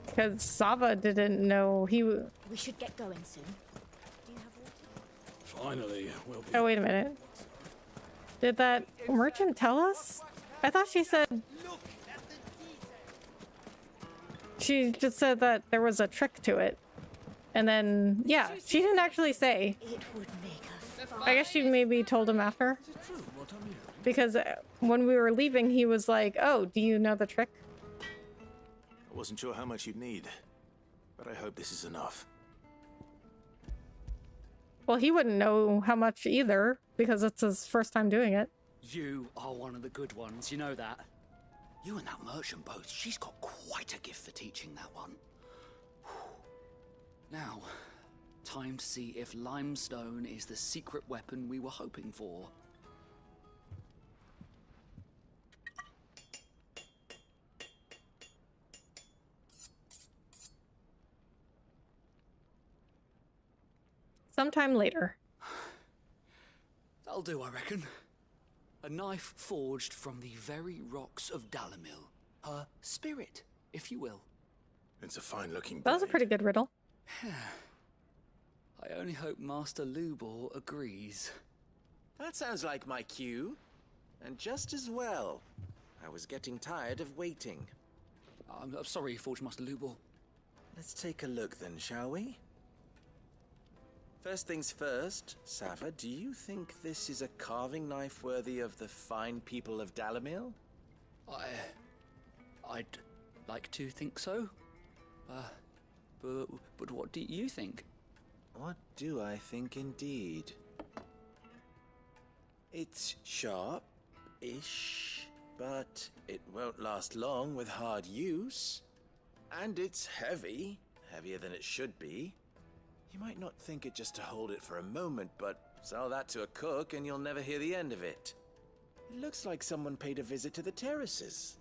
A: Because Sava didn't know he...
D: We should get going soon. Do you have water?
J: Finally, we'll be...
A: Oh, wait a minute. Did that merchant tell us? I thought she said... She just said that there was a trick to it. And then, yeah, she didn't actually say.
D: It would make a
A: I guess she maybe told him after. Because when we were leaving, he was like, oh, do you know the trick?
C: I wasn't sure how much you'd need, but I hope this is enough.
A: Well, he wouldn't know how much either, because it's his first time doing it.
B: You are one of the good ones, you know that. You and that merchant both, she's got quite a gift for teaching that one. Now, time to see if limestone is the secret weapon we were hoping for.
A: Sometime later.
B: That'll do, I reckon. A knife forged from the very rocks of Dalamil. Her spirit, if you will.
C: It's a fine-looking
A: That was a pretty good riddle.
B: I only hope Master Lubor agrees.
F: That sounds like my cue. And just as well. I was getting tired of waiting.
B: I'm sorry, Forge Master Lubor.
F: Let's take a look then, shall we? First things first, Sava, do you think this is a carving knife worthy of the fine people of Dalamil?
B: I'd like to think so. But what do you think?
F: What do I think indeed? It's sharp-ish, but it won't last long with hard use. And it's heavy, heavier than it should be. You might not think it just to hold it for a moment, but sell that to a cook and you'll never hear the end of it. It looks like someone paid a visit to the terraces.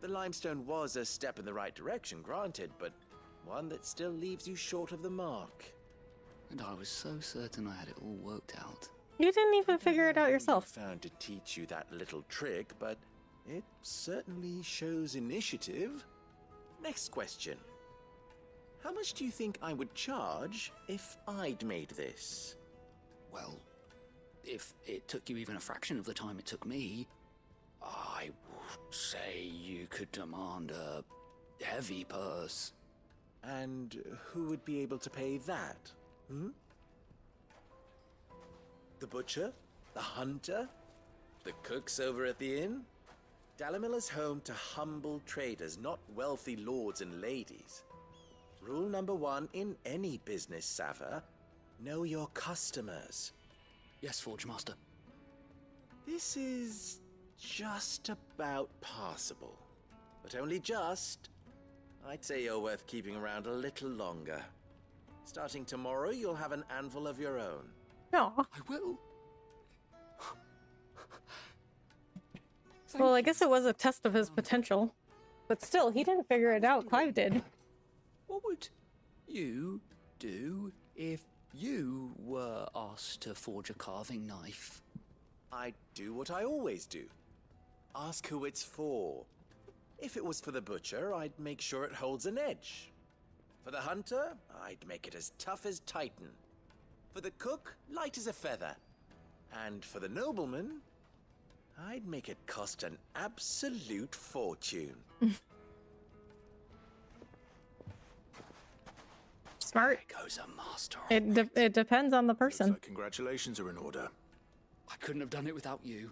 F: The limestone was a step in the right direction, granted, but one that still leaves you short of the mark.
B: And I was so certain I had it all worked out.
A: You didn't even figure it out yourself.
F: Found to teach you that little trick, but it certainly shows initiative. Next question. How much do you think I would charge if I'd made this?
B: Well, if it took you even a fraction of the time it took me, I would say you could demand a heavy purse.
F: And who would be able to pay that? The butcher? The hunter? The cooks over at the inn? Dalamil is home to humble traders, not wealthy lords and ladies. Rule number 1 in any business, Sava, know your customers.
B: Yes, Forge Master.
F: This is just about passable. But only just. I'd say you're worth keeping around a little longer. Starting tomorrow, you'll have an anvil of your own.
A: No.
B: I will.
A: Well, I guess it was a test of his potential. But still, he didn't figure it out. Clive did.
B: What would you do if you were asked to forge a carving knife?
F: I'd do what I always do. Ask who it's for. If it was for the butcher, I'd make sure it holds an edge. For the hunter, I'd make it as tough as Titan. For the cook, light as a feather. And for the nobleman, I'd make it cost an absolute fortune.
A: Smart.
B: There goes a master.
A: It depends on the person.
C: So congratulations are in order.
B: I couldn't have done it without you.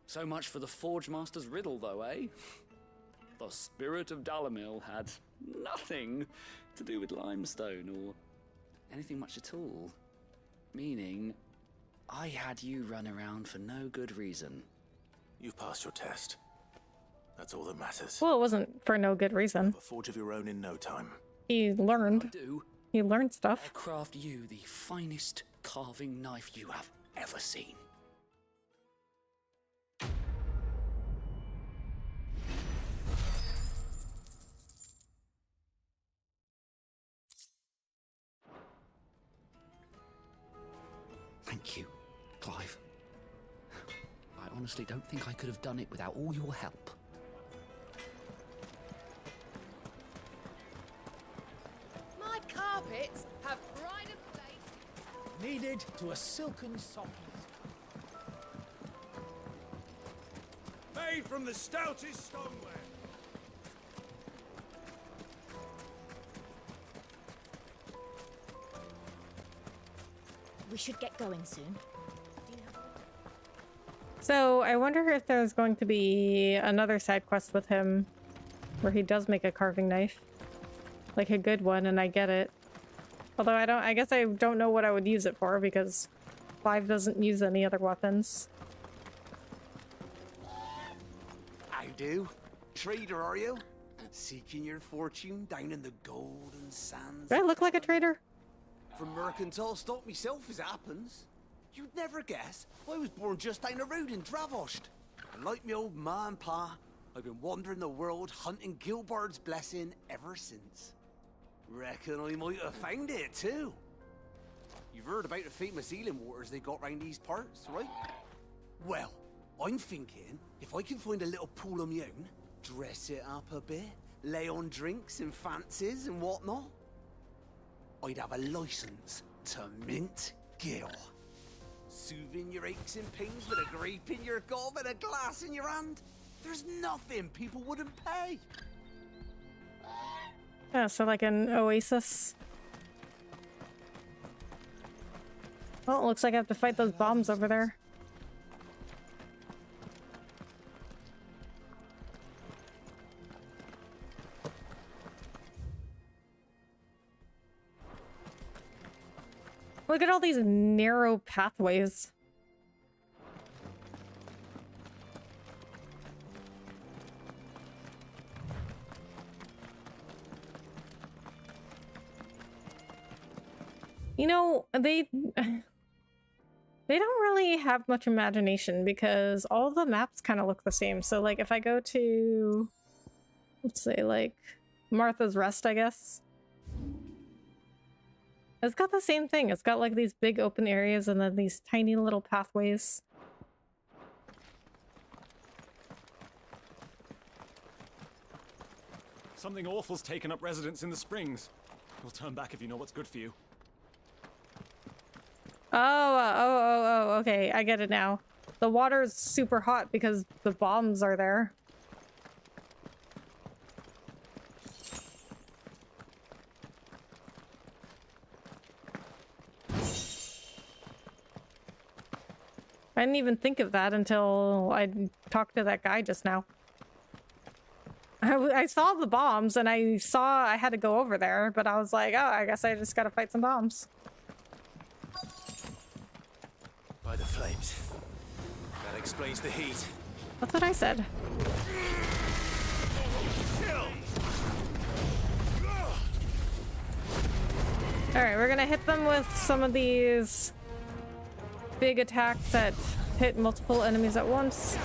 B: So much for the Forge Master's riddle, though, eh? The spirit of Dalamil had nothing to do with limestone or anything much at all. Meaning, I had you run around for no good reason.
C: You've passed your test. That's all that matters.
A: Well, it wasn't for no good reason.
C: A forge of your own in no time.
A: He learned. He learned stuff.
B: I'll craft you the finest carving knife you have ever seen. Thank you, Clive. I honestly don't think I could have done it without all your help.
F: My carpets have pride of place. Kneaded to a silken softness.
J: Made from the stoutest stoneware.
D: We should get going soon.
A: So I wonder if there's going to be another side quest with him where he does make a carving knife. Like a good one, and I get it. Although I guess I don't know what I would use it for because Clive doesn't use any other weapons.
Q: How do? Trader, are you? Seeking your fortune down in the golden sands?
A: Do I look like a traitor?
Q: From mercantile stock myself, as it happens. You'd never guess. I was born just down the road in Dravost. And like me old ma and pa, I've been wandering the world hunting Gilbard's blessing ever since. Reckon I might have found it too. You've heard about the famous healing waters they got round these parts, right? Well, I'm thinking if I can find a little pool of my own, dress it up a bit, lay on drinks and fancies and whatnot, I'd have a license to mint Gil. Soothing your aches and pains with a grape in your gob and a glass in your hand. There's nothing people wouldn't pay.
A: Yeah, so like an oasis. Well, it looks like I have to fight those bombs over there. Look at all these narrow pathways. You know, they don't really have much imagination because all the maps kind of look the same. So like if I go to, let's say like Martha's Rest, I guess. It's got the same thing. It's got like these big open areas and then these tiny little pathways.
U: Something awful's taken up residence in the springs. We'll turn back if you know what's good for you.
A: Oh, okay. I get it now. The water's super hot because the bombs are there. I didn't even think of that until I talked to that guy just now. I saw the bombs and I saw I had to go over there, but I was like, oh, I guess I just gotta fight some bombs.
C: By the flames. That explains the heat.
A: That's what I said. Alright, we're gonna hit them with some of these big attacks that hit multiple enemies at once.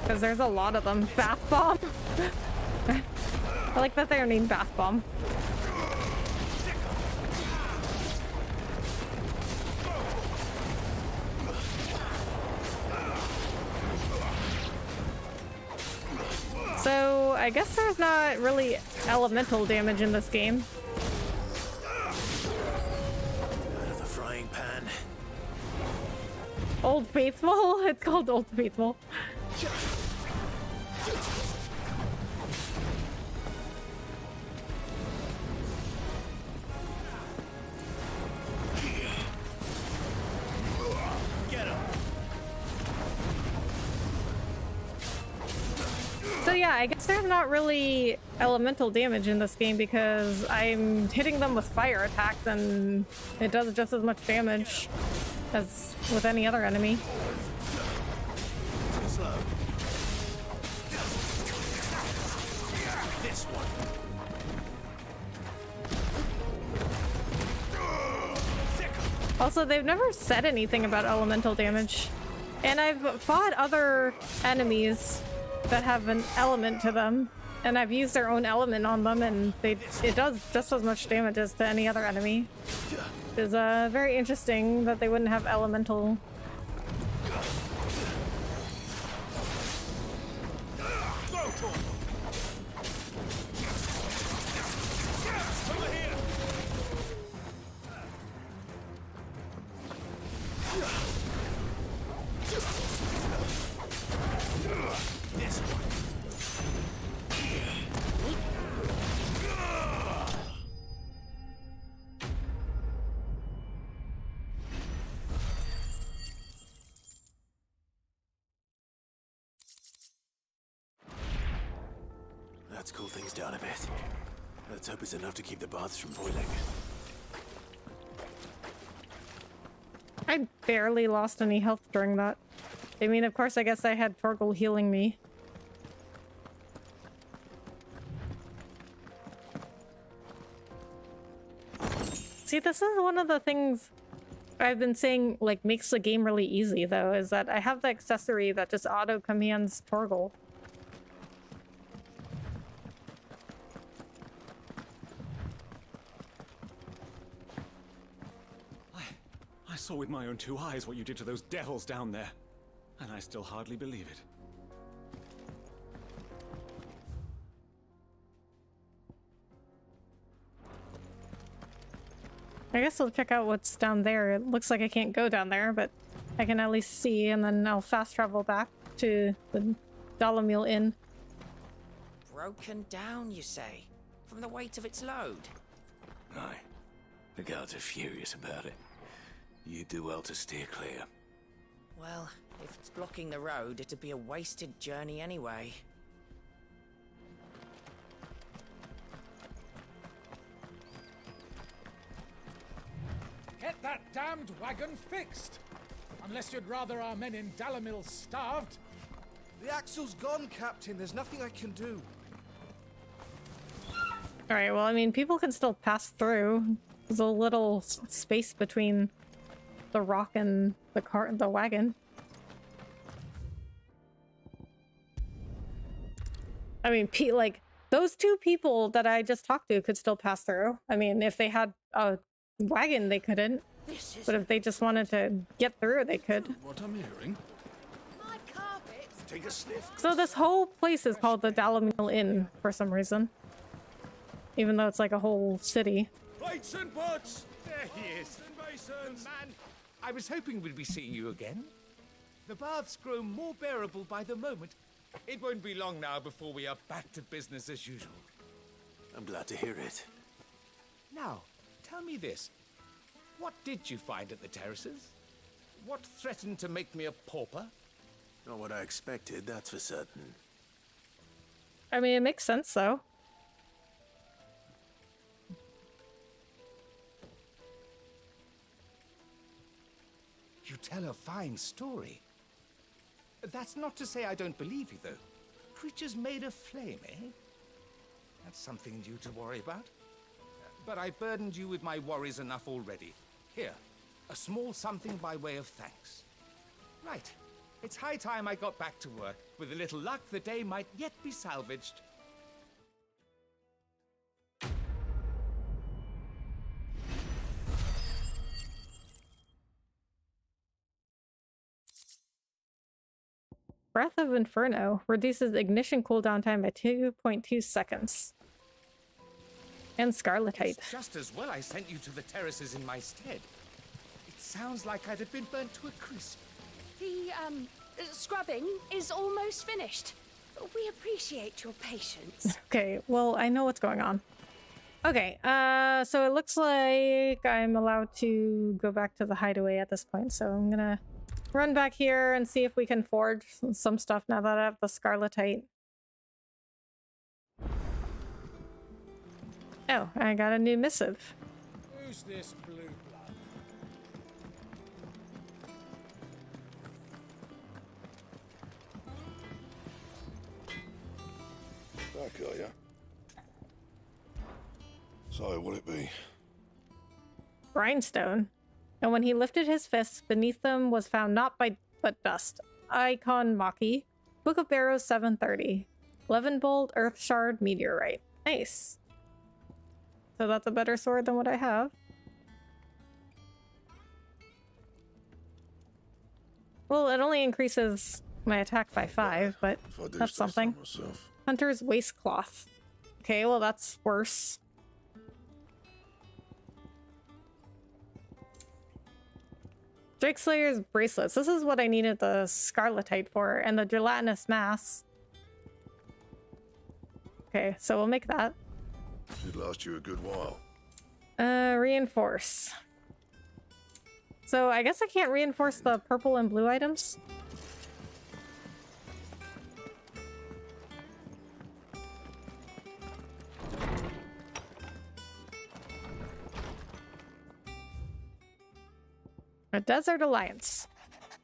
A: Because there's a lot of them. Bath Bomb. I like that they are named Bath Bomb. So I guess there's not really elemental damage in this game.
C: Out of the frying pan.
A: Old Faithful? It's called Old Faithful. So yeah, I guess there's not really elemental damage in this game because I'm hitting them with fire attacks and it does just as much damage as with any other enemy.
G: This one.
A: Also, they've never said anything about elemental damage. And I've fought other enemies that have an element to them, and I've used their own element on them, and it does just as much damage as to any other enemy. It's very interesting that they wouldn't have elemental.
C: Let's cool things down a bit. Let's hope it's enough to keep the baths from boiling.
A: I barely lost any health during that. I mean, of course, I guess I had Torgal healing me. See, this is one of the things I've been saying, like, makes the game really easy, though, is that I have the accessory that just auto-commands Torgal.
U: I saw with my own 2 eyes what you did to those devils down there, and I still hardly believe it.
A: I guess I'll check out what's down there. It looks like I can't go down there, but I can at least see, and then I'll fast travel back to the Dalamil Inn.
F: Broken down, you say? From the weight of its load?
H: Aye. The guards are furious about it. You do well to steer clear.
F: Well, if it's blocking the road, it'd be a wasted journey anyway.
K: Get that damned wagon fixed! Unless you'd rather our men in Dalamil starved.
M: The axle's gone, Captain. There's nothing I can do.
A: Alright, well, I mean, people can still pass through. There's a little space between the rock and the wagon. I mean, like, those 2 people that I just talked to could still pass through. I mean, if they had a wagon, they couldn't. But if they just wanted to get through, they could.
J: What I'm hearing?
F: My carpet.
J: Take a sniff.
A: So this whole place is called the Dalamil Inn for some reason. Even though it's like a whole city.
K: Plates and pots! There he is. Basins. Man, I was hoping we'd be seeing you again. The baths grow more bearable by the moment. It won't be long now before we are back to business as usual.
C: I'm glad to hear it.
K: Now, tell me this. What did you find at the terraces? What threatened to make me a pauper?
C: Not what I expected, that's for certain.
A: I mean, it makes sense, though.
K: You tell a fine story. That's not to say I don't believe you, though. Creatures made of flame, eh? That's something new to worry about. But I burdened you with my worries enough already. Here, a small something by way of thanks. Right. It's high time I got back to work. With a little luck, the day might yet be salvaged.
A: Breath of Inferno reduces ignition cooldown time by 2.2 seconds. And Scarletite.
K: It's just as well I sent you to the terraces in my stead. It sounds like I'd have been burnt to a crisp.
I: The, scrubbing is almost finished. We appreciate your patience.
A: Okay, well, I know what's going on. Okay, so it looks like I'm allowed to go back to the hideaway at this point, so I'm gonna run back here and see if we can forge some stuff now that I have the Scarletite. Oh, I got a new missive.
P: Who's this blue blood?
S: Back, are ya? So, what'll it be?
A: Grindstone. And when he lifted his fists, beneath them was found not but dust. Icon Maki. Book of Barrows 730. Leavenbolt, Earth Shard, Meteorite. Nice. So that's a better sword than what I have. Well, it only increases my attack by 5, but that's something. Hunter's Waistcloth. Okay, well that's worse. Drakeslayer's bracelets. This is what I needed the Scarletite for, and the gelatinous mass. Okay, so we'll make that.
S: Should last you a good while.
A: Reinforce. So I guess I can't reinforce the purple and blue items. A Desert Alliance.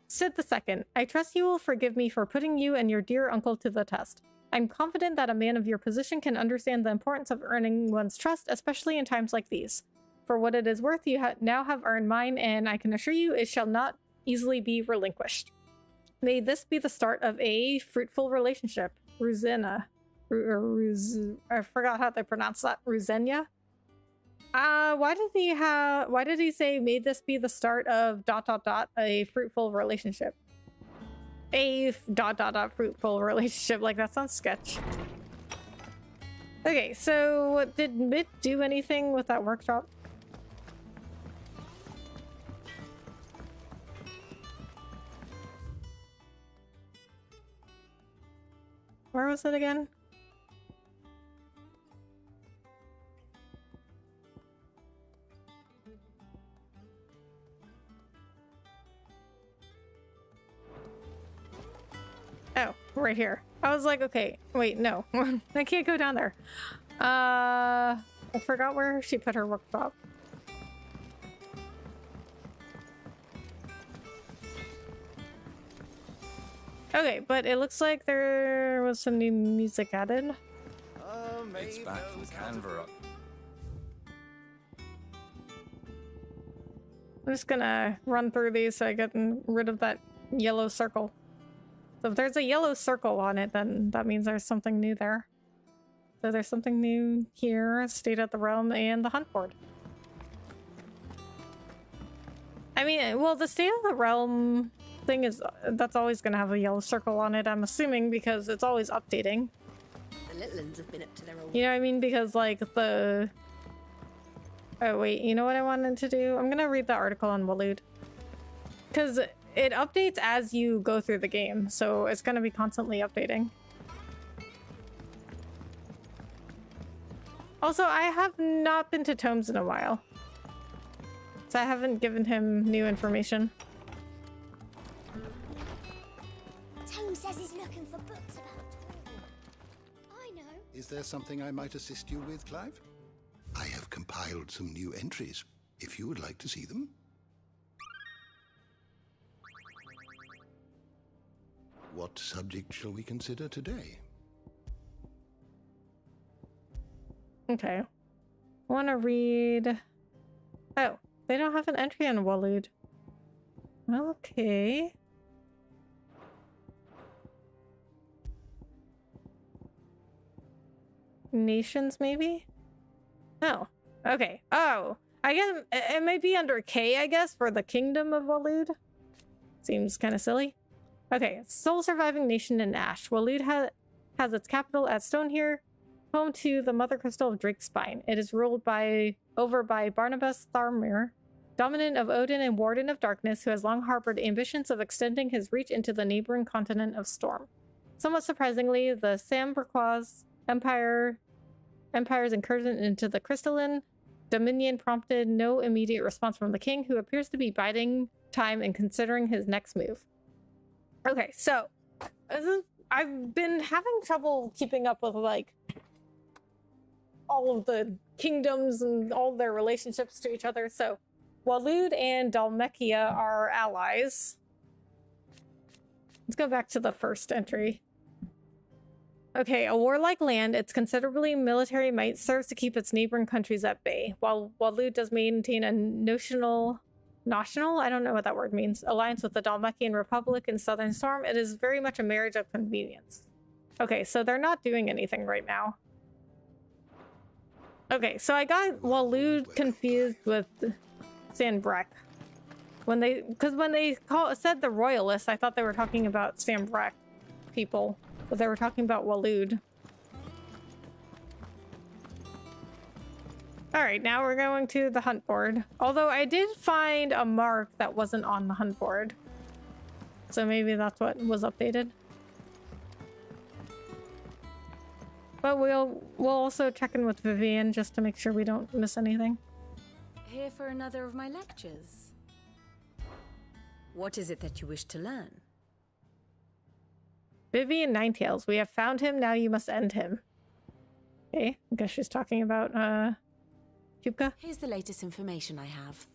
A: Sid II, I trust you will forgive me for putting you and your dear uncle to the test. I'm confident that a man of your position can understand the importance of earning one's trust, especially in times like these. For what it is worth, you now have earned mine, and I can assure you it shall not easily be relinquished. May this be the start of a fruitful relationship. Ruzena. I forgot how they pronounce that. Ruzenia? Why did he say, may this be the start of ... a fruitful relationship? A ... fruitful relationship. Like, that sounds sketch. Okay, so did Mitt do anything with that workshop? Where was it again? Oh, right here. I was like, okay, wait, no. I can't go down there. I forgot where she put her workshop. Okay, but it looks like there was some new music added.
F: It's back from Canberra.
A: I'm just gonna run through these so I get rid of that yellow circle. So if there's a yellow circle on it, then that means there's something new there. So there's something new here, State of the Realm, and the Hunt Board. I mean, well, the State of the Realm thing is, that's always going to have a yellow circle on it, I'm assuming, because it's always updating.
D: The little ones have been up to their old...
A: You know what I mean? Because, like, the... Oh, wait, you know what I wanted to do? I'm going to read the article on Waloed. Because it updates as you go through the game, so it's going to be constantly updating. Also, I have not been to Tomes in a while. So I haven't given him new information.
D: Tome says he's looking for books about Twiddle. I know.
T: Is there something I might assist you with, Clive? I have compiled some new entries, if you would like to see them. What subject shall we consider today?
A: Okay. I want to read... Oh, they don't have an entry on Waloed. Okay. Nations, maybe? Oh, okay. Oh, I guess it may be under K, I guess, for the Kingdom of Waloed. Seems kind of silly. Okay, sole surviving nation in Ash. Waloed has its capital at Stonehere, home to the Mother Crystal of Drake's Spine. It is ruled over by Barnabas Tharmir, dominant of Odin and Warden of Darkness, who has long harbored ambitions of extending his reach into the neighboring continent of Storm. Somewhat surprisingly, the Sambraquois Empire's incursion into the crystalline dominion prompted no immediate response from the king, who appears to be biding time and considering his next move. Okay, so I've been having trouble keeping up with, like, all of the kingdoms and all of their relationships to each other. So Waloed and Dhalmekia are allies. Let's go back to the first entry. Okay, a warlike land, its considerably military might serves to keep its neighboring countries at bay, while Waloed does maintain a national, I don't know what that word means, alliance with the Dhalmekian Republic in Southern Storm. It is very much a marriage of convenience. Okay, so they're not doing anything right now. Okay, so I got Waloed confused with Sanbreque. Because when they said the royalists, I thought they were talking about Sanbreque people, but they were talking about Waloed. Alright, now we're going to the hunt board. Although I did find a mark that wasn't on the hunt board. So maybe that's what was updated. But we'll also check in with Vivian just to make sure we don't miss anything.
O: Here for another of my lectures. What is it that you wish to learn?
A: Vivian Ninetails, we have found him, now you must end him. Okay, I guess she's talking about, Kupka?
O: Here's the latest information I have.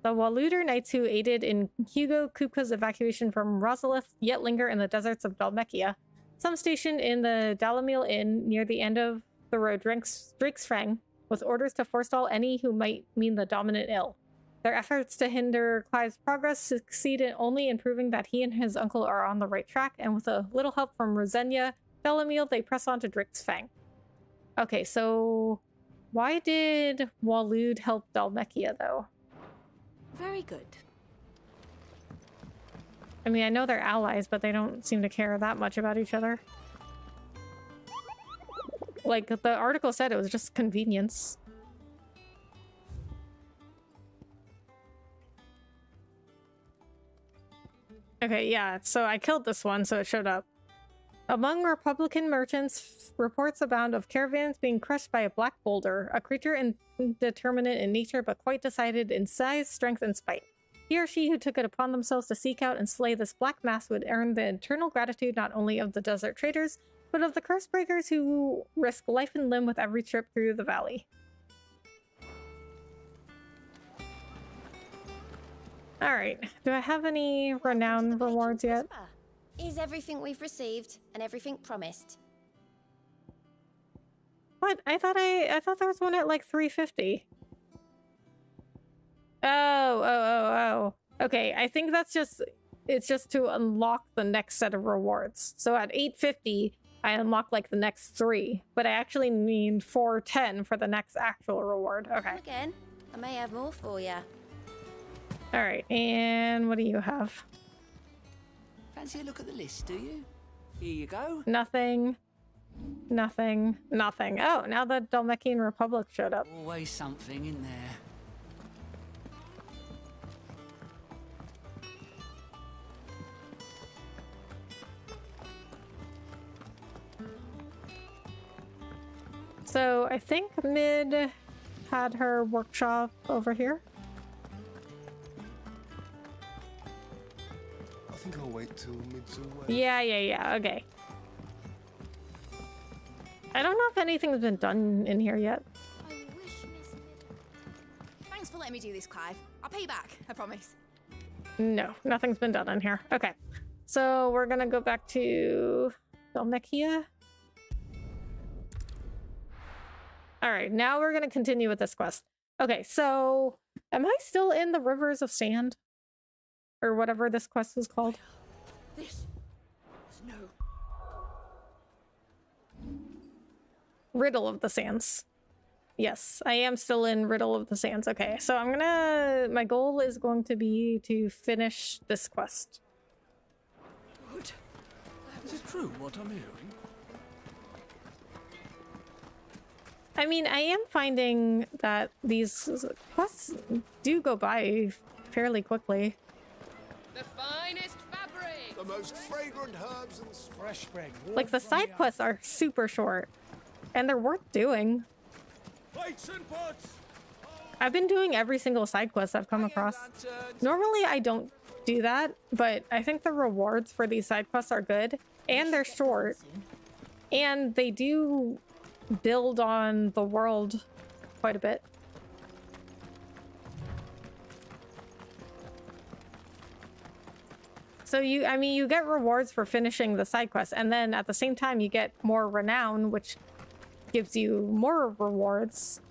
A: The Walooder knights who aided in Hugo Kupka's evacuation from Rosalith yet linger in the deserts of Dhalmekia. Some stationed in the Dalamil Inn near the end of the road Drake's Fang, with orders to forestall any who might mean the dominant ill. Their efforts to hinder Clive's progress succeeded only in proving that he and his uncle are on the right track, and with a little help from Rosenia Dalamil, they press on to Drake's Fang. Okay, so why did Waloed help Dhalmekia, though?
O: Very good.
A: I mean, I know they're allies, but they don't seem to care that much about each other. Like, the article said it was just convenience. Okay, yeah, so I killed this one, so it showed up. Among Republican merchants, reports abound of caravans being crushed by a black boulder, a creature indeterminate in nature but quite decided in size, strength, and spite. He or she who took it upon themselves to seek out and slay this black mass would earn the eternal gratitude not only of the desert traders, but of the curse breakers who risk life and limb with every trip through the valley. Alright, do I have any renown rewards yet?
D: Is everything we've received and everything promised?
A: What? I thought there was one at like 350. Oh. Okay, I think it's just to unlock the next set of rewards. So at 850, I unlock like the next 3, but I actually need 410 for the next actual reward. Okay.
D: Again, I may have more for you.
A: All right, and what do you have?
B: Fancy a look at the list, do you? Here you go.
A: Nothing. Oh, now the Dhalmekian Republic showed up.
B: Always something in there.
A: So I think Mid had her workshop over here.
M: I think I'll wait till Mid's away.
A: Yeah, okay. I don't know if anything's been done in here yet.
V: Thanks for letting me do this, Clive. I'll pay you back, I promise.
A: No, nothing's been done in here. Okay. So we're gonna go back to Dhalmekia. Alright, now we're gonna continue with this quest. Okay, so am I still in the Rivers of Sand? Or whatever this quest was called?
V: This is no.
A: Riddle of the Sands. Yes, I am still in Riddle of the Sands. Okay, so my goal is going to be to finish this quest.
B: Good. Is it true what I'm hearing?
A: I mean, I am finding that these quests do go by fairly quickly.
V: The finest fabric!
N: The most fragrant herbs and fresh bread.
A: Like, the side quests are super short, and they're worth doing. I've been doing every single side quest I've come across. Normally, I don't do that, but I think the rewards for these side quests are good, and they're short, and they do build on the world quite a bit. So I mean, you get rewards for finishing the side quests, and then at the same time you get more renown, which gives you more rewards.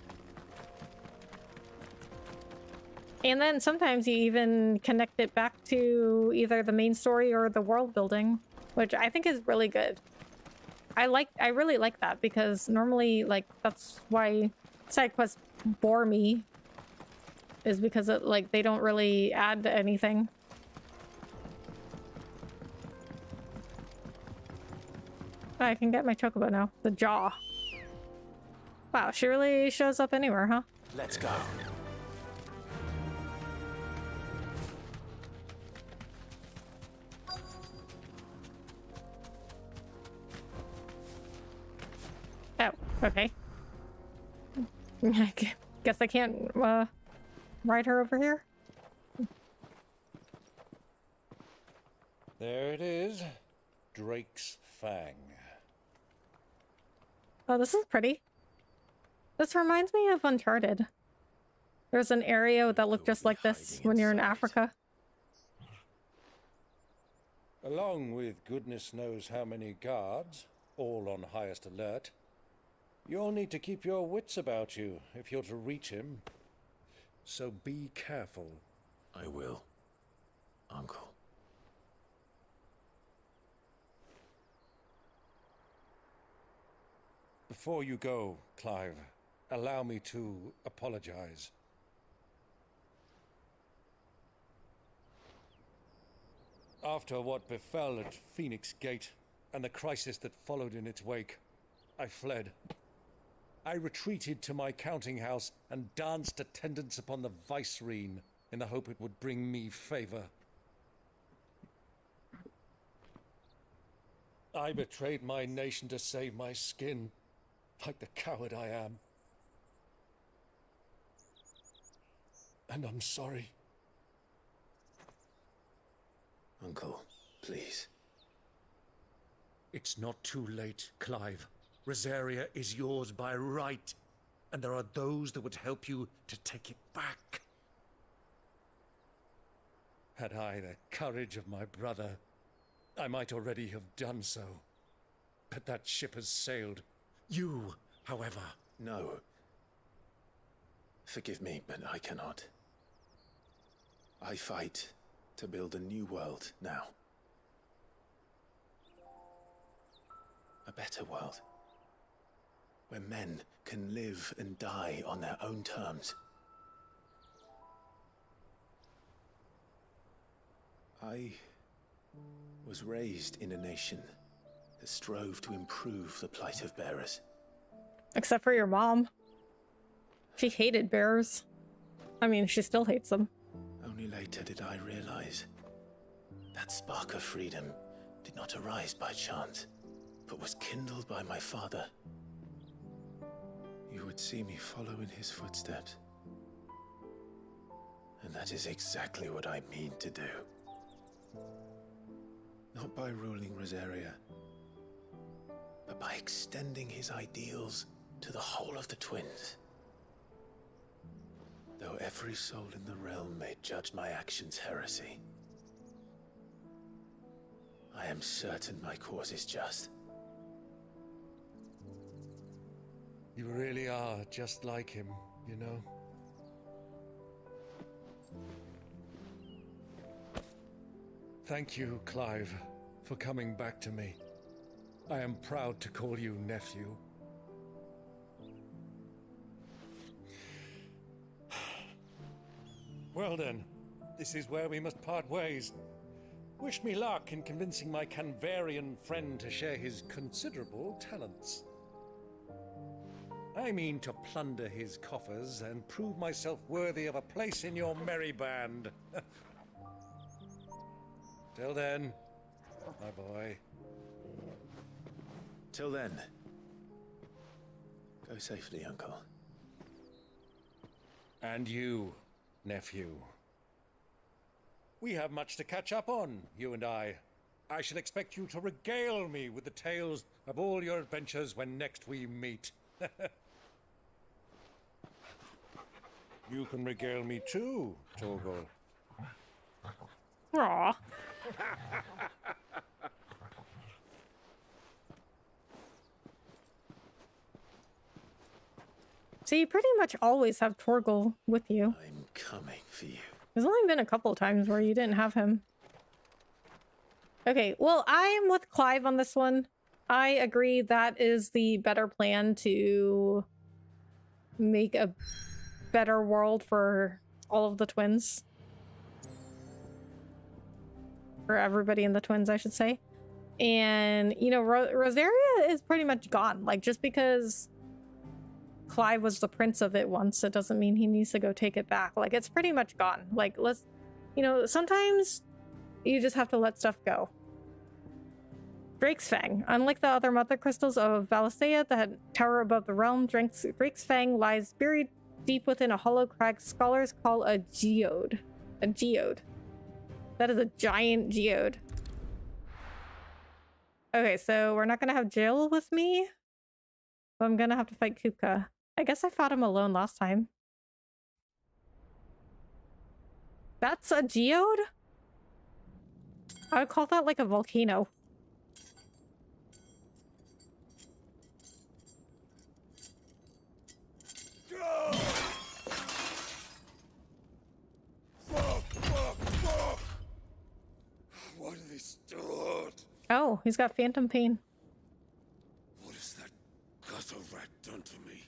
A: And then sometimes you even connect it back to either the main story or the world building, which I think is really good. I really like that, because normally, like, that's why side quests bore me, is because it, like, they don't really add anything. I can get my chocobo now. The jaw. Wow, she really shows up anywhere, huh?
C: Let's go.
A: Oh, okay. Guess I can't ride her over here.
P: There it is. Drake's Fang.
A: Oh, this is pretty. This reminds me of Uncharted. There's an area that looked just like this when you're in Africa.
P: Along with goodness knows how many guards, all on highest alert, you'll need to keep your wits about you if you're to reach him. So be careful.
C: I will, Uncle.
P: Before you go, Clive, allow me to apologize. After what befell at Phoenix Gate and the crisis that followed in its wake, I fled. I retreated to my counting house and danced attendance upon the vicereine in the hope it would bring me favor. I betrayed my nation to save my skin, like the coward I am. And I'm sorry.
C: Uncle, please.
P: It's not too late, Clive. Rosaria is yours by right, and there are those that would help you to take it back. Had I the courage of my brother, I might already have done so. But that ship has sailed. You, however...
C: No. Forgive me, but I cannot. I fight to build a new world now. A better world. Where men can live and die on their own terms. I was raised in a nation that strove to improve the plight of bearers.
A: Except for your mom. She hated bearers. I mean, she still hates them.
C: Only later did I realize that spark of freedom did not arise by chance, but was kindled by my father. You would see me follow in his footsteps. And that is exactly what I mean to do. Not by ruling Rosaria, but by extending his ideals to the whole of the twins. Though every soul in the realm may judge my actions heresy, I am certain my cause is just.
P: You really are just like him, you know? Thank you, Clive, for coming back to me. I am proud to call you nephew. Well then, this is where we must part ways. Wish me luck in convincing my Canvarian friend to share his considerable talents. I mean to plunder his coffers and prove myself worthy of a place in your merry band. Till then, my boy.
C: Till then, go safely, Uncle.
P: And you, nephew. We have much to catch up on, you and I. I shall expect you to regale me with the tales of all your adventures when next we meet. You can regale me too, Torgal.
A: Aw. So you pretty much always have Torgal with you.
C: I'm coming for you.
A: There's only been a couple of times where you didn't have him. Okay, well, I am with Clive on this one. I agree that is the better plan to make a better world for all of the twins. For everybody in the twins, I should say. And, you know, Rosaria is pretty much gone. Like, just because Clive was the prince of it once, it doesn't mean he needs to go take it back. Like, it's pretty much gone. Like, let's, you know, sometimes you just have to let stuff go. Drake's Fang. Unlike the other mother crystals of Valisthea that tower above the realm, Drake's Fang lies buried deep within a hollow crag scholars call a geode. A geode. That is a giant geode. Okay, so we're not gonna have Jill with me. So I'm gonna have to fight Kupka. I guess I fought him alone last time. That's a geode? I would call that like a volcano.
S: Why do they start?
A: Oh, he's got phantom pain.
S: What has that gutter rat done to me?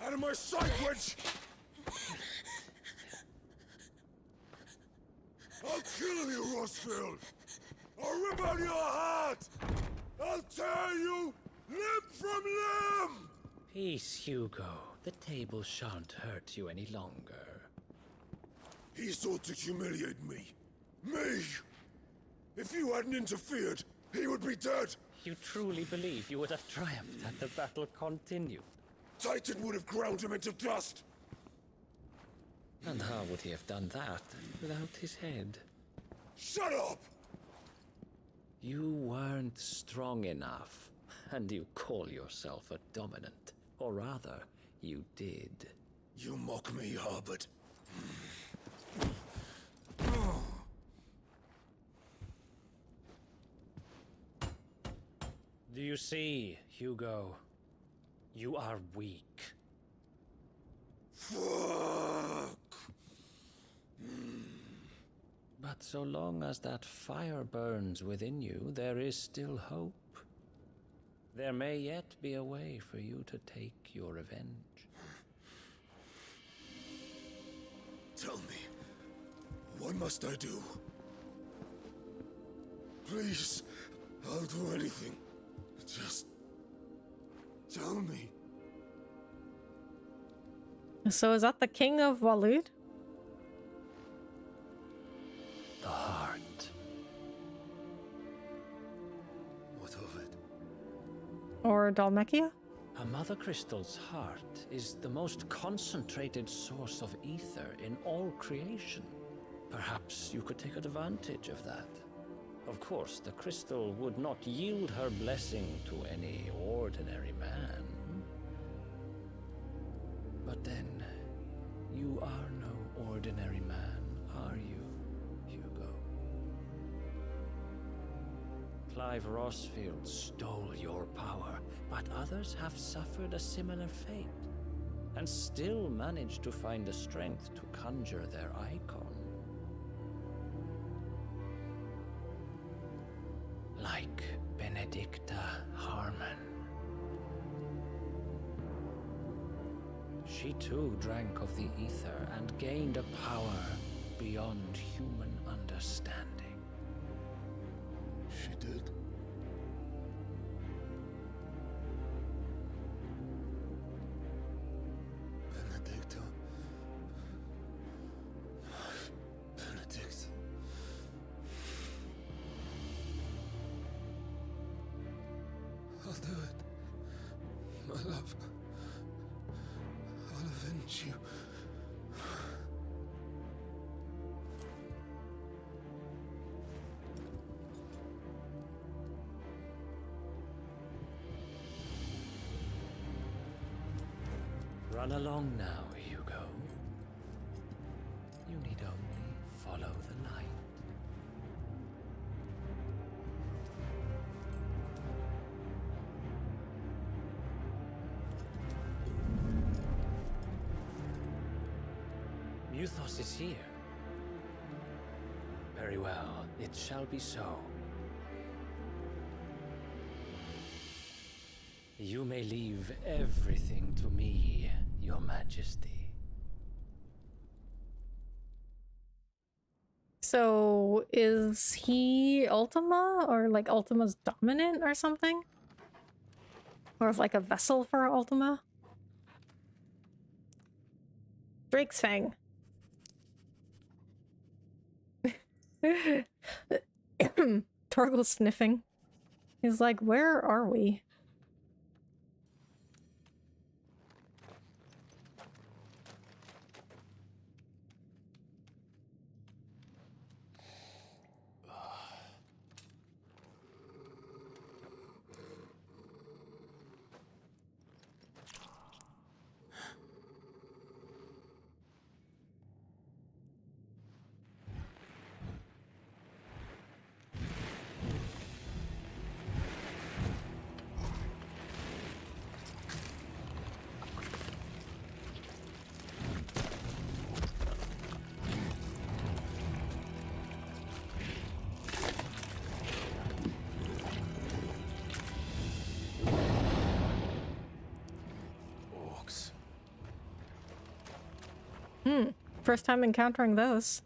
S: Out of my sight, witch! I'll kill you, Rossfield! I'll rip out your heart! I'll tear you limb from limb!
E: Peace, Hugo. The table shan't hurt you any longer.
S: He sought to humiliate me. Me! If you hadn't interfered, he would be dead!
E: You truly believe you would have triumphed had the battle continued?
S: Titan would have ground him into dust!
E: And how would he have done that without his head?
S: Shut up!
E: You weren't strong enough, and you call yourself a dominant. Or rather, you did.
S: You mock me, Harbert.
E: Do you see, Hugo? You are weak.
S: Fuck!
E: But so long as that fire burns within you, there is still hope. There may yet be a way for you to take your revenge.
S: Tell me, what must I do? Please, I'll do anything. Just tell me.
A: So is that the king of Waloed?
E: The heart.
S: What of it?
A: Or Dhalmekia?
E: A mother crystal's heart is the most concentrated source of ether in all creation. Perhaps you could take advantage of that. Of course, the crystal would not yield her blessing to any ordinary man. But then, you are no ordinary man, are you, Hugo? Clive Rossfield stole your power, but others have suffered a similar fate, and still managed to find the strength to conjure their icon. Like Benedicta Harmon. She too drank of the ether and gained a power beyond human understanding.
S: She did? Benedicta. Benedict. I'll do it. My love. I'll avenge you.
E: Run along now, Hugo. You need only follow the light. Muthos is here. Very well, it shall be so. You may leave everything to me, Your Majesty.
A: So, is he Ultima? Or like Ultima's dominant or something? Or like a vessel for Ultima? Drake's Fang. Torgal's sniffing. He's like, where are we? First time encountering those.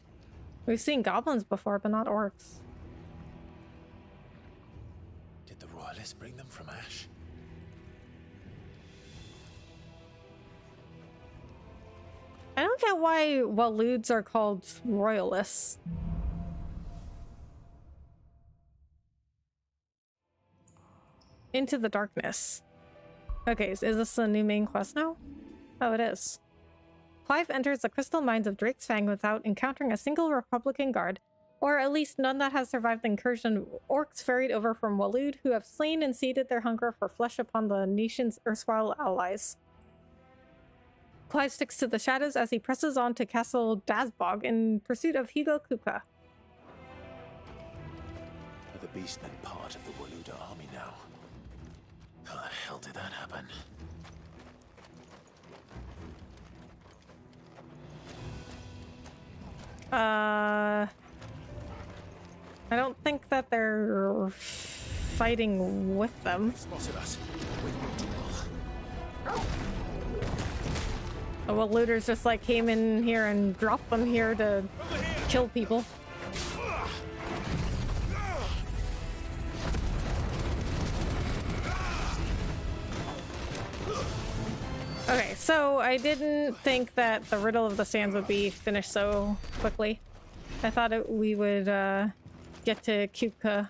A: We've seen goblins before, but not orcs.
C: Did the royalists bring them from Ash?
A: I don't get why Waludes are called royalists. Into the darkness. Okay, is this the new main quest now? Oh, it is. Clive enters the crystal mines of Drake's Fang without encountering a single Republican guard, or at least none that has survived the incursion of orcs ferried over from Waloed, who have slain and sated their hunger for flesh upon the nation's erstwhile allies. Clive sticks to the shadows as he presses on to Castle Dazbog in pursuit of Hugo Kupka.
C: Are the beastmen part of the Waluda army now? How the hell did that happen?
A: I don't think that they're fighting with them.
C: Spotted us.
A: Well, looters just like came in here and dropped them here to kill people. Okay, so I didn't think that the Riddle of the Sands would be finished so quickly. I thought we would get to Kupka.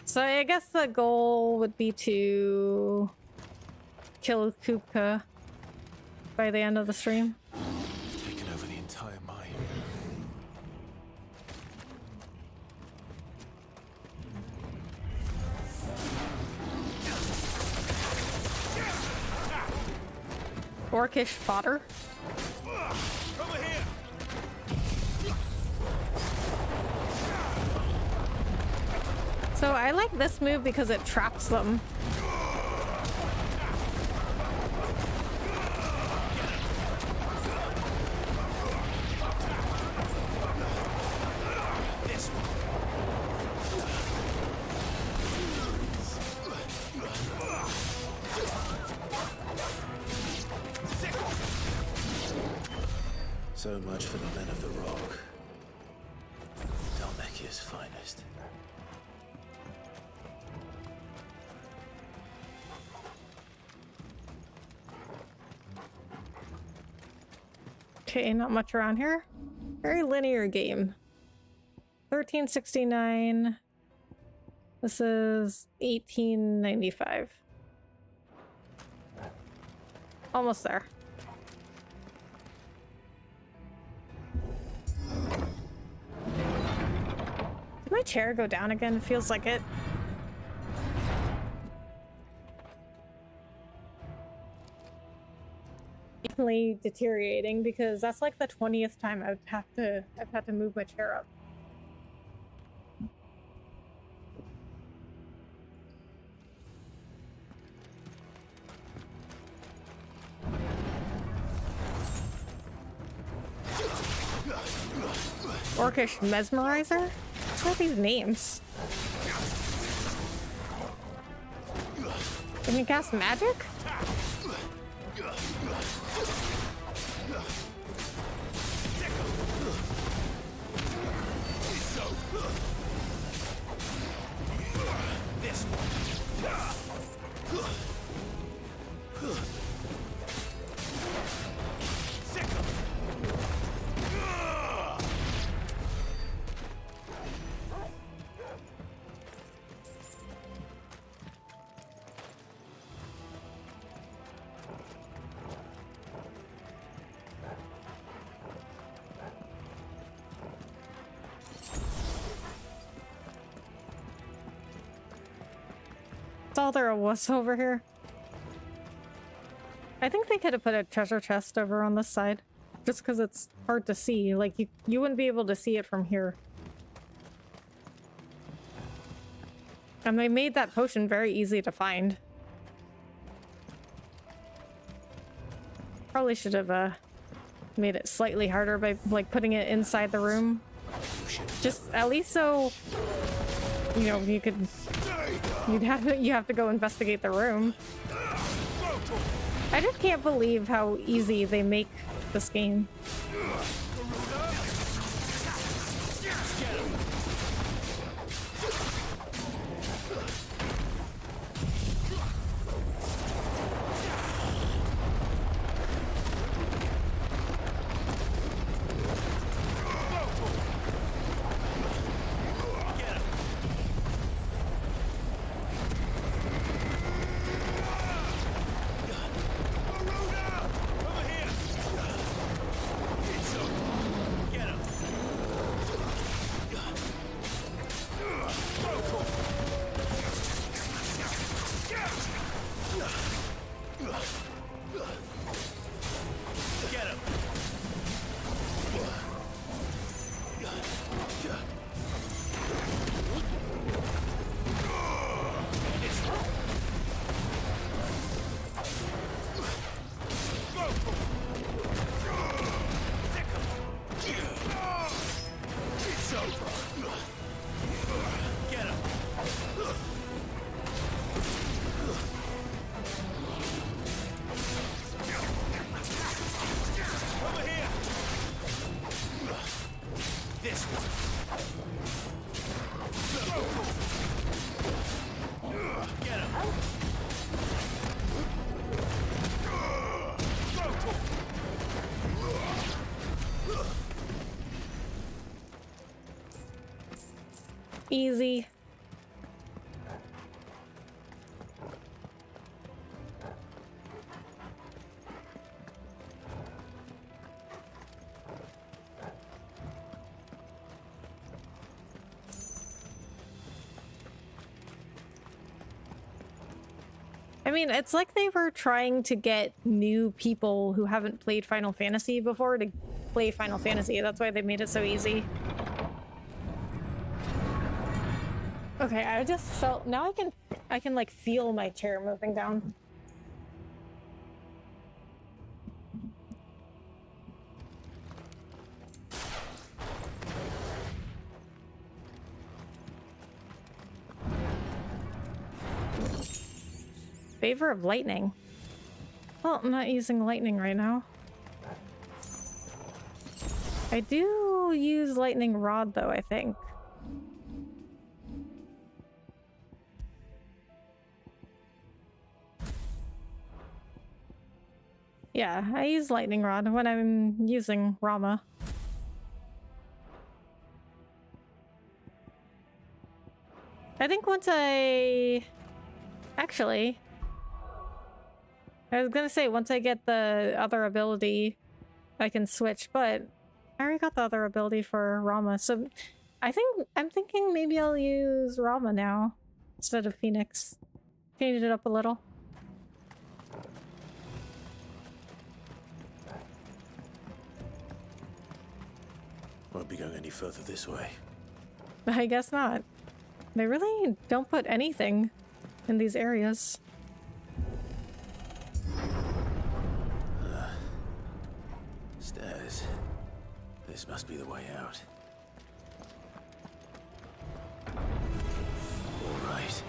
A: So I guess the goal would be to kill Kupka by the end of the stream.
C: Taken over the entire mine.
A: Orcish fodder.
G: Over here.
A: So I like this move because it traps them.
C: So much for the men of the rock. Dalmekia's finest.
A: Okay, not much around here. Very linear game. 1369. This is 1895. Almost there. Did my chair go down again? Feels like it. definitely deteriorating because that's like the 20th time I've had to move my chair up. Orcish mesmerizer? What are these names? Can you cast magic? That's all there was over here. I think they could have put a treasure chest over on this side. Just because it's hard to see. Like, you wouldn't be able to see it from here. And they made that potion very easy to find. Probably should have made it slightly harder by like putting it inside the room. Just at least so, you know, you could... you have to go investigate the room. I just can't believe how easy they make this game. Easy. I mean, it's like they were trying to get new people who haven't played Final Fantasy before to play Final Fantasy. That's why they made it so easy. Okay, I just felt now I can like feel my chair moving down. Favor of lightning. Well, I'm not using lightning right now. I do use lightning rod though, I think. Yeah, I use lightning rod when I'm using Rama. I think once actually, I was gonna say once I get the other ability, I can switch, but I already got the other ability for Rama, so I'm thinking maybe I'll use Rama now instead of
C: Won't be going any further this way.
A: I guess not. They really don't put anything in these areas.
C: Stairs. This must be the way out. All right.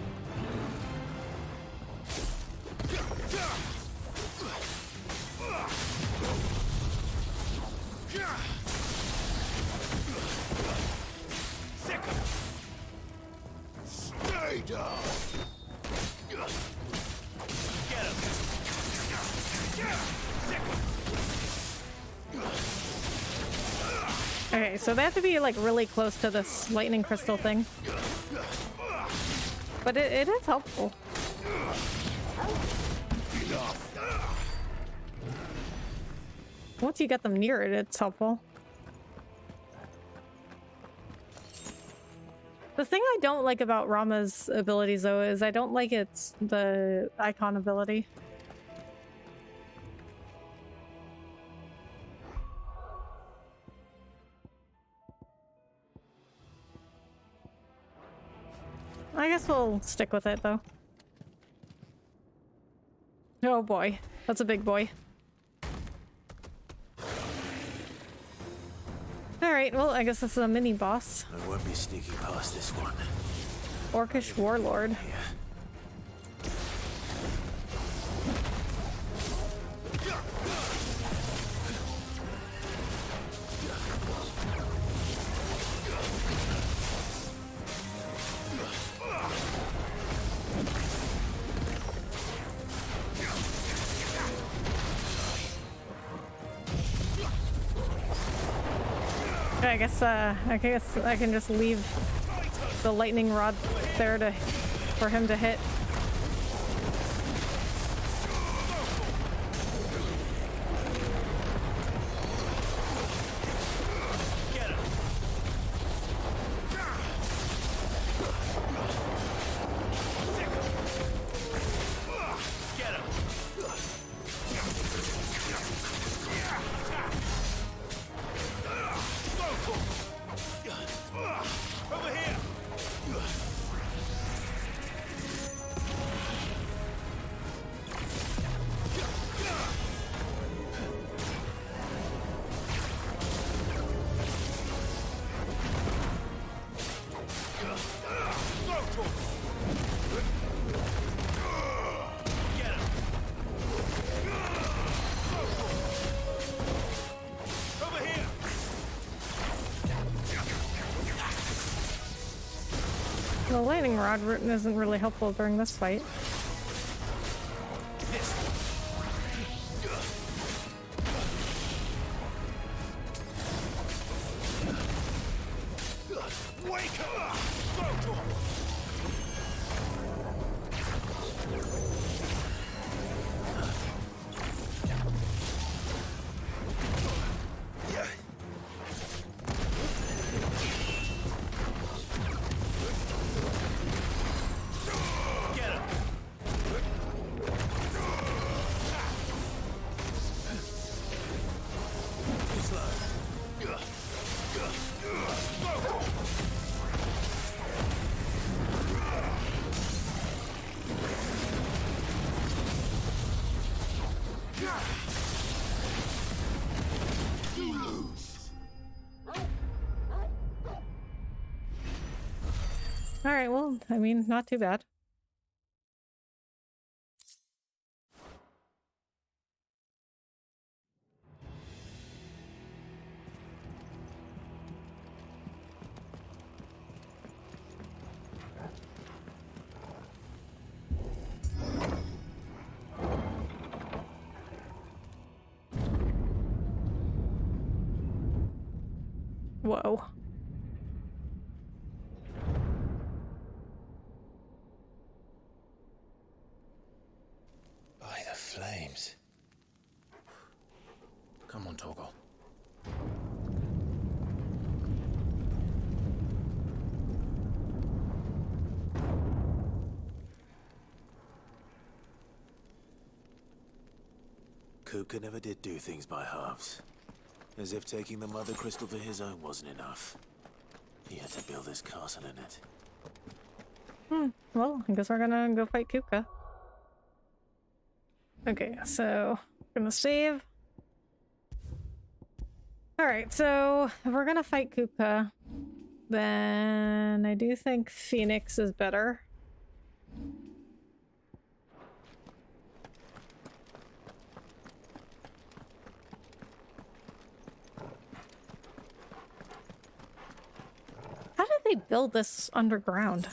S: Stay down! Get him!
A: Okay, so they have to be like really close to this lightning crystal thing. But it is helpful. Once you get them near it, it's helpful. The thing I don't like about Rama's abilities, though, is I don't like it's the icon ability. I guess we'll stick with it, though. Oh boy, that's a big boy. Alright, well, I guess this is a mini-boss.
C: I won't be sneaking past this one.
A: Orcish Warlord.
C: Yeah.
A: I guess I can just leave the lightning rod there for him to hit. The lightning rod isn't really helpful during this fight. Alright, well, I mean, not too bad. Whoa.
C: By the flames. Come on, Torgal. Kupka never did do things by halves. As if taking the Mother Crystal for his own wasn't enough. He had to build his castle in it.
A: Well, I guess we're gonna go fight Kupka. Okay, so I'm gonna save. Alright, so if we're gonna fight Kupka, then I do think Phoenix is better. How did they build this underground?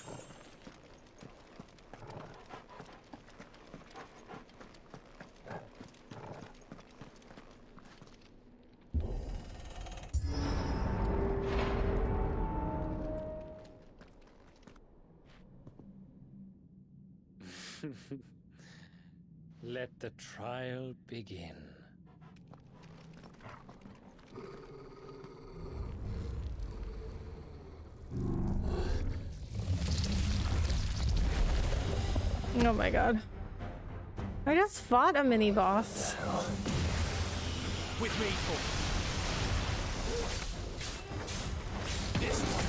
E: Let the trial begin.
A: Oh my god. I just fought a mini boss.
G: With me, this one.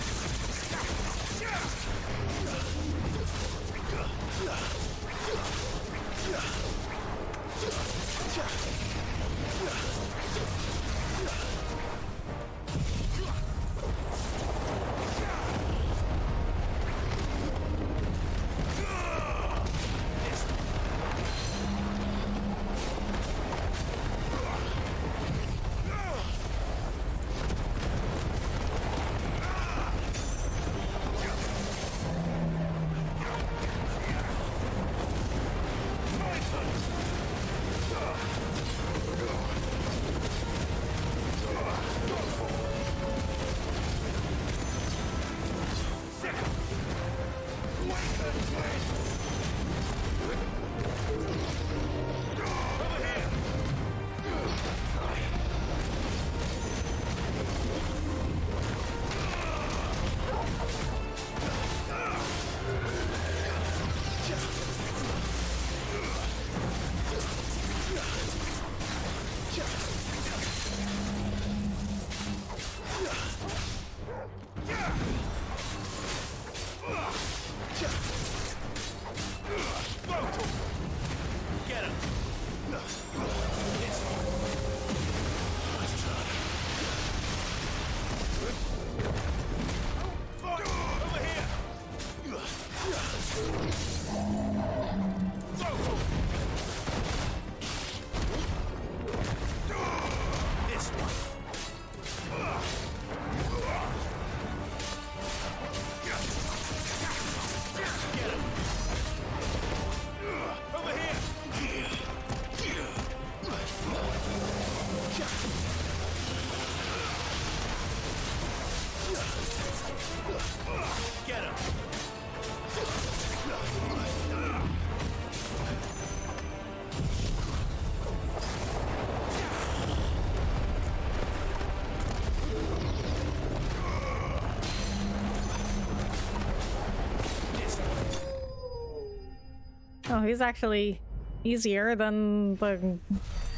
A: Oh, he's actually easier than the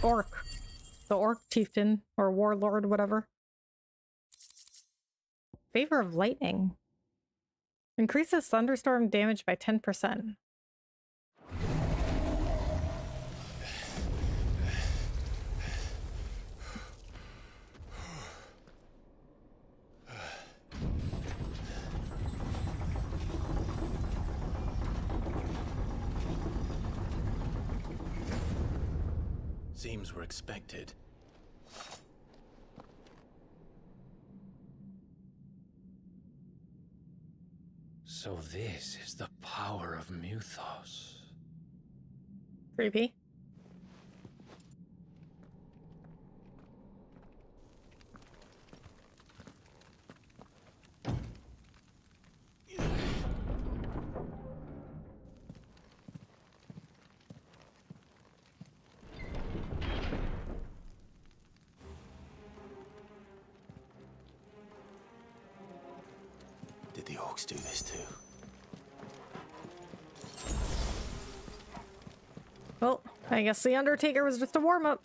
A: orc. The orc chieftain, or warlord, whatever. Favor of lightning. Increases thunderstorm damage by 10%.
C: Seems we're expected.
E: So this is the power of Muthos.
A: Creepy.
C: Did the orcs do this too?
A: Well, I guess the Undertaker was just a warm-up.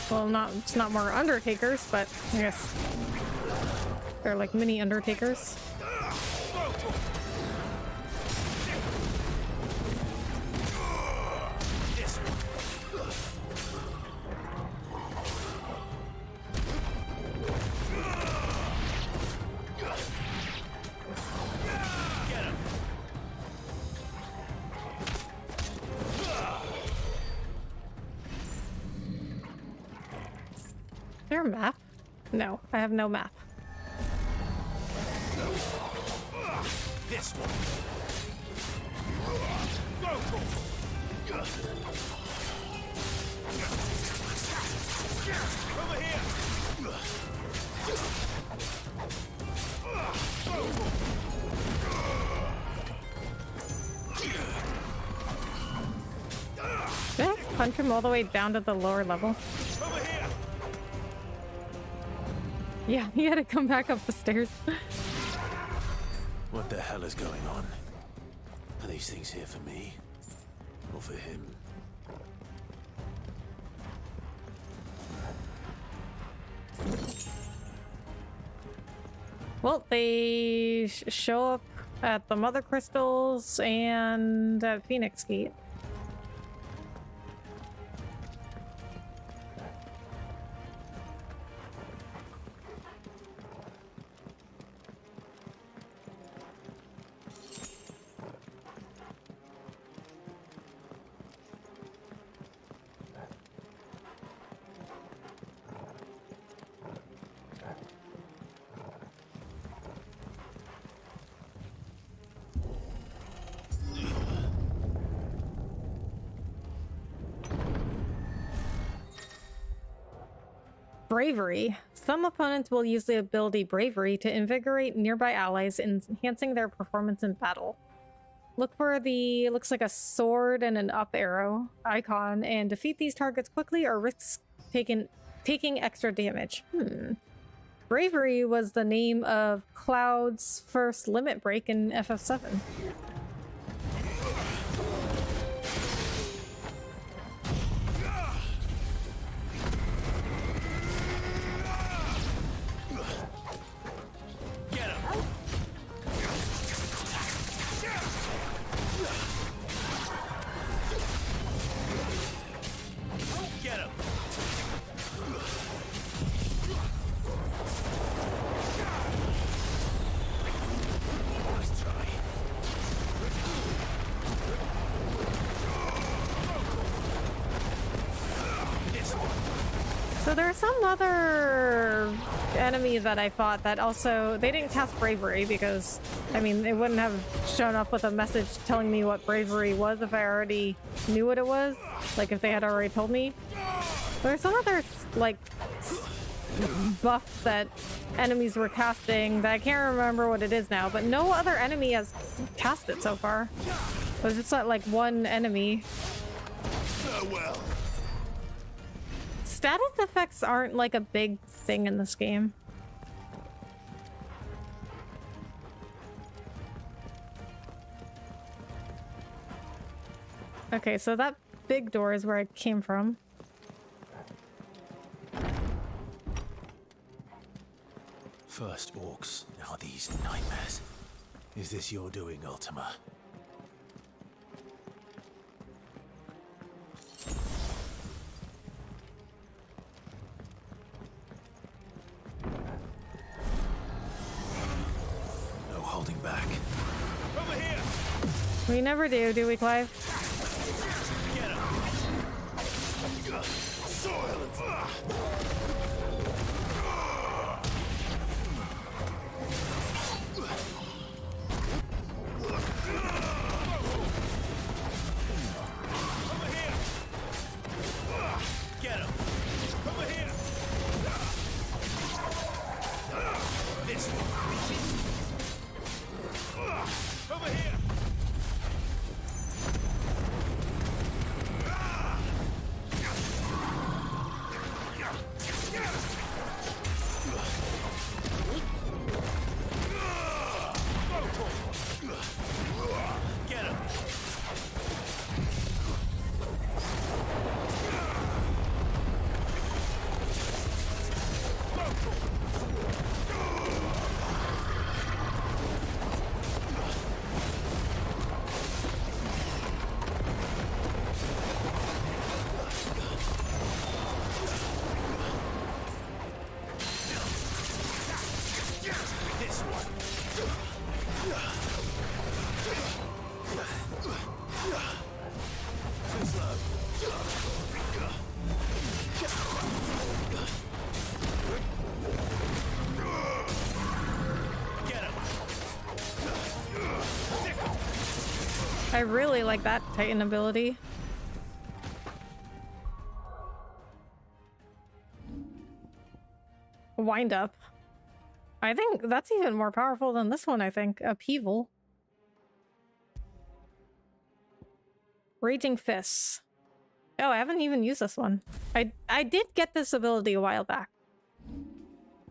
A: Well, it's not more Undertakers, but I guess they're like mini Undertakers. Is there a map? No, I have no map.
S: This one. Go for it. Over here.
A: Did I punch him all the way down to the lower level?
S: Over here.
A: Yeah, he had to come back up the stairs.
C: What the hell is going on? Are these things here for me? Or for him?
A: Well, they show up at the Mother Crystals and at Phoenix Gate. Bravery. Some opponents will use the ability Bravery to invigorate nearby allies, enhancing their performance in battle. Look for the, looks like a sword and an up arrow icon, and defeat these targets quickly or risk taking extra damage. Bravery was the name of Cloud's first limit break in FF7. So there's some other enemy that I fought that also, they didn't cast Bravery because, I mean, it wouldn't have shown up with a message telling me what Bravery was if I already knew what it was, like if they had already told me. There's some other, like, buff that enemies were casting that I can't remember what it is now, but no other enemy has cast it so far. It was just like one enemy.
S: Farewell.
A: Status effects aren't like a big thing in this game. Okay, so that big door is where I came from.
C: First orcs, now these nightmares. Is this your doing, Ultima? No holding back.
S: Over here.
A: We never do we, Clive?
S: Get him. Silence.
A: I really like that Titan ability. Wind up. I think that's even more powerful than this one, I think. Upheaval. Raging Fists. Oh, I haven't even used this one. I did get this ability a while back,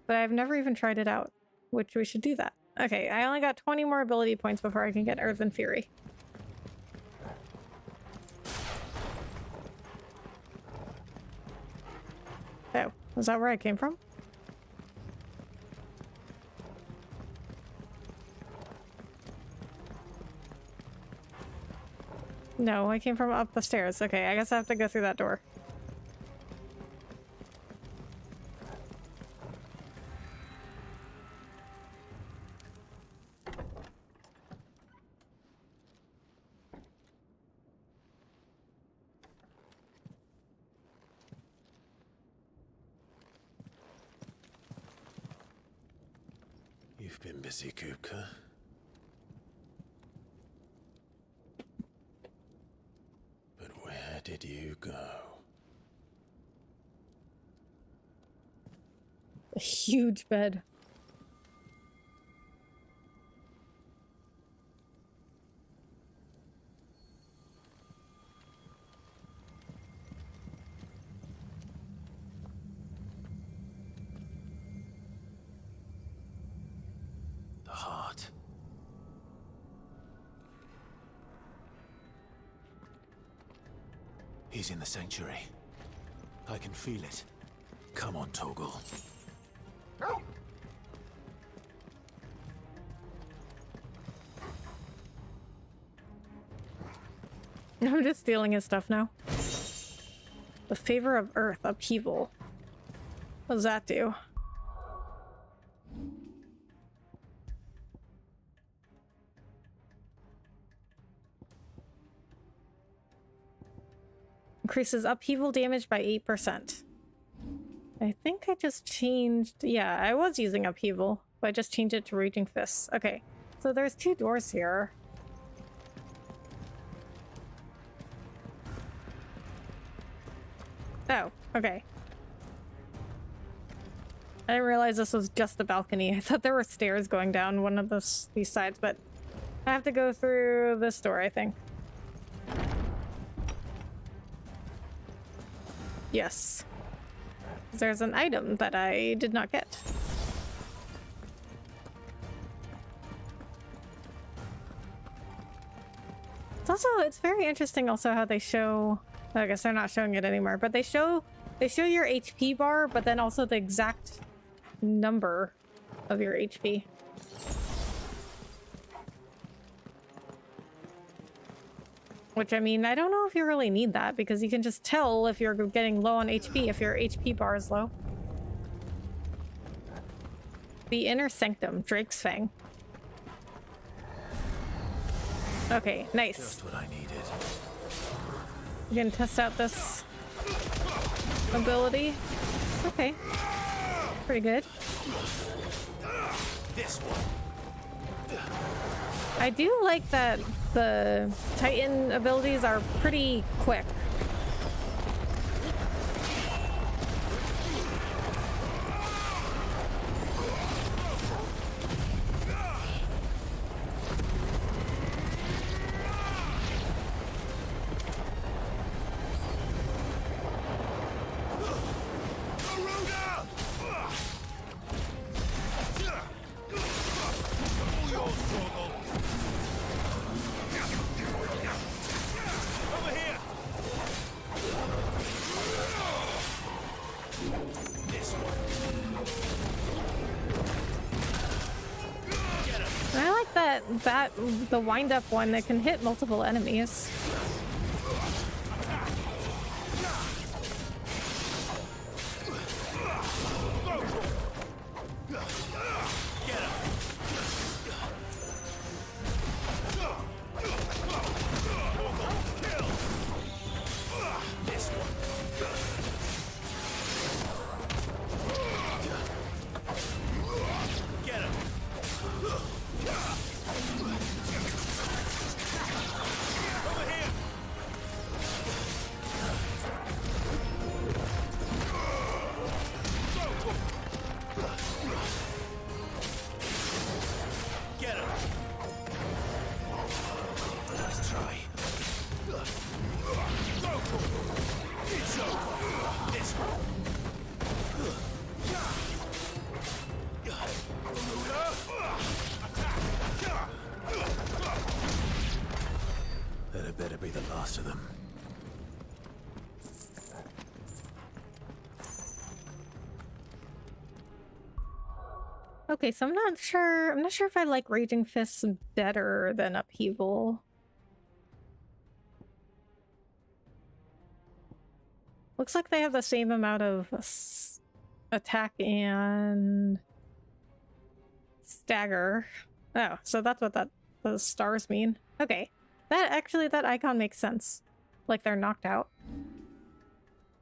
A: but I've never even tried it out, which we should do that. Okay, I only got 20 more ability points before I can get Earth and Fury. Oh, is that where I came from? No, I came from up the stairs. Okay, I guess I have to go through that door.
C: You've been busy, Kupka. But where did you go?
A: A huge bed.
C: The heart. He's in the sanctuary. I can feel it. Come on, Toggle.
A: I'm just stealing his stuff now. The Favor of Earth, Upheaval. What does that do? Increases upheaval damage by 8%. I think I just changed... Yeah, I was using upheaval, but I just changed it to Raging Fists. Okay, so there's 2 doors here. Oh, okay. I didn't realize this was just a balcony. I thought there were stairs going down one of these sides, but I have to go through this door, I think. Yes. There's an item that I did not get. It's very interesting also how they show... I guess they're not showing it anymore, but they show your HP bar, but then also the exact number of your HP. Which, I mean, I don't know if you really need that, because you can just tell if you're getting low on HP if your HP bar is low. The Inner Sanctum, Drake's Fang. Okay, nice.
C: Just what I needed.
A: You can test out this ability. Okay. Pretty good.
C: This one.
A: I do like that the Titan abilities are pretty quick. The wind-up one that can hit multiple enemies. Okay, so I'm not sure if I like Raging Fists better than Upheaval. Looks like they have the same amount of attack and stagger. Oh, so that's what those stars mean. Okay. That icon makes sense. Like they're knocked out.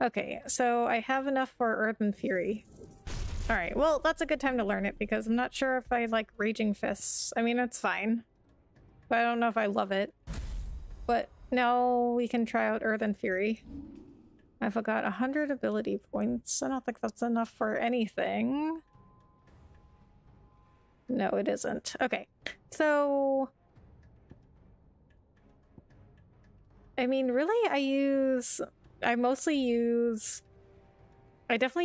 A: Okay, so I have enough for Earth and Fury. Alright, well, that's a good time to learn it because I'm not sure if I like Raging Fists. I mean, it's fine. But I don't know if I love it. But now we can try out Earth and Fury. I've got 100 ability points. I don't think that's enough for anything. No, it isn't. Okay, so... I mean, really, I definitely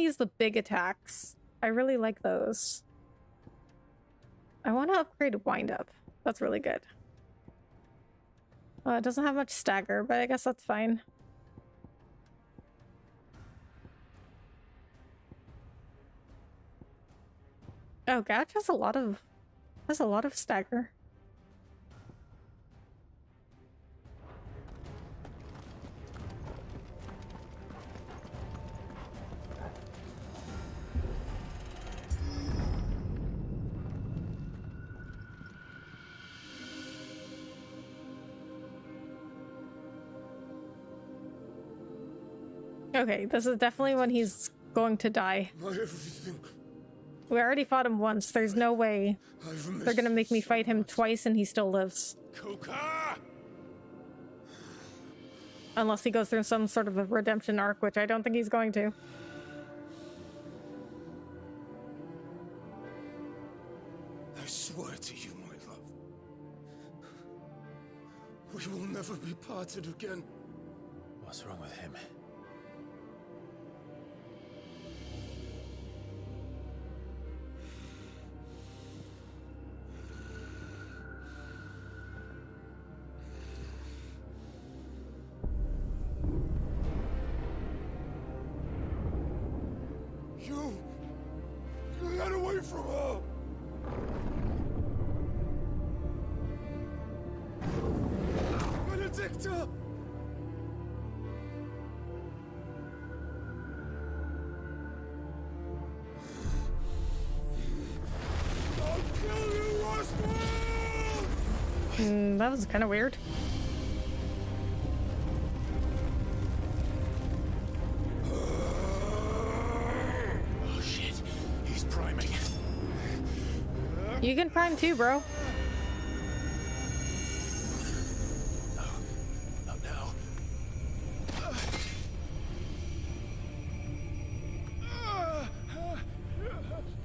A: use the big attacks. I really like those. I want to upgrade Wind Up. That's really good. It doesn't have much stagger, but I guess that's fine. Oh, Gouge has a lot of stagger. Okay, this is definitely when he's going to die.
S: My everything.
A: We already fought him once. There's no way they're gonna make me fight him twice and he still lives.
S: Coca!
A: Unless he goes through some sort of a redemption arc, which I don't think he's going to.
S: I swear to you, my love. We will never be parted again.
C: What's wrong with him?
S: Get away from her! Benedicta! I'll kill you, Roswell!
A: That was kind of weird. You can prime too, bro.
S: Not now.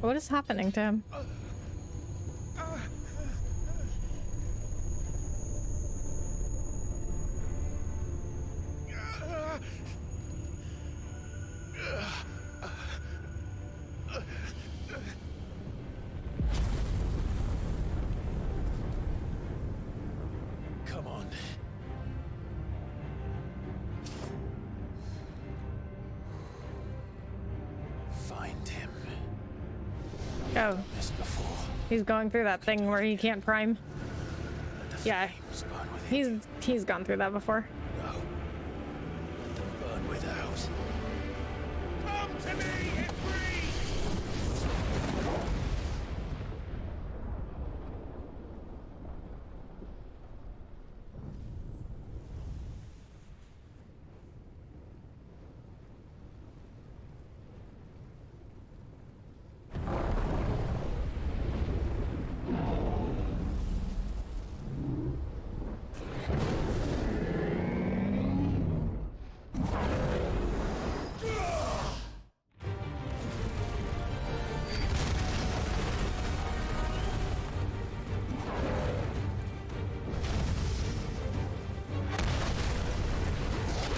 A: What is happening to him? Oh, he's going through that thing where he can't prime. Yeah, he's gone through that before.
C: No, let them burn without.
S: Come to me, Ifrit!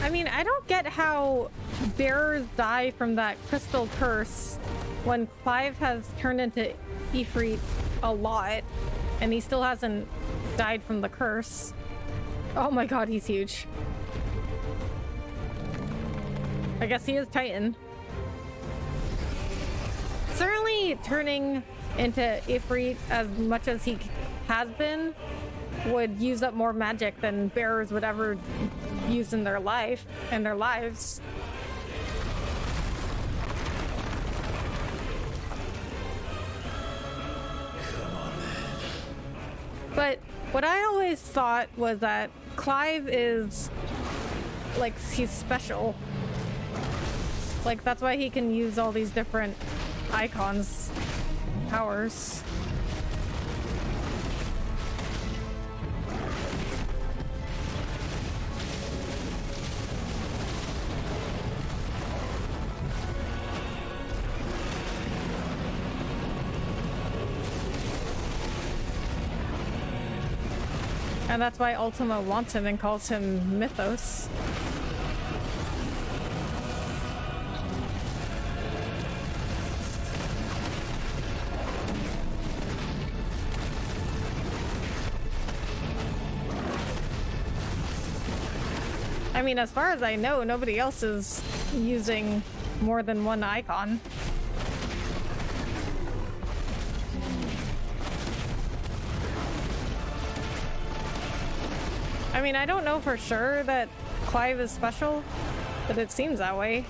A: I mean, I don't get how bearers die from that crystal curse when Clive has turned into Ifrit a lot and he still hasn't died from the curse. Oh my god, he's huge. I guess he is Titan. certainly turning into Ifrit as much as he has been would use up more magic than bearers would ever use in their lives. But what I always thought was that Clive is like, he's special. Like, that's why he can use all these different icons, powers. And that's why Ultima wants him and calls him Mythos. I mean, as far as I know, nobody else is using more than one icon. I mean, I don't know for sure that Clive is special, but it seems that way.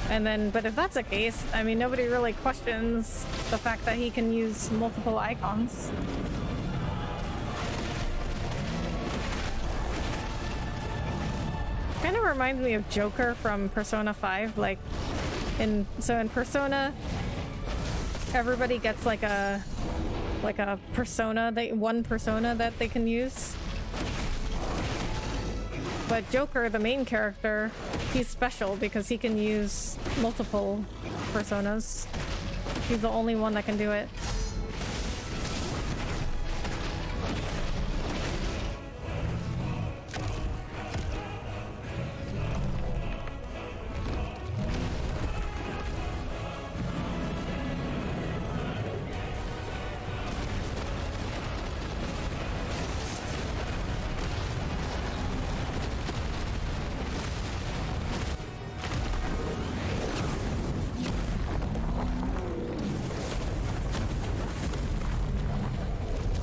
A: And then, but if that's the case, I mean, nobody really questions the fact that he can use multiple icons. Kind of reminds me of Joker from Persona 5. Like, in Persona, everybody gets like a persona, one persona that they can use. But Joker, the main character, he's special because he can use multiple personas. He's the only one that can do it.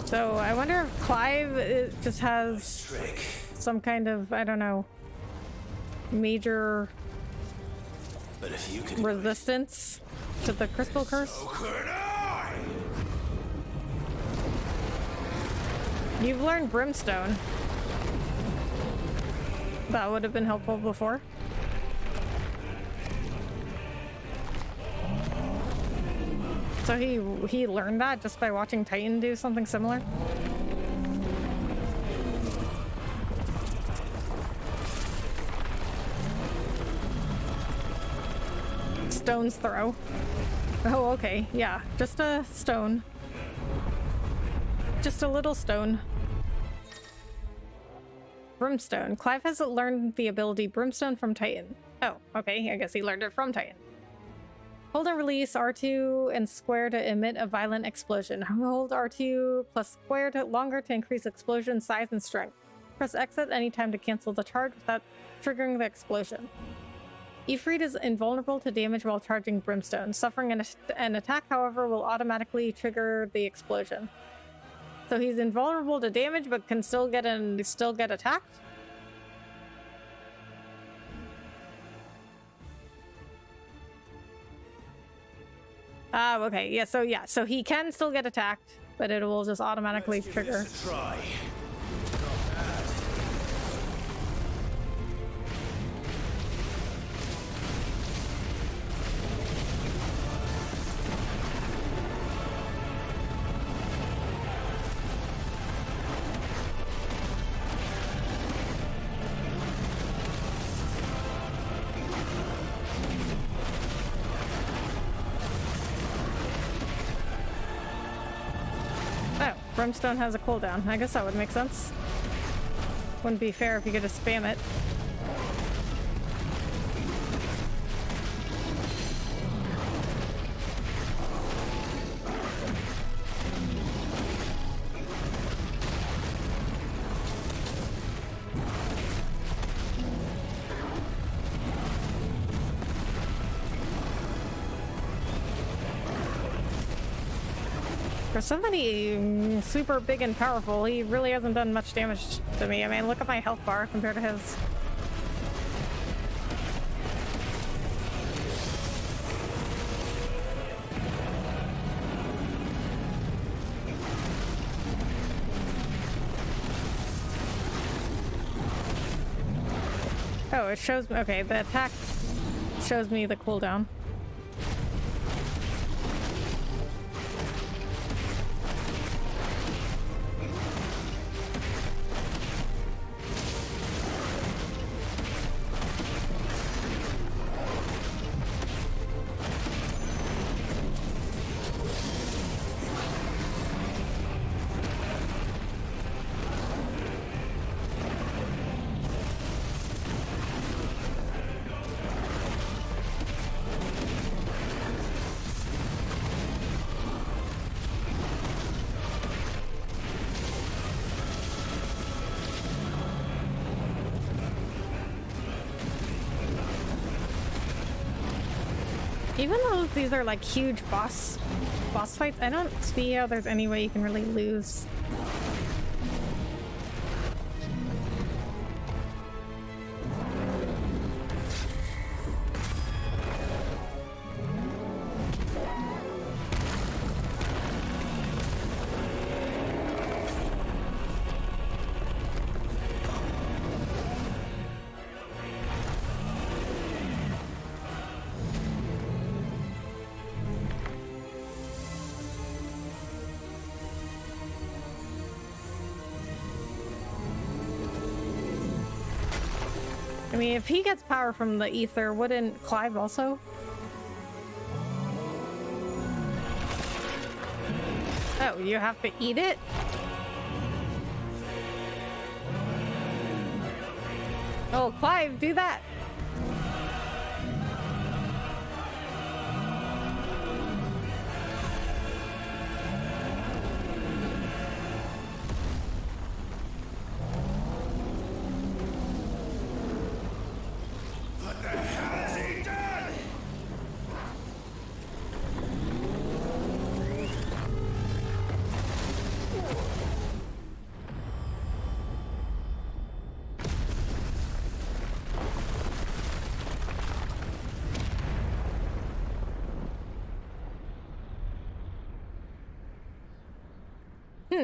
A: So I wonder if Clive just has some kind of, I don't know, major resistance to the crystal curse.
S: So could I!
A: You've learned Brimstone. That would have been helpful before. So he learned that just by watching Titan do something similar? Stone's throw. Oh, okay. Yeah, just a stone. Just a little stone. Brimstone. Clive has learned the ability Brimstone from Titan. Oh, okay. I guess he learned it from Titan. Hold and release R2 and square to emit a violent explosion. Hold R2 plus square to longer to increase explosion size and strength. Press X at any time to cancel the charge without triggering the explosion. Ifrit is invulnerable to damage while charging Brimstone. Suffering an attack, however, will automatically trigger the explosion. So he's invulnerable to damage, but can still get attacked? Oh, okay. Yeah, so he can still get attacked, but it will just automatically trigger.
S: Try.
A: Brimstone has a cooldown. I guess that would make sense. Wouldn't be fair if you could just spam it. For somebody super big and powerful, he really hasn't done much damage to me. I mean, look at my health bar compared to his. Oh, it shows me. Okay, the attack shows me the cooldown. Even though these are like huge boss fights, I don't see how there's any way you can really lose. I mean, if he gets power from the ether, wouldn't Clive also? Oh, you have to eat it? Oh, Clive, do that!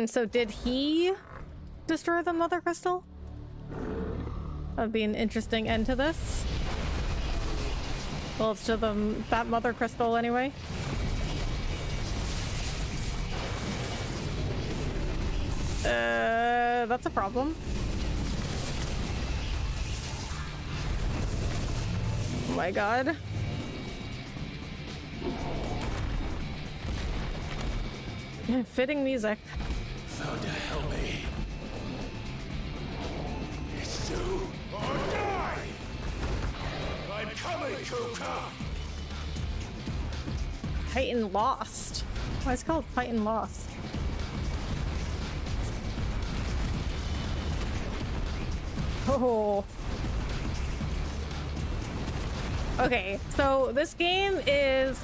A: So did he destroy the mother crystal? That'd be an interesting end to this. Well, it's to that mother crystal anyway. That's a problem. Oh my god. Fitting music.
S: Found to help me. It's do or die! I'm coming, Kuka!
A: Titan Lost. Why is it called Titan Lost? Oh. Okay, so this game is,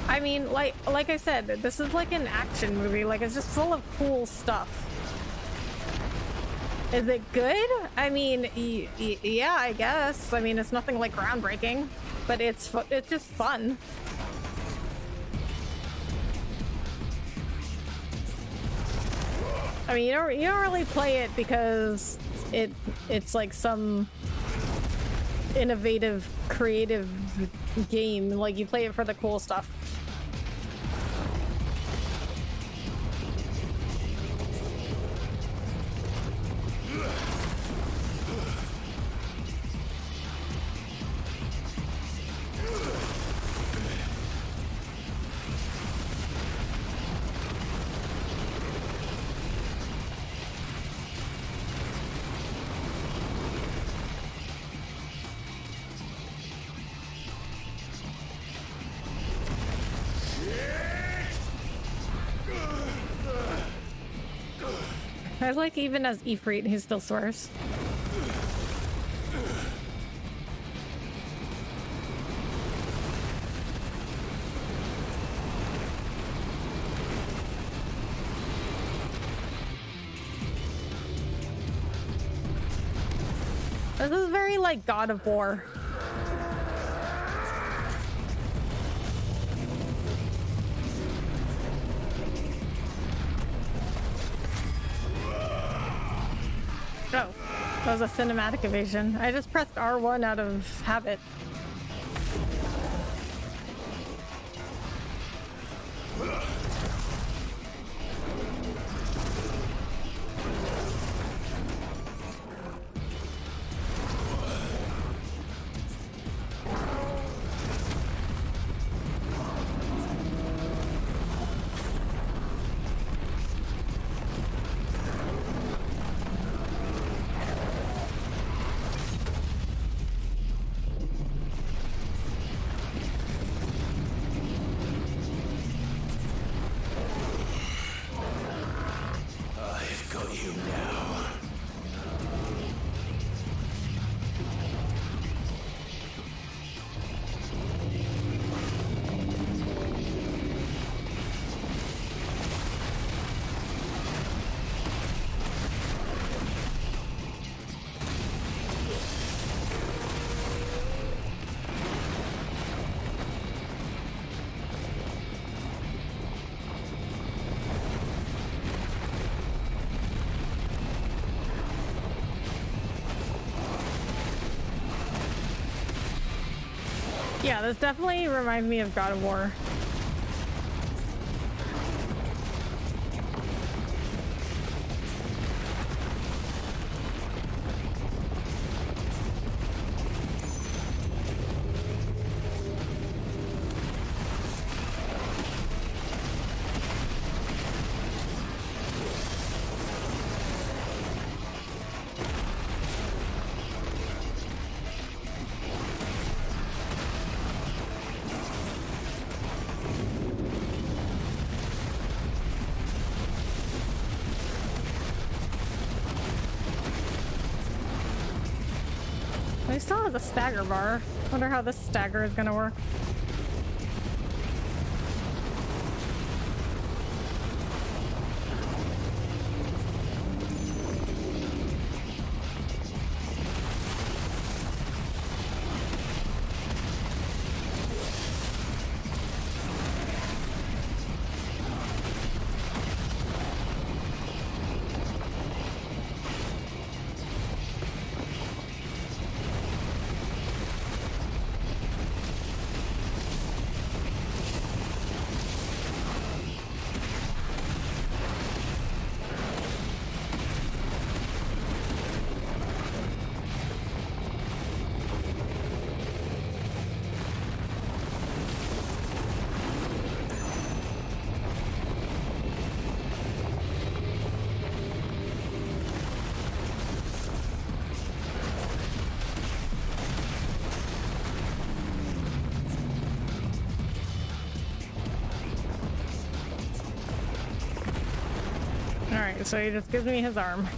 A: I mean, like I said, this is like an action movie. Like, it's just full of cool stuff. Is it good? I mean, yeah, I guess. I mean, it's nothing like groundbreaking, but it's just fun. I mean, you don't really play it because it's like some innovative, creative game. Like, you play it for the cool stuff. I like, even as Ifrit, he still swears. This is very like God of War. Oh, that was a cinematic evasion. I just pressed R1 out of habit.
C: I've got you now.
A: Yeah, this definitely reminds me of God of War. He still has a stagger bar. Wonder how this stagger is gonna work. Alright, so he just gives me his arm.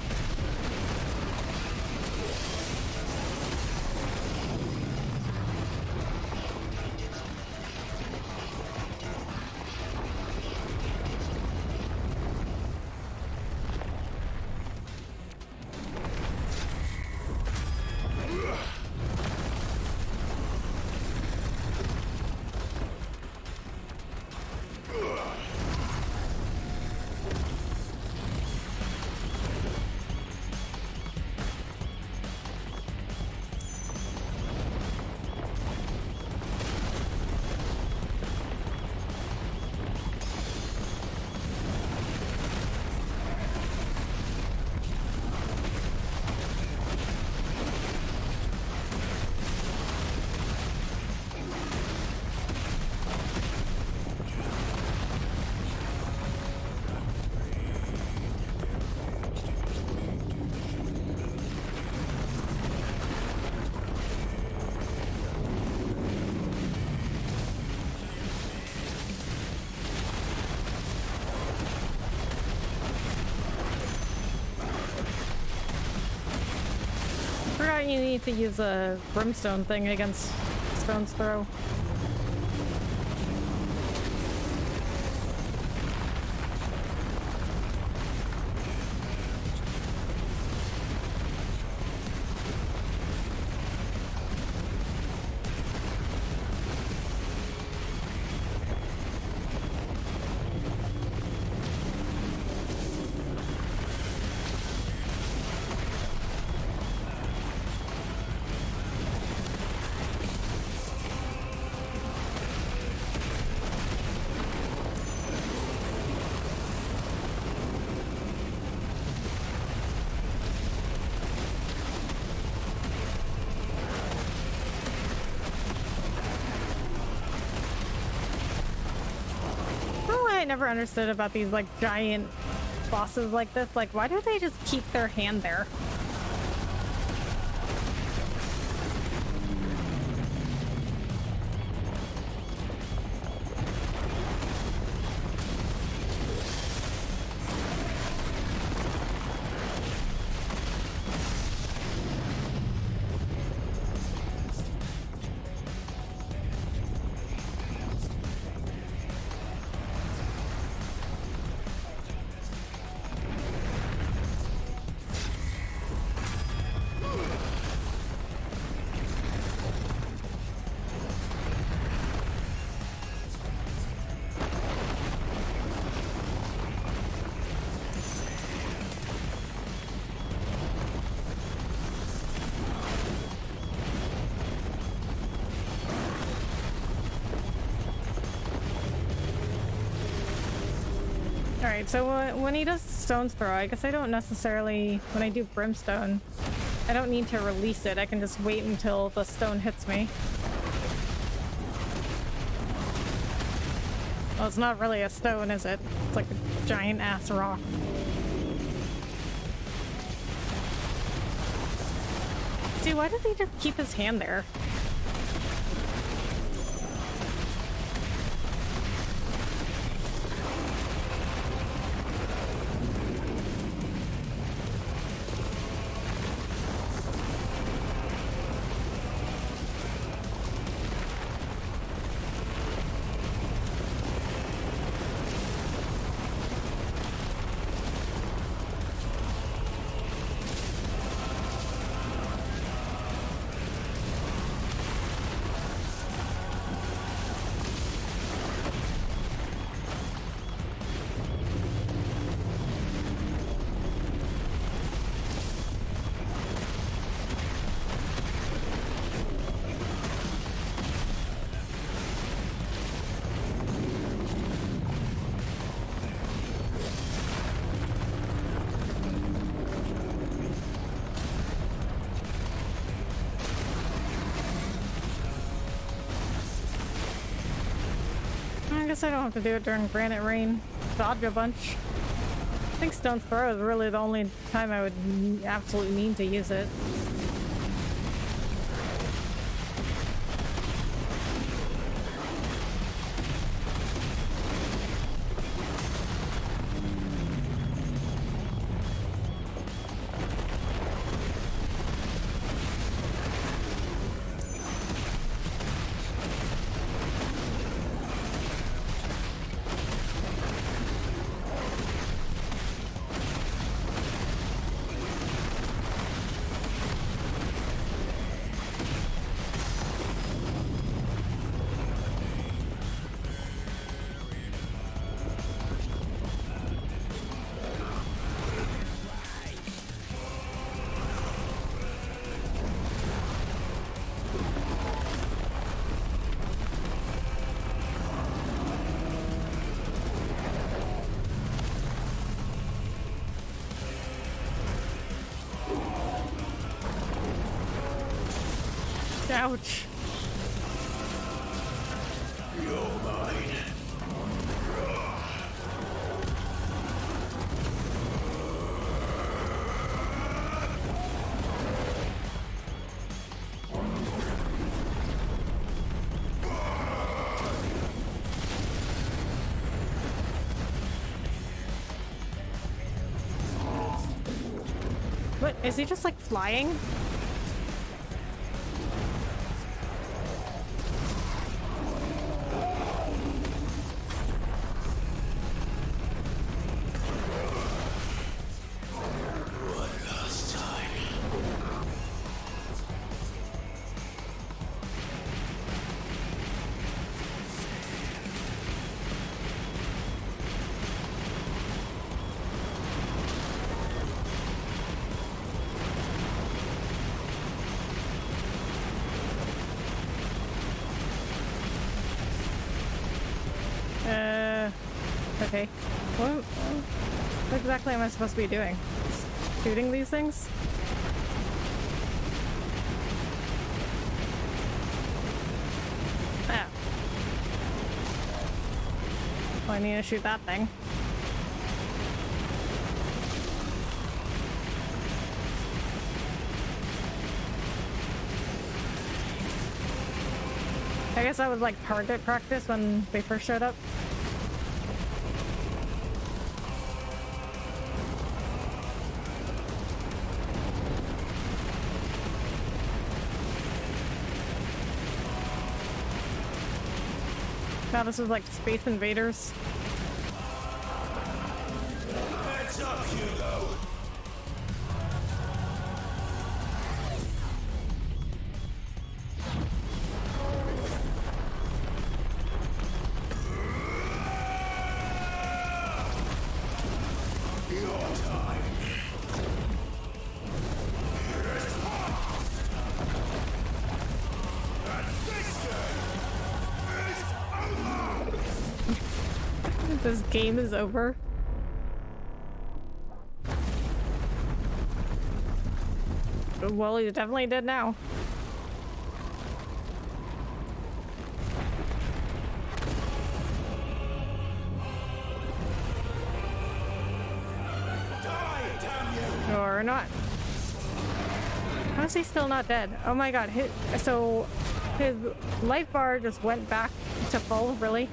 A: You need to use a brimstone thing against Stone's Throw. I never understood about these like giant bosses like this. Like, why do they just keep their hand there? Alright, so when he does Stone's Throw, I guess I don't necessarily, when I do Brimstone, I don't need to release it. I can just wait until the stone hits me. Well, it's not really a stone, is it? It's like a giant ass rock. Dude, why does he just keep his hand there? I guess I don't have to do it during Granite Rain. Dodge a bunch. I think Stone's Throw is really the only time I would absolutely need to use it. Ouch.
S: You're mine.
A: What? Is he just like flying? Okay. What exactly am I supposed to be doing? Shooting these things? Ah. I need to shoot that thing. I guess that was like target practice when they first showed up. Now this is like Space Invaders.
S: Heads up, Hugo! Your time.
A: This game is over. Well, he's definitely dead now. Or not. How is he still not dead? Oh my god, so his life bar just went back to full, really?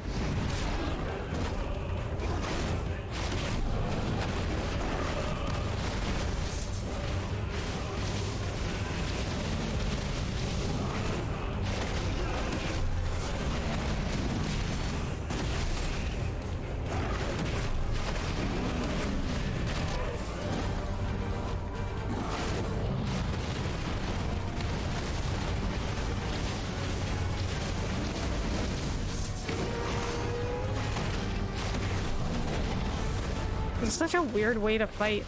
A: It's such a weird way to fight.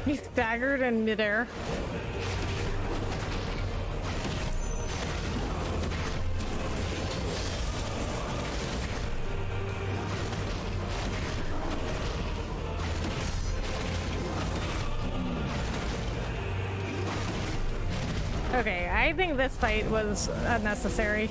A: He staggered in midair. Okay, I think this fight was unnecessary.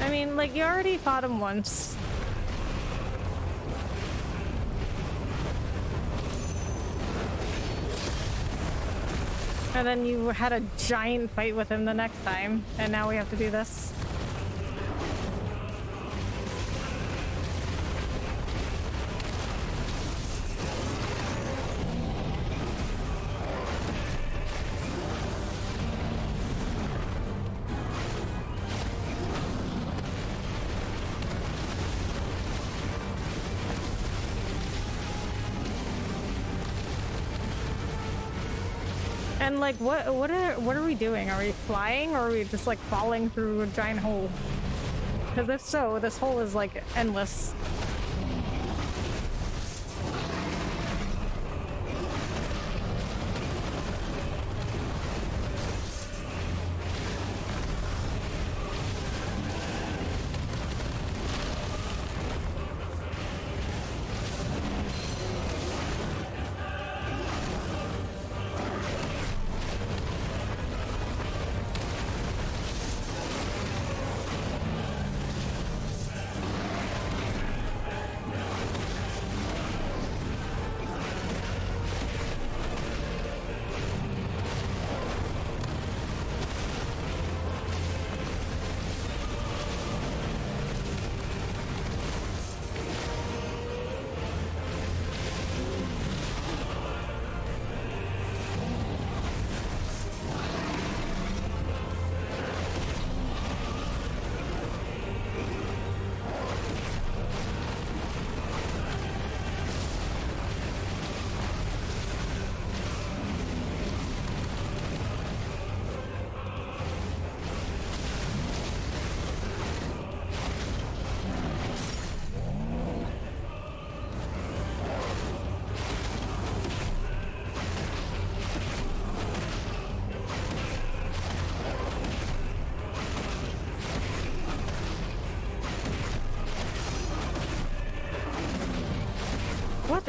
A: I mean, like, you already fought him once. And then you had a giant fight with him the next time, and now we have to do this. And like, what are we doing? Are we flying, or are we just like falling through a giant hole? Because if so, this hole is like endless.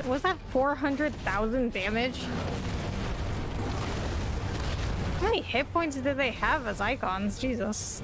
A: Was that 400,000 damage? How many hit points did they have as icons? Jesus.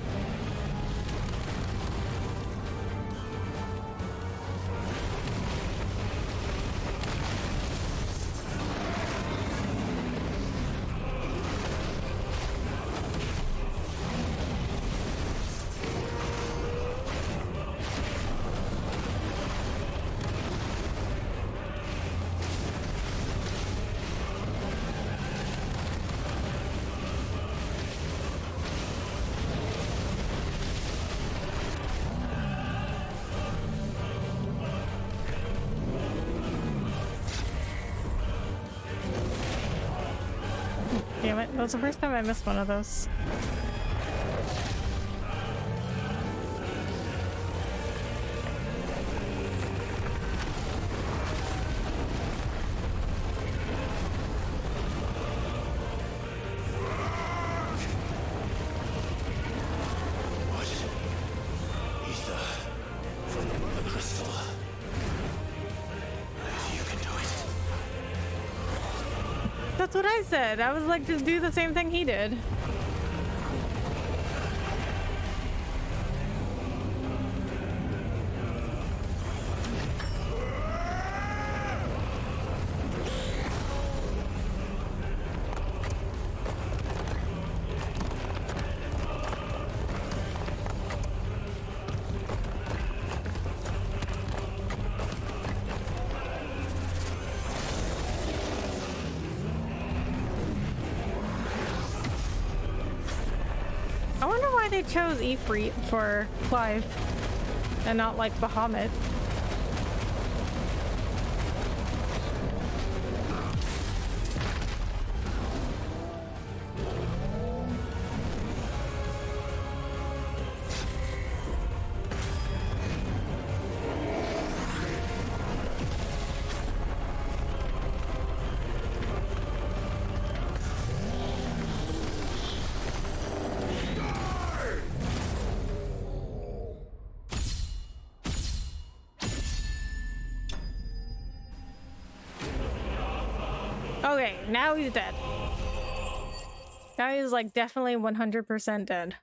A: Damn it, that was the first time I missed one of those. That's what I said. I was like, just do the same thing he did. I wonder why they chose Ifrit for Clive and not like Bahamut. Okay, now he's dead. Now he's like definitely 100% dead.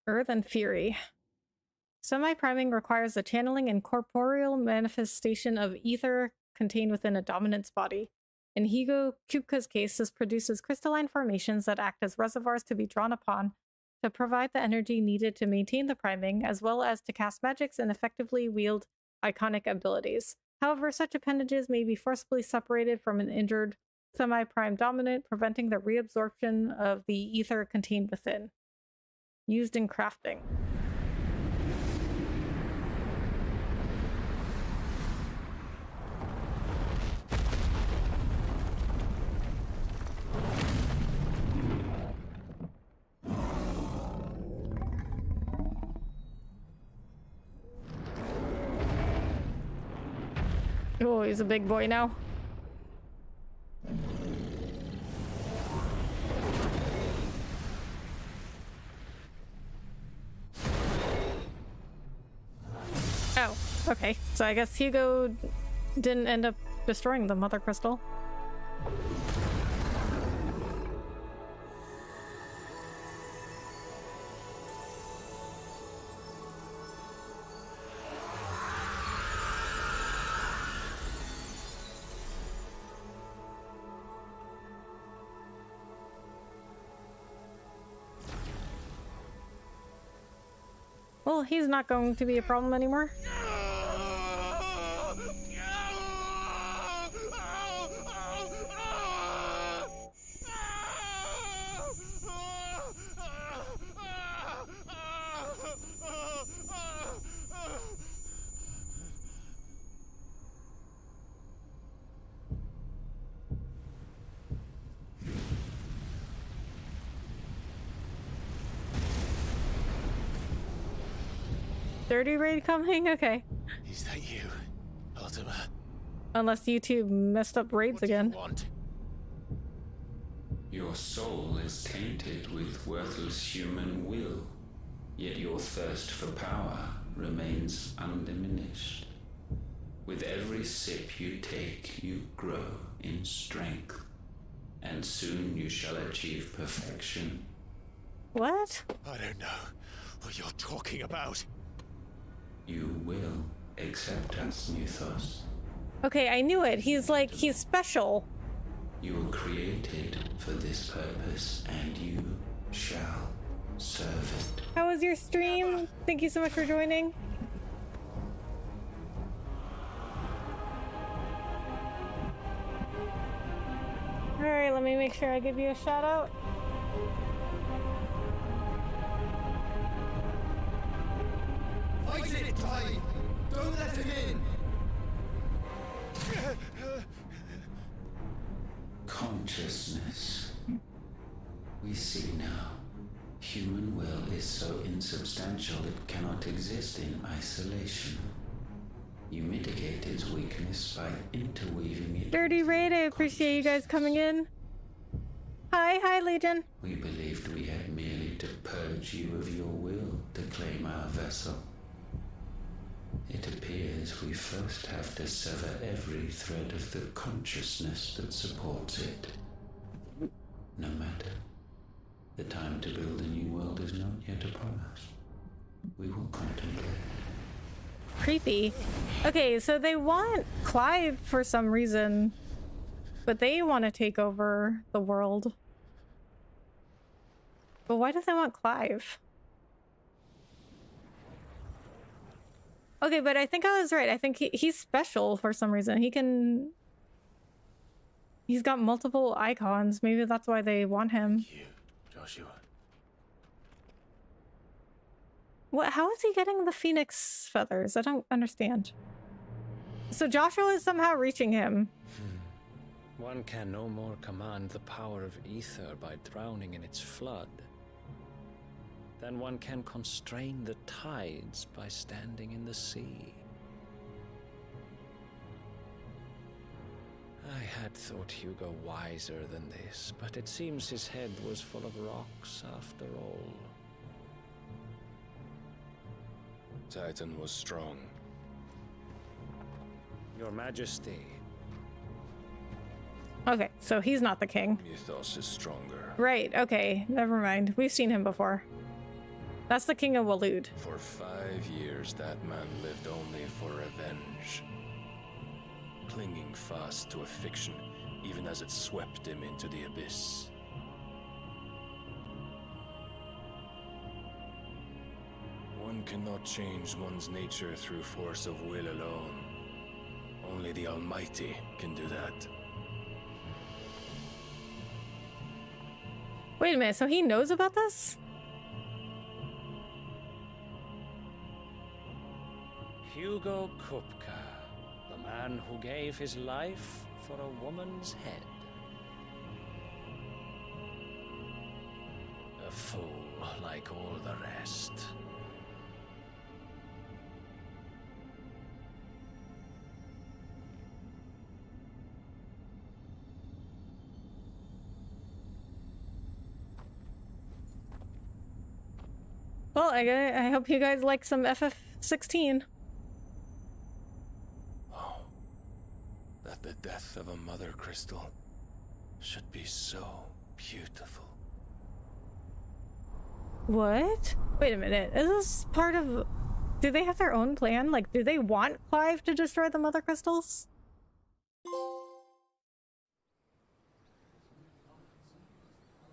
A: Earth and Fury. Semi-priming requires the channeling and corporeal manifestation of ether contained within a dominant's body. In Higo Kupka's case, this produces crystalline formations that act as reservoirs to be drawn upon to provide the energy needed to maintain the priming, as well as to cast magics and effectively wield iconic abilities. However, such appendages may be forcibly separated from an injured semi-prime dominant, preventing the reabsorption of the ether contained within. Used in crafting. Oh, he's a big boy now. Oh, okay. So I guess Hugo didn't end up destroying the Mother Crystal. Well, he's not going to be a problem anymore. Dirty raid coming? Okay.
C: Is that you, Ultima?
A: Unless you two messed up raids again.
L: Your soul is tainted with worthless human will. Yet your thirst for power remains undiminished. With every sip you take, you grow in strength, and soon you shall achieve perfection.
A: What?
S: I don't know what you're talking about.
L: You will accept us, Mythos.
A: Okay, I knew it. He's special.
L: You were created for this purpose, and you shall serve it.
A: How was your stream? Thank you so much for joining. Alright, let me make sure I give you a shout out.
R: Fight it, Clive! Don't let him in!
L: Consciousness. We see now. Human will is so insubstantial it cannot exist in isolation. You mitigate its weakness by interweaving it.
A: Dirty Raid, I appreciate you guys coming in. Hi, Legion.
L: We believed we had merely to purge you of your will to claim our vessel. It appears we first have to sever every thread of the consciousness that supports it. No matter. The time to build a new world is not yet upon us. We will contemplate.
A: Creepy. Okay, so they want Clive for some reason, but they want to take over the world. But why do they want Clive? Okay, but I think I was right. I think he's special for some reason. He's got multiple icons. Maybe that's why they want him.
C: You, Joshua.
A: What? How is he getting the phoenix feathers? I don't understand. So Joshua is somehow reaching him.
E: One can no more command the power of ether by drowning in its flood than one can constrain the tides by standing in the sea. I had thought Hugo wiser than this, but it seems his head was full of rocks after all.
W: Titan was strong.
E: Your Majesty.
A: Okay, so he's not the king.
W: Mythos is stronger.
A: Right, okay, never mind. We've seen him before. That's the king of Waloed.
W: For 5 years, that man lived only for revenge. Clinging fast to a fiction, even as it swept him into the abyss. One cannot change one's nature through force of will alone. Only the Almighty can do that.
A: Wait a minute, so he knows about this?
E: Hugo Kupka, the man who gave his life for a woman's head. A fool like all the rest.
A: Well, I hope you guys like some FF16.
W: That the death of a mother crystal should be so beautiful.
A: What? Wait a minute. Is this part of... Do they have their own plan? Like, do they want Clive to destroy the mother crystals?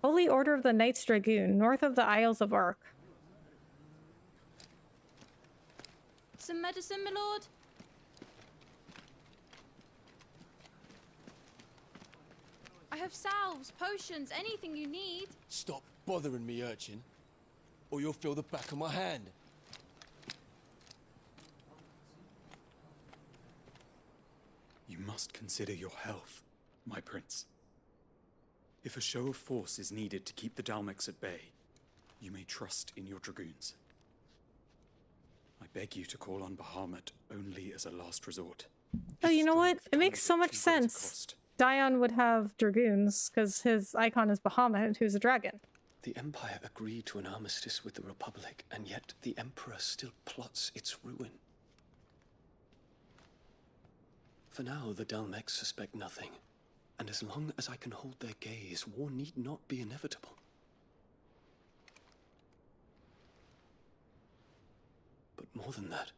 A: Holy Order of the Knights Dragoon, north of the Isles of Ark.
X: Some medicine, my lord? I have salves, potions, anything you need.
Y: Stop bothering me, urchin, or you'll feel the back of my hand.
Z: You must consider your health, my prince. If a show of force is needed to keep the Dalmex at bay, you may trust in your dragoons. I beg you to call on Bahamut only as a last resort.
A: Oh, you know what? It makes so much sense. Dion would have dragoons, because his icon is Bahamut, who's a dragon.
H: The Empire agreed to an armistice with the Republic, and yet the Emperor still plots its ruin. For now, the Dalmex suspect nothing, and as long as I can hold their gaze, war need not be inevitable. But more than that,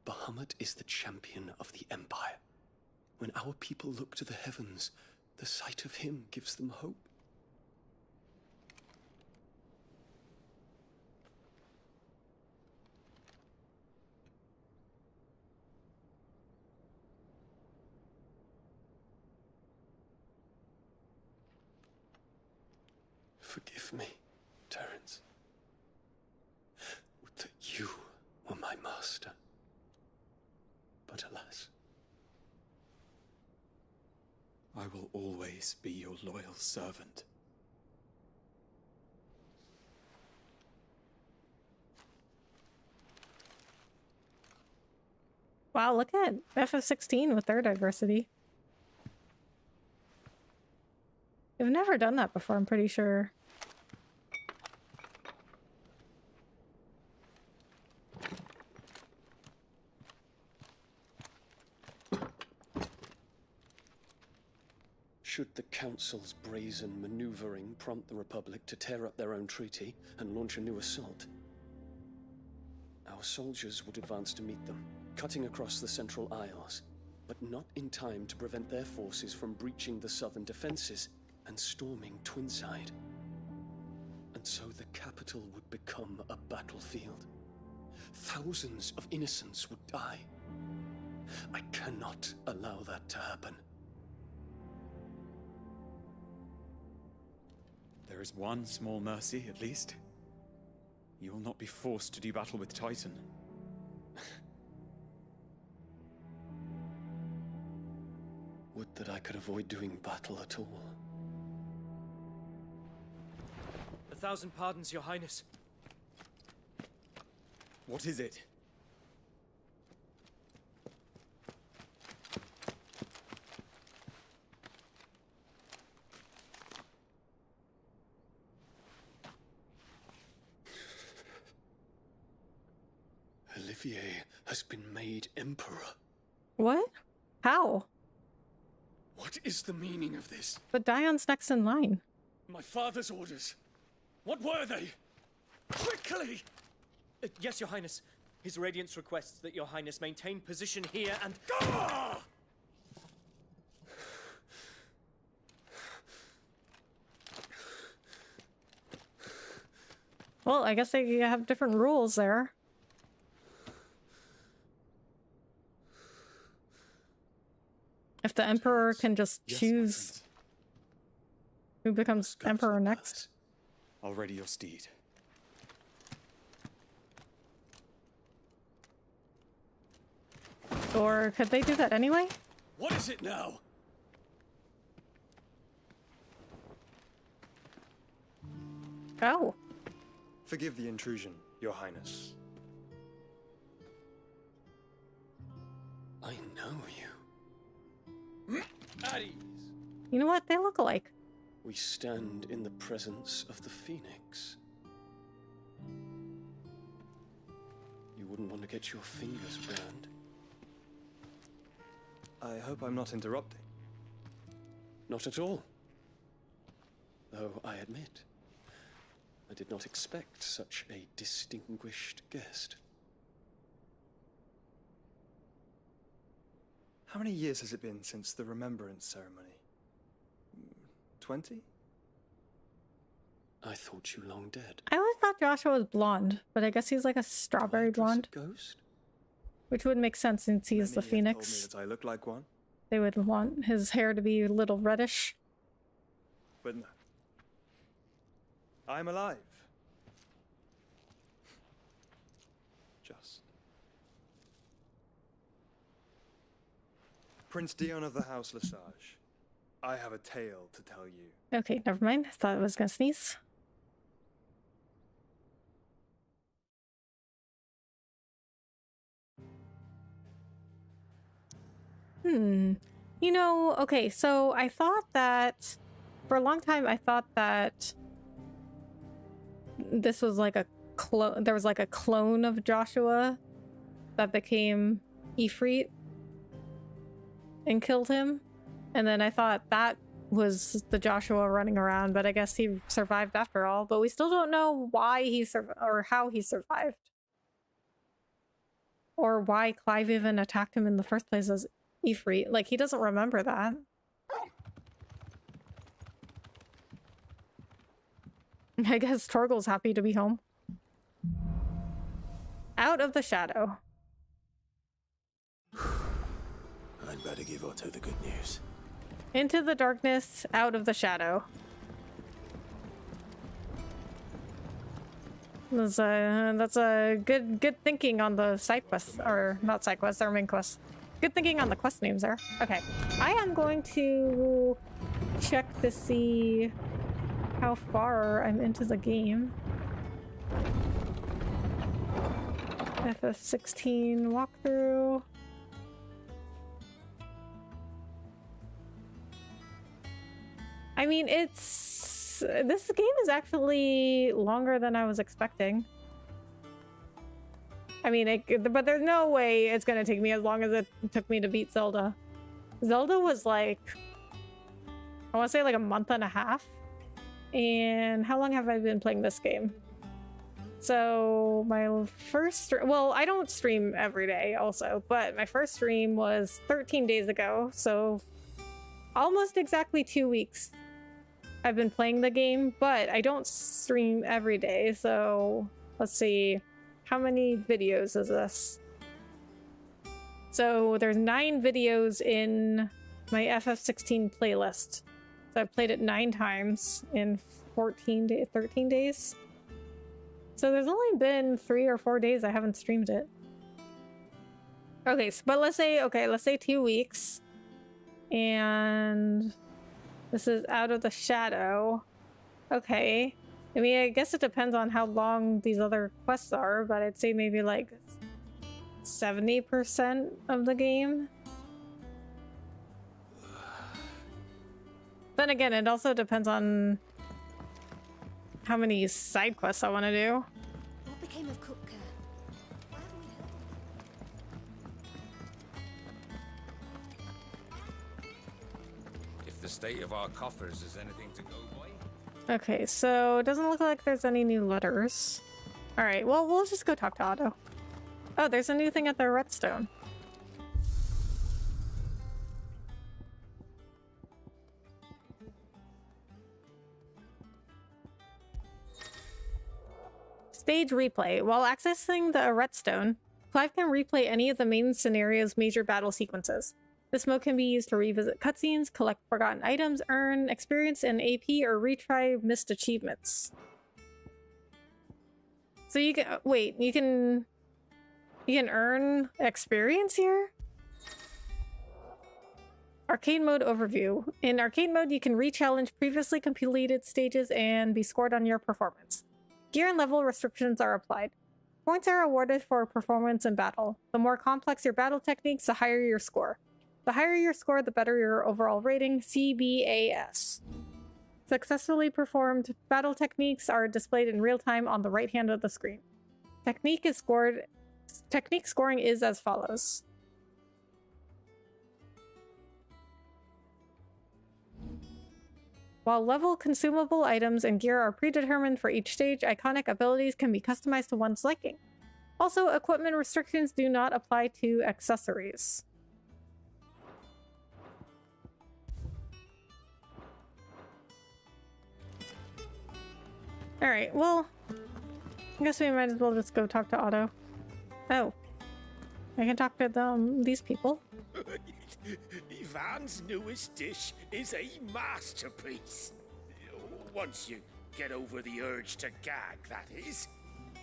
H: Bahamut is the champion of the Empire. When our people look to the heavens, the sight of him gives them hope. Forgive me, Terence. Would that you were my master. But alas.
Z: I will always be your loyal servant.
A: Wow, look at FF16 with their diversity. They've never done that before, I'm pretty sure.
H: Should the Council's brazen maneuvering prompt the Republic to tear up their own treaty and launch a new assault, our soldiers would advance to meet them, cutting across the Central Isles, but not in time to prevent their forces from breaching the southern defenses and storming Twinside. And so the capital would become a battlefield. Thousands of innocents would die. I cannot allow that to happen.
Z: There is one small mercy, at least. You will not be forced to do battle with Titan.
H: Would that I could avoid doing battle at all.
I: 1,000 pardons, Your Highness.
Z: What is it?
H: Olivier has been made Emperor.
A: What? How?
H: What is the meaning of this?
A: But Dion's next in line.
H: My father's orders. What were they? Quickly!
I: Yes, Your Highness. His Radiance requests that Your Highness maintain position here and...
H: Ah!
A: Well, I guess they have different rules there. If the Emperor can just choose who becomes Emperor next.
Z: I'll ready your steed.
A: Or could they do that anyway?
H: What is it now?
A: Oh.
J: Forgive the intrusion, Your Highness.
H: I know you.
I: At ease.
A: You know what? They look alike.
H: We stand in the presence of the Phoenix. You wouldn't want to get your fingers burned.
J: I hope I'm not interrupting.
H: Not at all. Though I admit, I did not expect such a distinguished guest.
J: How many years has it been since the Remembrance ceremony? 20?
H: I thought you long dead.
A: I always thought Joshua was blonde, but I guess he's like a strawberry blonde.
H: Ghost?
A: Which would make sense since he's the Phoenix.
J: Told me that I look like one.
A: They would want his hair to be a little reddish.
J: But no. I'm alive. Just. Prince Dion of the House Lesage. I have a tale to tell you.
A: Okay, never mind. I thought I was gonna sneeze. You know, okay, so I thought that... For a long time, I thought that this was like a clone. There was like a clone of Joshua that became Ifrit and killed him. And then I thought that was the Joshua running around, but I guess he survived after all. But we still don't know why he survived or how he survived. Or why Clive even attacked him in the first place as Ifrit. Like, he doesn't remember that. I guess Torgal's happy to be home. Out of the shadow.
C: I'd better give Otto the good news.
A: Into the darkness, out of the shadow. That's a good thinking on the side quest, or not side quest, our main quest. Good thinking on the quest names there. Okay, I am going to check to see how far I'm into the game. FF16 walkthrough. I mean, this game is actually longer than I was expecting. I mean, but there's no way it's gonna take me as long as it took me to beat Zelda. Zelda was like, I want to say like a month and a half. And how long have I been playing this game? So my first, well, I don't stream every day also, but my first stream was 13 days ago. So almost exactly 2 weeks I've been playing the game, but I don't stream every day. So let's see, how many videos is this? So there's 9 videos in my FF16 playlist. So I've played it 9 times in 13 days. So there's only been 3 or 4 days I haven't streamed it. Okay, so, but let's say 2 weeks. And this is out of the shadow. Okay. I mean, I guess it depends on how long these other quests are, but I'd say maybe like 70% of the game. Then again, it also depends on how many side quests I want to do.
D: What became of Kupka? Why haven't we heard?
F: If the state of our coffers is anything to go by.
A: Okay, so it doesn't look like there's any new letters. Alright, well, we'll just go talk to Otto. Oh, there's a new thing at the redstone. Stage replay. While accessing the redstone, Clive can replay any of the main scenario's major battle sequences. This mode can be used to revisit cutscenes, collect forgotten items, earn experience in AP, or retry missed achievements. So you can wait, you can earn experience here? Arcade mode overview. In arcade mode, you can re-challenge previously completed stages and be scored on your performance. Gear and level restrictions are applied. Points are awarded for performance in battle. The more complex your battle techniques, the higher your score. The higher your score, the better your overall rating, CBAS. Successfully performed battle techniques are displayed in real time on the right hand of the screen. Technique scoring is as follows. While level, consumable items, and gear are predetermined for each stage, iconic abilities can be customized to one's liking. Also, equipment restrictions do not apply to accessories. Alright, well, I guess we might as well just go talk to Otto. Oh. I can talk to these people.
P: Ivan's newest dish is a masterpiece. Once you get over the urge to gag, that is.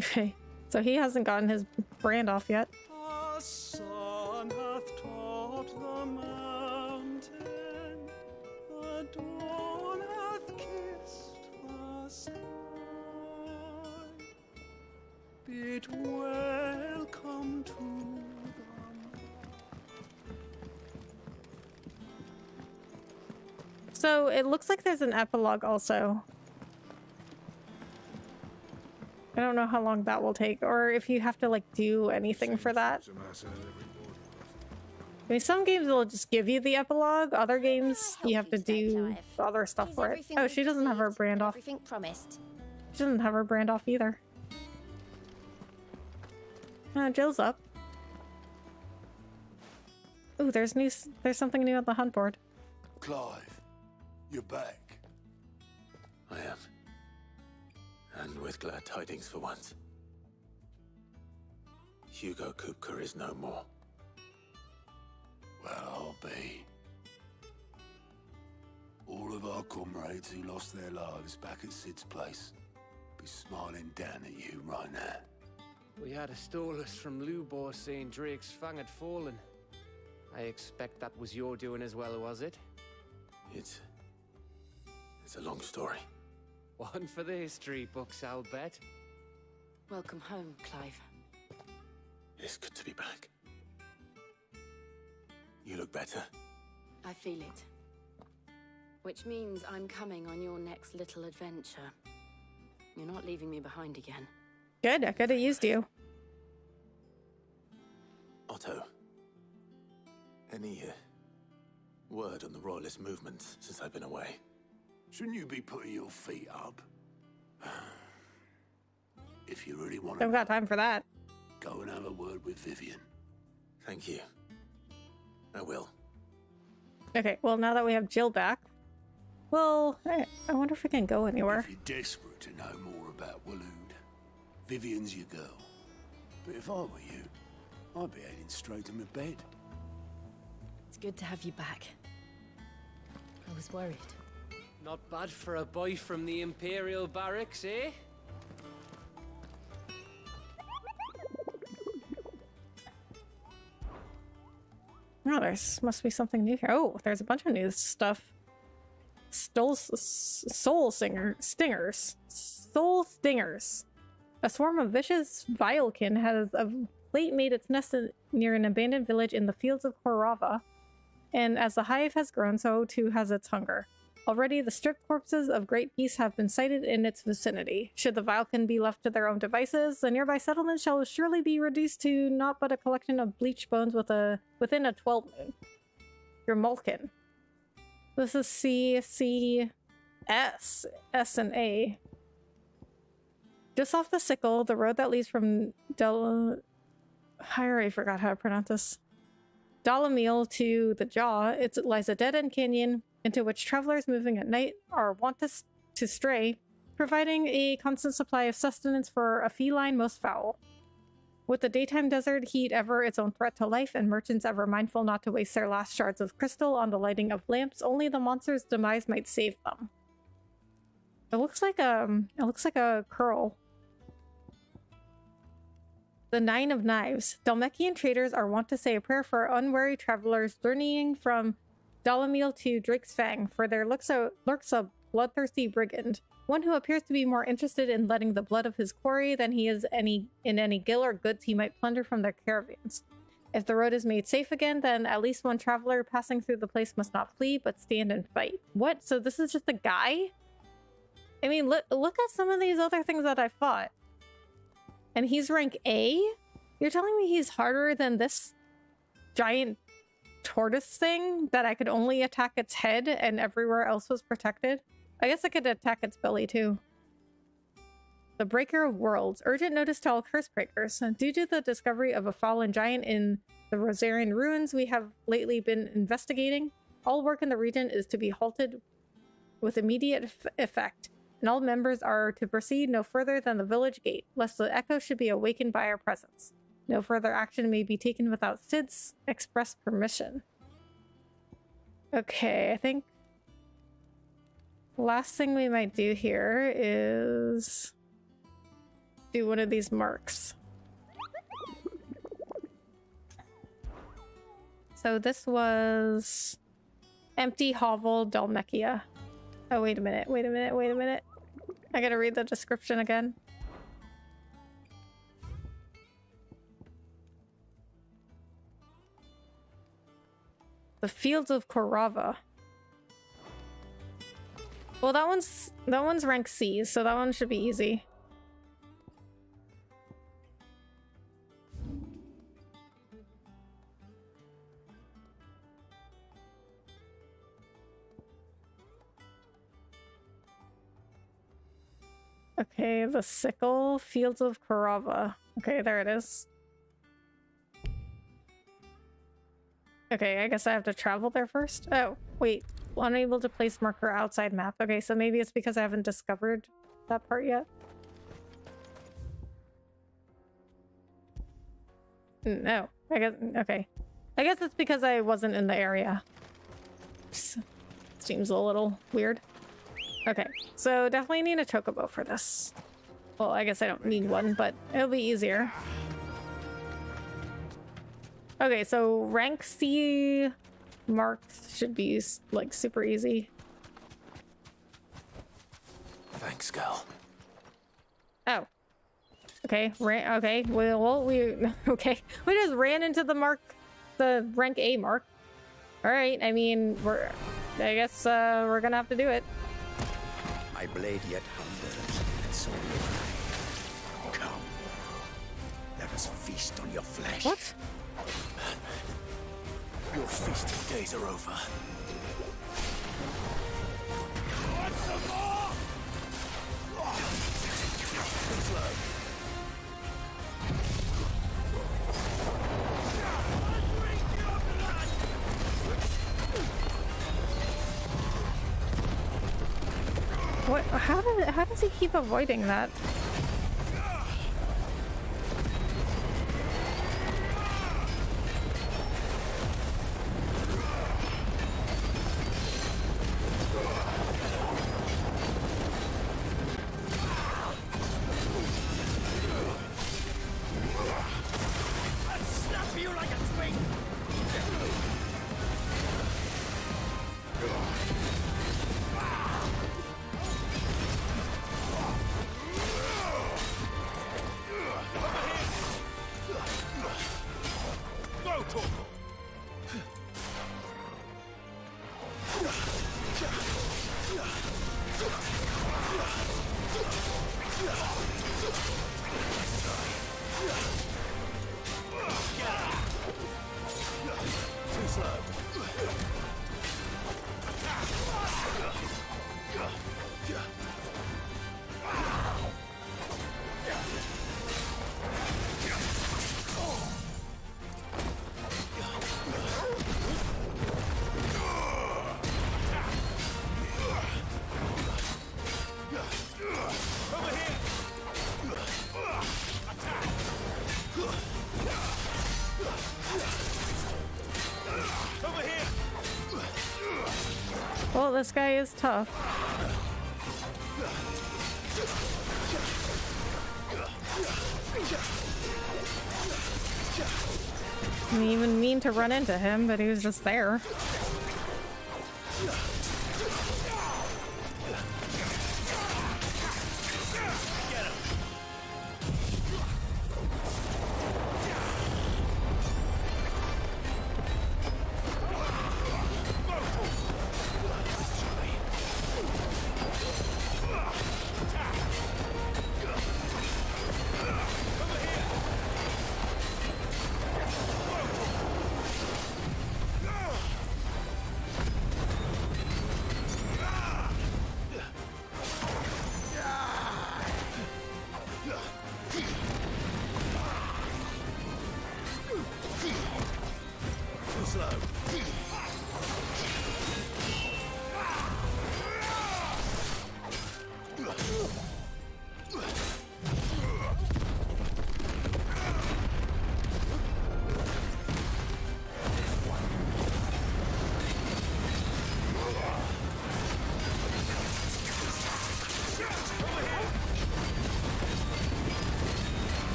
A: Okay, so he hasn't gotten his brand off yet.
G: The sun hath topped the mountain, the dawn hath kissed the sky. Bid welcome to
A: So it looks like there's an epilogue also. I don't know how long that will take, or if you have to like do anything for that. I mean, some games will just give you the epilogue. Other games you have to do other stuff for it. Oh, she doesn't have her brand off.
D: Everything promised.
A: She doesn't have her brand off either. Jill's up. Ooh, there's something new on the hunt board.
S: Clive, you're back.
C: I am. And with glad tidings for once. Hugo Kupka is no more.
S: Well, I'll be. All of our comrades who lost their lives back at Sid's place be smiling down at you right now.
K: We had a stolus from Lubor saying Drake's fang had fallen. I expect that was your doing as well, was it?
C: It's a long story.
K: One for the history books, I'll bet.
M: Welcome home, Clive.
C: It's good to be back. You look better.
M: I feel it. Which means I'm coming on your next little adventure. You're not leaving me behind again.
A: Good, I could have used you.
C: Otto. Any word on the Royalist movement since I've been away?
S: Shouldn't you be putting your feet up? If you really want
A: I've got time for that.
S: Go and have a word with Vivian.
C: Thank you. I will.
A: Okay, well, now that we have Jill back, well, I wonder if we can go anywhere.
S: If you're desperate to know more about Waloed, Vivian's your girl. But if I were you, I'd be heading straight to my bed.
M: It's good to have you back. I was worried.
K: Not bad for a boy from the Imperial Barracks, eh?
A: Oh, there's must be something new here. Oh, there's a bunch of new stuff. Soul stingers. A swarm of vicious vilekin has of late made its nest near an abandoned village in the fields of Korava. And as the hive has grown, so too has its hunger. Already, the stripped corpses of Great Peace have been sighted in its vicinity. Should the Vilekin be left to their own devices, the nearby settlement shall surely be reduced to naught but a collection of bleached bones within a 12 moon. Your Malkin. This is C, S and A. Just off the sickle, the road that leads from I already forgot how to pronounce this. Dalamil to the Jaw, it lies a dead-end canyon into which travelers moving at night are wont to stray, providing a constant supply of sustenance for a feline most foul. With the daytime desert heat ever its own threat to life, and merchants ever mindful not to waste their last shards of crystal on the lighting of lamps, only the monster's demise might save them. It looks like a curl. The Nine of Knives. Dalmekian traders are wont to say a prayer for unwary travelers journeying from Dalamil to Drake's Fang, for there lurks a bloodthirsty brigand, one who appears to be more interested in letting the blood of his quarry than he is in any gil or goods he might plunder from their caravans. If the road is made safe again, then at least one traveler passing through the place must not flee, but stand and fight. What? So this is just a guy? I mean, look at some of these other things that I fought. And he's rank A? You're telling me he's harder than this giant tortoise thing that I could only attack its head and everywhere else was protected? I guess I could attack its belly too. The Breaker of Worlds. Urgent notice to all curse breakers. Due to the discovery of a fallen giant in the Rosarian ruins we have lately been investigating, all work in the region is to be halted with immediate effect, and all members are to proceed no further than the village gate, lest the echo should be awakened by our presence. No further action may be taken without Sid's express permission. Okay, I think the last thing we might do here is do one of these marks. So this was Empty Hovel Dalmekia. Oh, wait a minute. I gotta read the description again. The Fields of Korava. Well, that one's rank C, so that one should be easy. Okay, the sickle, Fields of Karava. Okay, there it is. Okay, I guess I have to travel there first. Oh, wait. Unable to place marker outside map. Okay, so maybe it's because I haven't discovered that part yet. No, I guess, okay. I guess it's because I wasn't in the area. Seems a little weird. Okay, so definitely need a chocobo for this. Well, I guess I don't need one, but it'll be easier. Okay, so rank C marks should be like super easy.
C: Thanks, Gal.
A: Oh. Okay, okay, well, okay. We just ran into the rank A mark. Alright, I mean, I guess, we're gonna have to do it.
N: My blade yet hungers, and so will I. Come, let us feast on your flesh.
A: What?
C: Your feasting days are over.
S: Want some more?
A: What? How does he keep avoiding that?
S: Snap you like a twig!
C: Too slow.
A: Well, this guy is tough. I didn't even mean to run into him, but he was just there.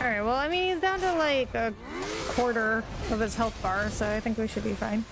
A: Alright, well, I mean, he's down to like a quarter of his health bar, so I think we should be fine.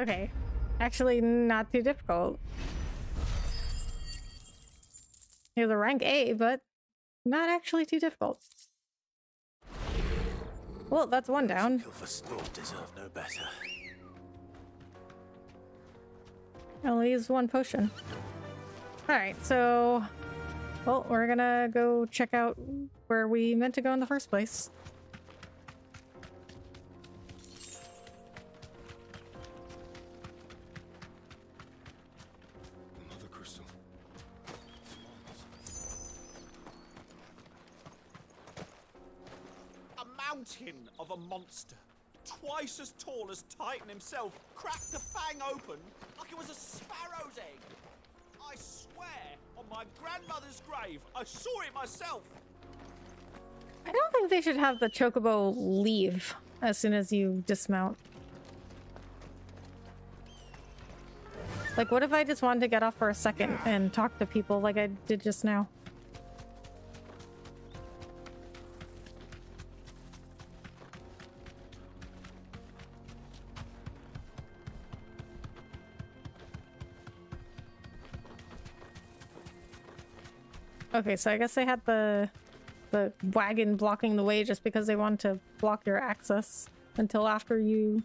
A: Okay. Actually, not too difficult. He was a rank A, but not actually too difficult. Well, that's one down.
C: Kill for sport deserve no better.
A: Only use one potion. Alright, so... Well, we're gonna go check out where we meant to go in the first place.
S: Mother Crystal.
G: A mountain of a monster, twice as tall as Titan himself, cracked the fang open like it was a sparrow's egg. I swear, on my grandmother's grave, I saw it myself.
A: I don't think they should have the chocobo leave as soon as you dismount. Like, what if I just wanted to get off for a second and talk to people like I did just now? Okay, so I guess they had the wagon blocking the way just because they wanted to block your access until after you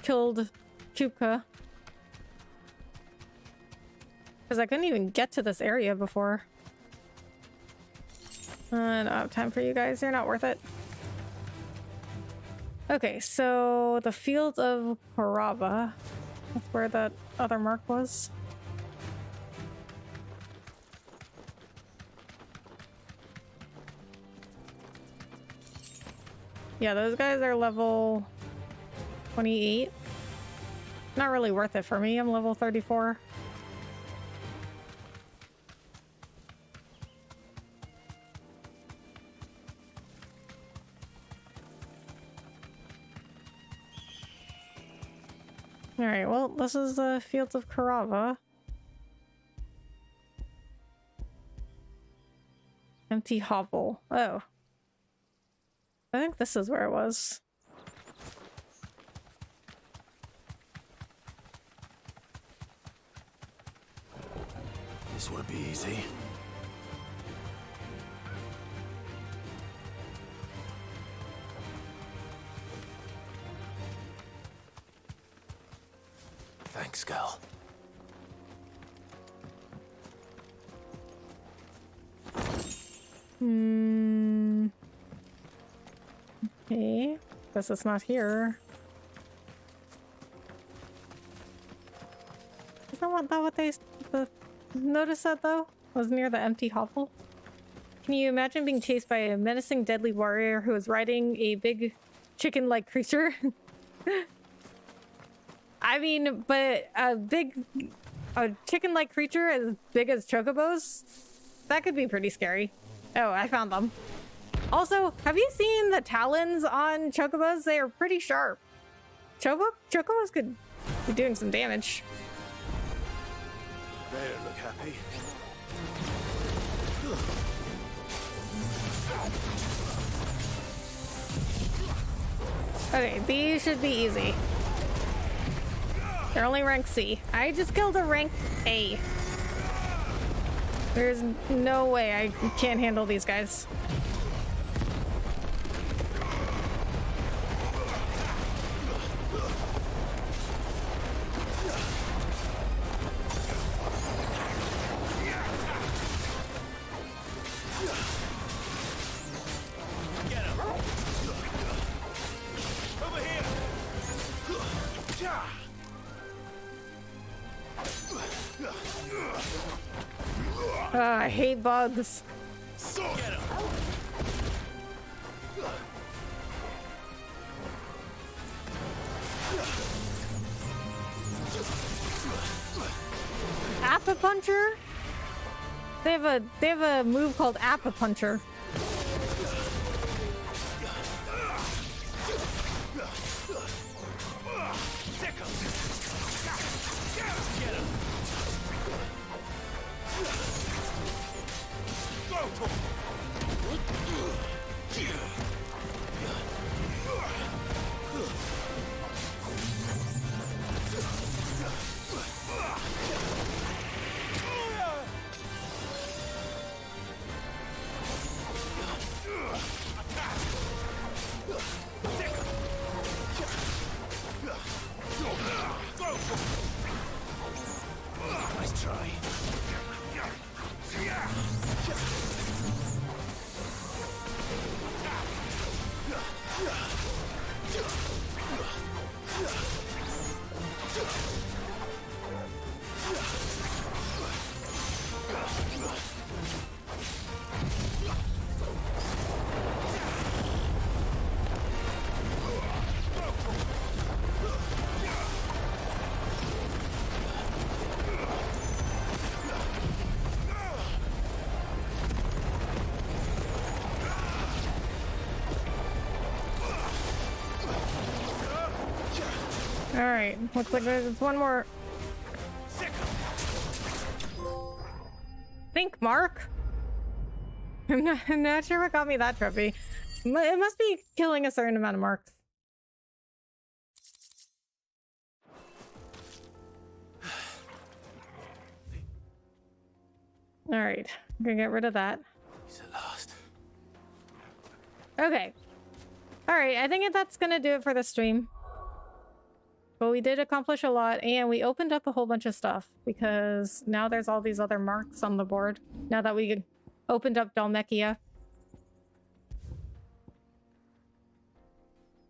A: killed Kupka. Because I couldn't even get to this area before. I don't have time for you guys. You're not worth it. Okay, so the field of Koraba. That's where that other mark was. Yeah, those guys are level 28. Not really worth it for me. I'm level 34. Alright, well, this is the Fields of Korava. Empty hovel. Oh. I think this is where it was.
C: This won't be easy. Thanks, girl.
A: Okay. Guess it's not here. Isn't that what they notice that though? Was near the empty hovel? Can you imagine being chased by a menacing deadly warrior who is riding a big chicken-like creature? I mean, but a chicken-like creature as big as chocobos? That could be pretty scary. Oh, I found them. Also, have you seen the talons on chocobos? They are pretty sharp. Chocobos could be doing some damage.
C: They don't look happy.
A: Okay, these should be easy. They're only rank C. I just killed a rank A. There's no way I can't handle these guys. I hate bugs. Apipuncher? They have a move called Apipuncher. Alright, looks like there's one more. Think, Mark? I'm not sure what got me that trophy. It must be killing a certain amount of marks. Alright, I'm gonna get rid of that.
C: He's at last.
A: Okay. Alright, I think that's gonna do it for the stream. But we did accomplish a lot, and we opened up a whole bunch of stuff, because now there's all these other marks on the board, now that we opened up Dhalmekia.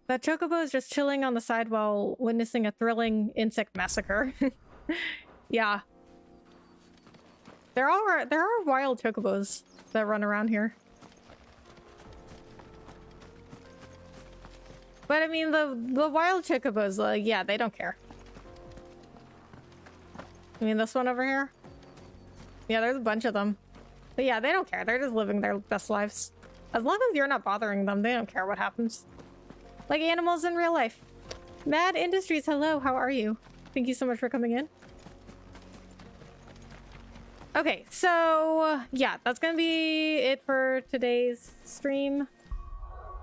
A: That chocobo is just chilling on the side while witnessing a thrilling insect massacre. Yeah. There are wild chocobos that run around here. But I mean, the wild chocobos, like, yeah, they don't care. I mean, this one over here? Yeah, there's a bunch of them. But yeah, they don't care. They're just living their best lives. As long as you're not bothering them, they don't care what happens. Like animals in real life. Mad Industries, hello, how are you? Thank you so much for coming in. Okay, so yeah, that's gonna be it for today's stream.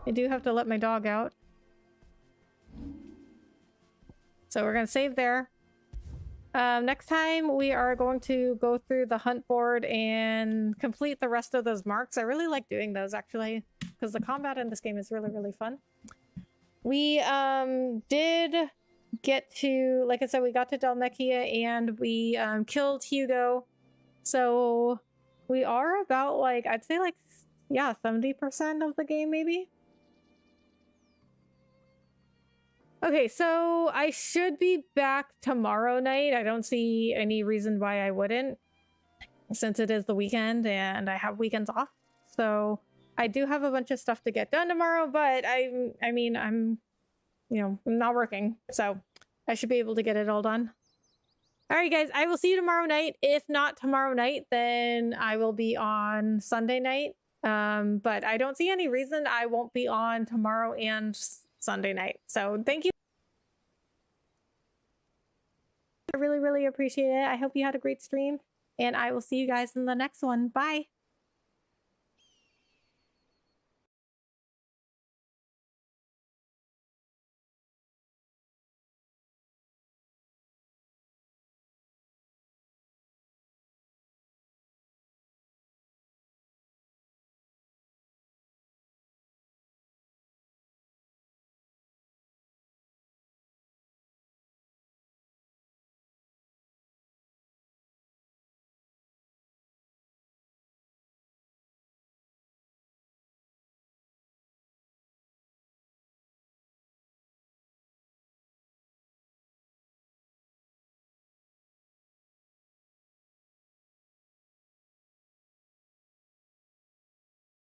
A: I do have to let my dog out. So we're gonna save there. Next time we are going to go through the hunt board and complete the rest of those marks. I really like doing those, actually, because the combat in this game is really, really fun. We did get to, like I said, we got to Dhalmekia and we killed Hugo. So we are about, like, I'd say, like, yeah, 70% of the game, maybe. Okay, so I should be back tomorrow night. I don't see any reason why I wouldn't, since it is the weekend and I have weekends off. So I do have a bunch of stuff to get done tomorrow, but I mean, I'm not working, so I should be able to get it all done. All right, guys, I will see you tomorrow night. If not tomorrow night, then I will be on Sunday night. But I don't see any reason I won't be on tomorrow and Sunday night. So thank you. I really, really appreciate it. I hope you had a great stream, and I will see you guys in the next one. Bye.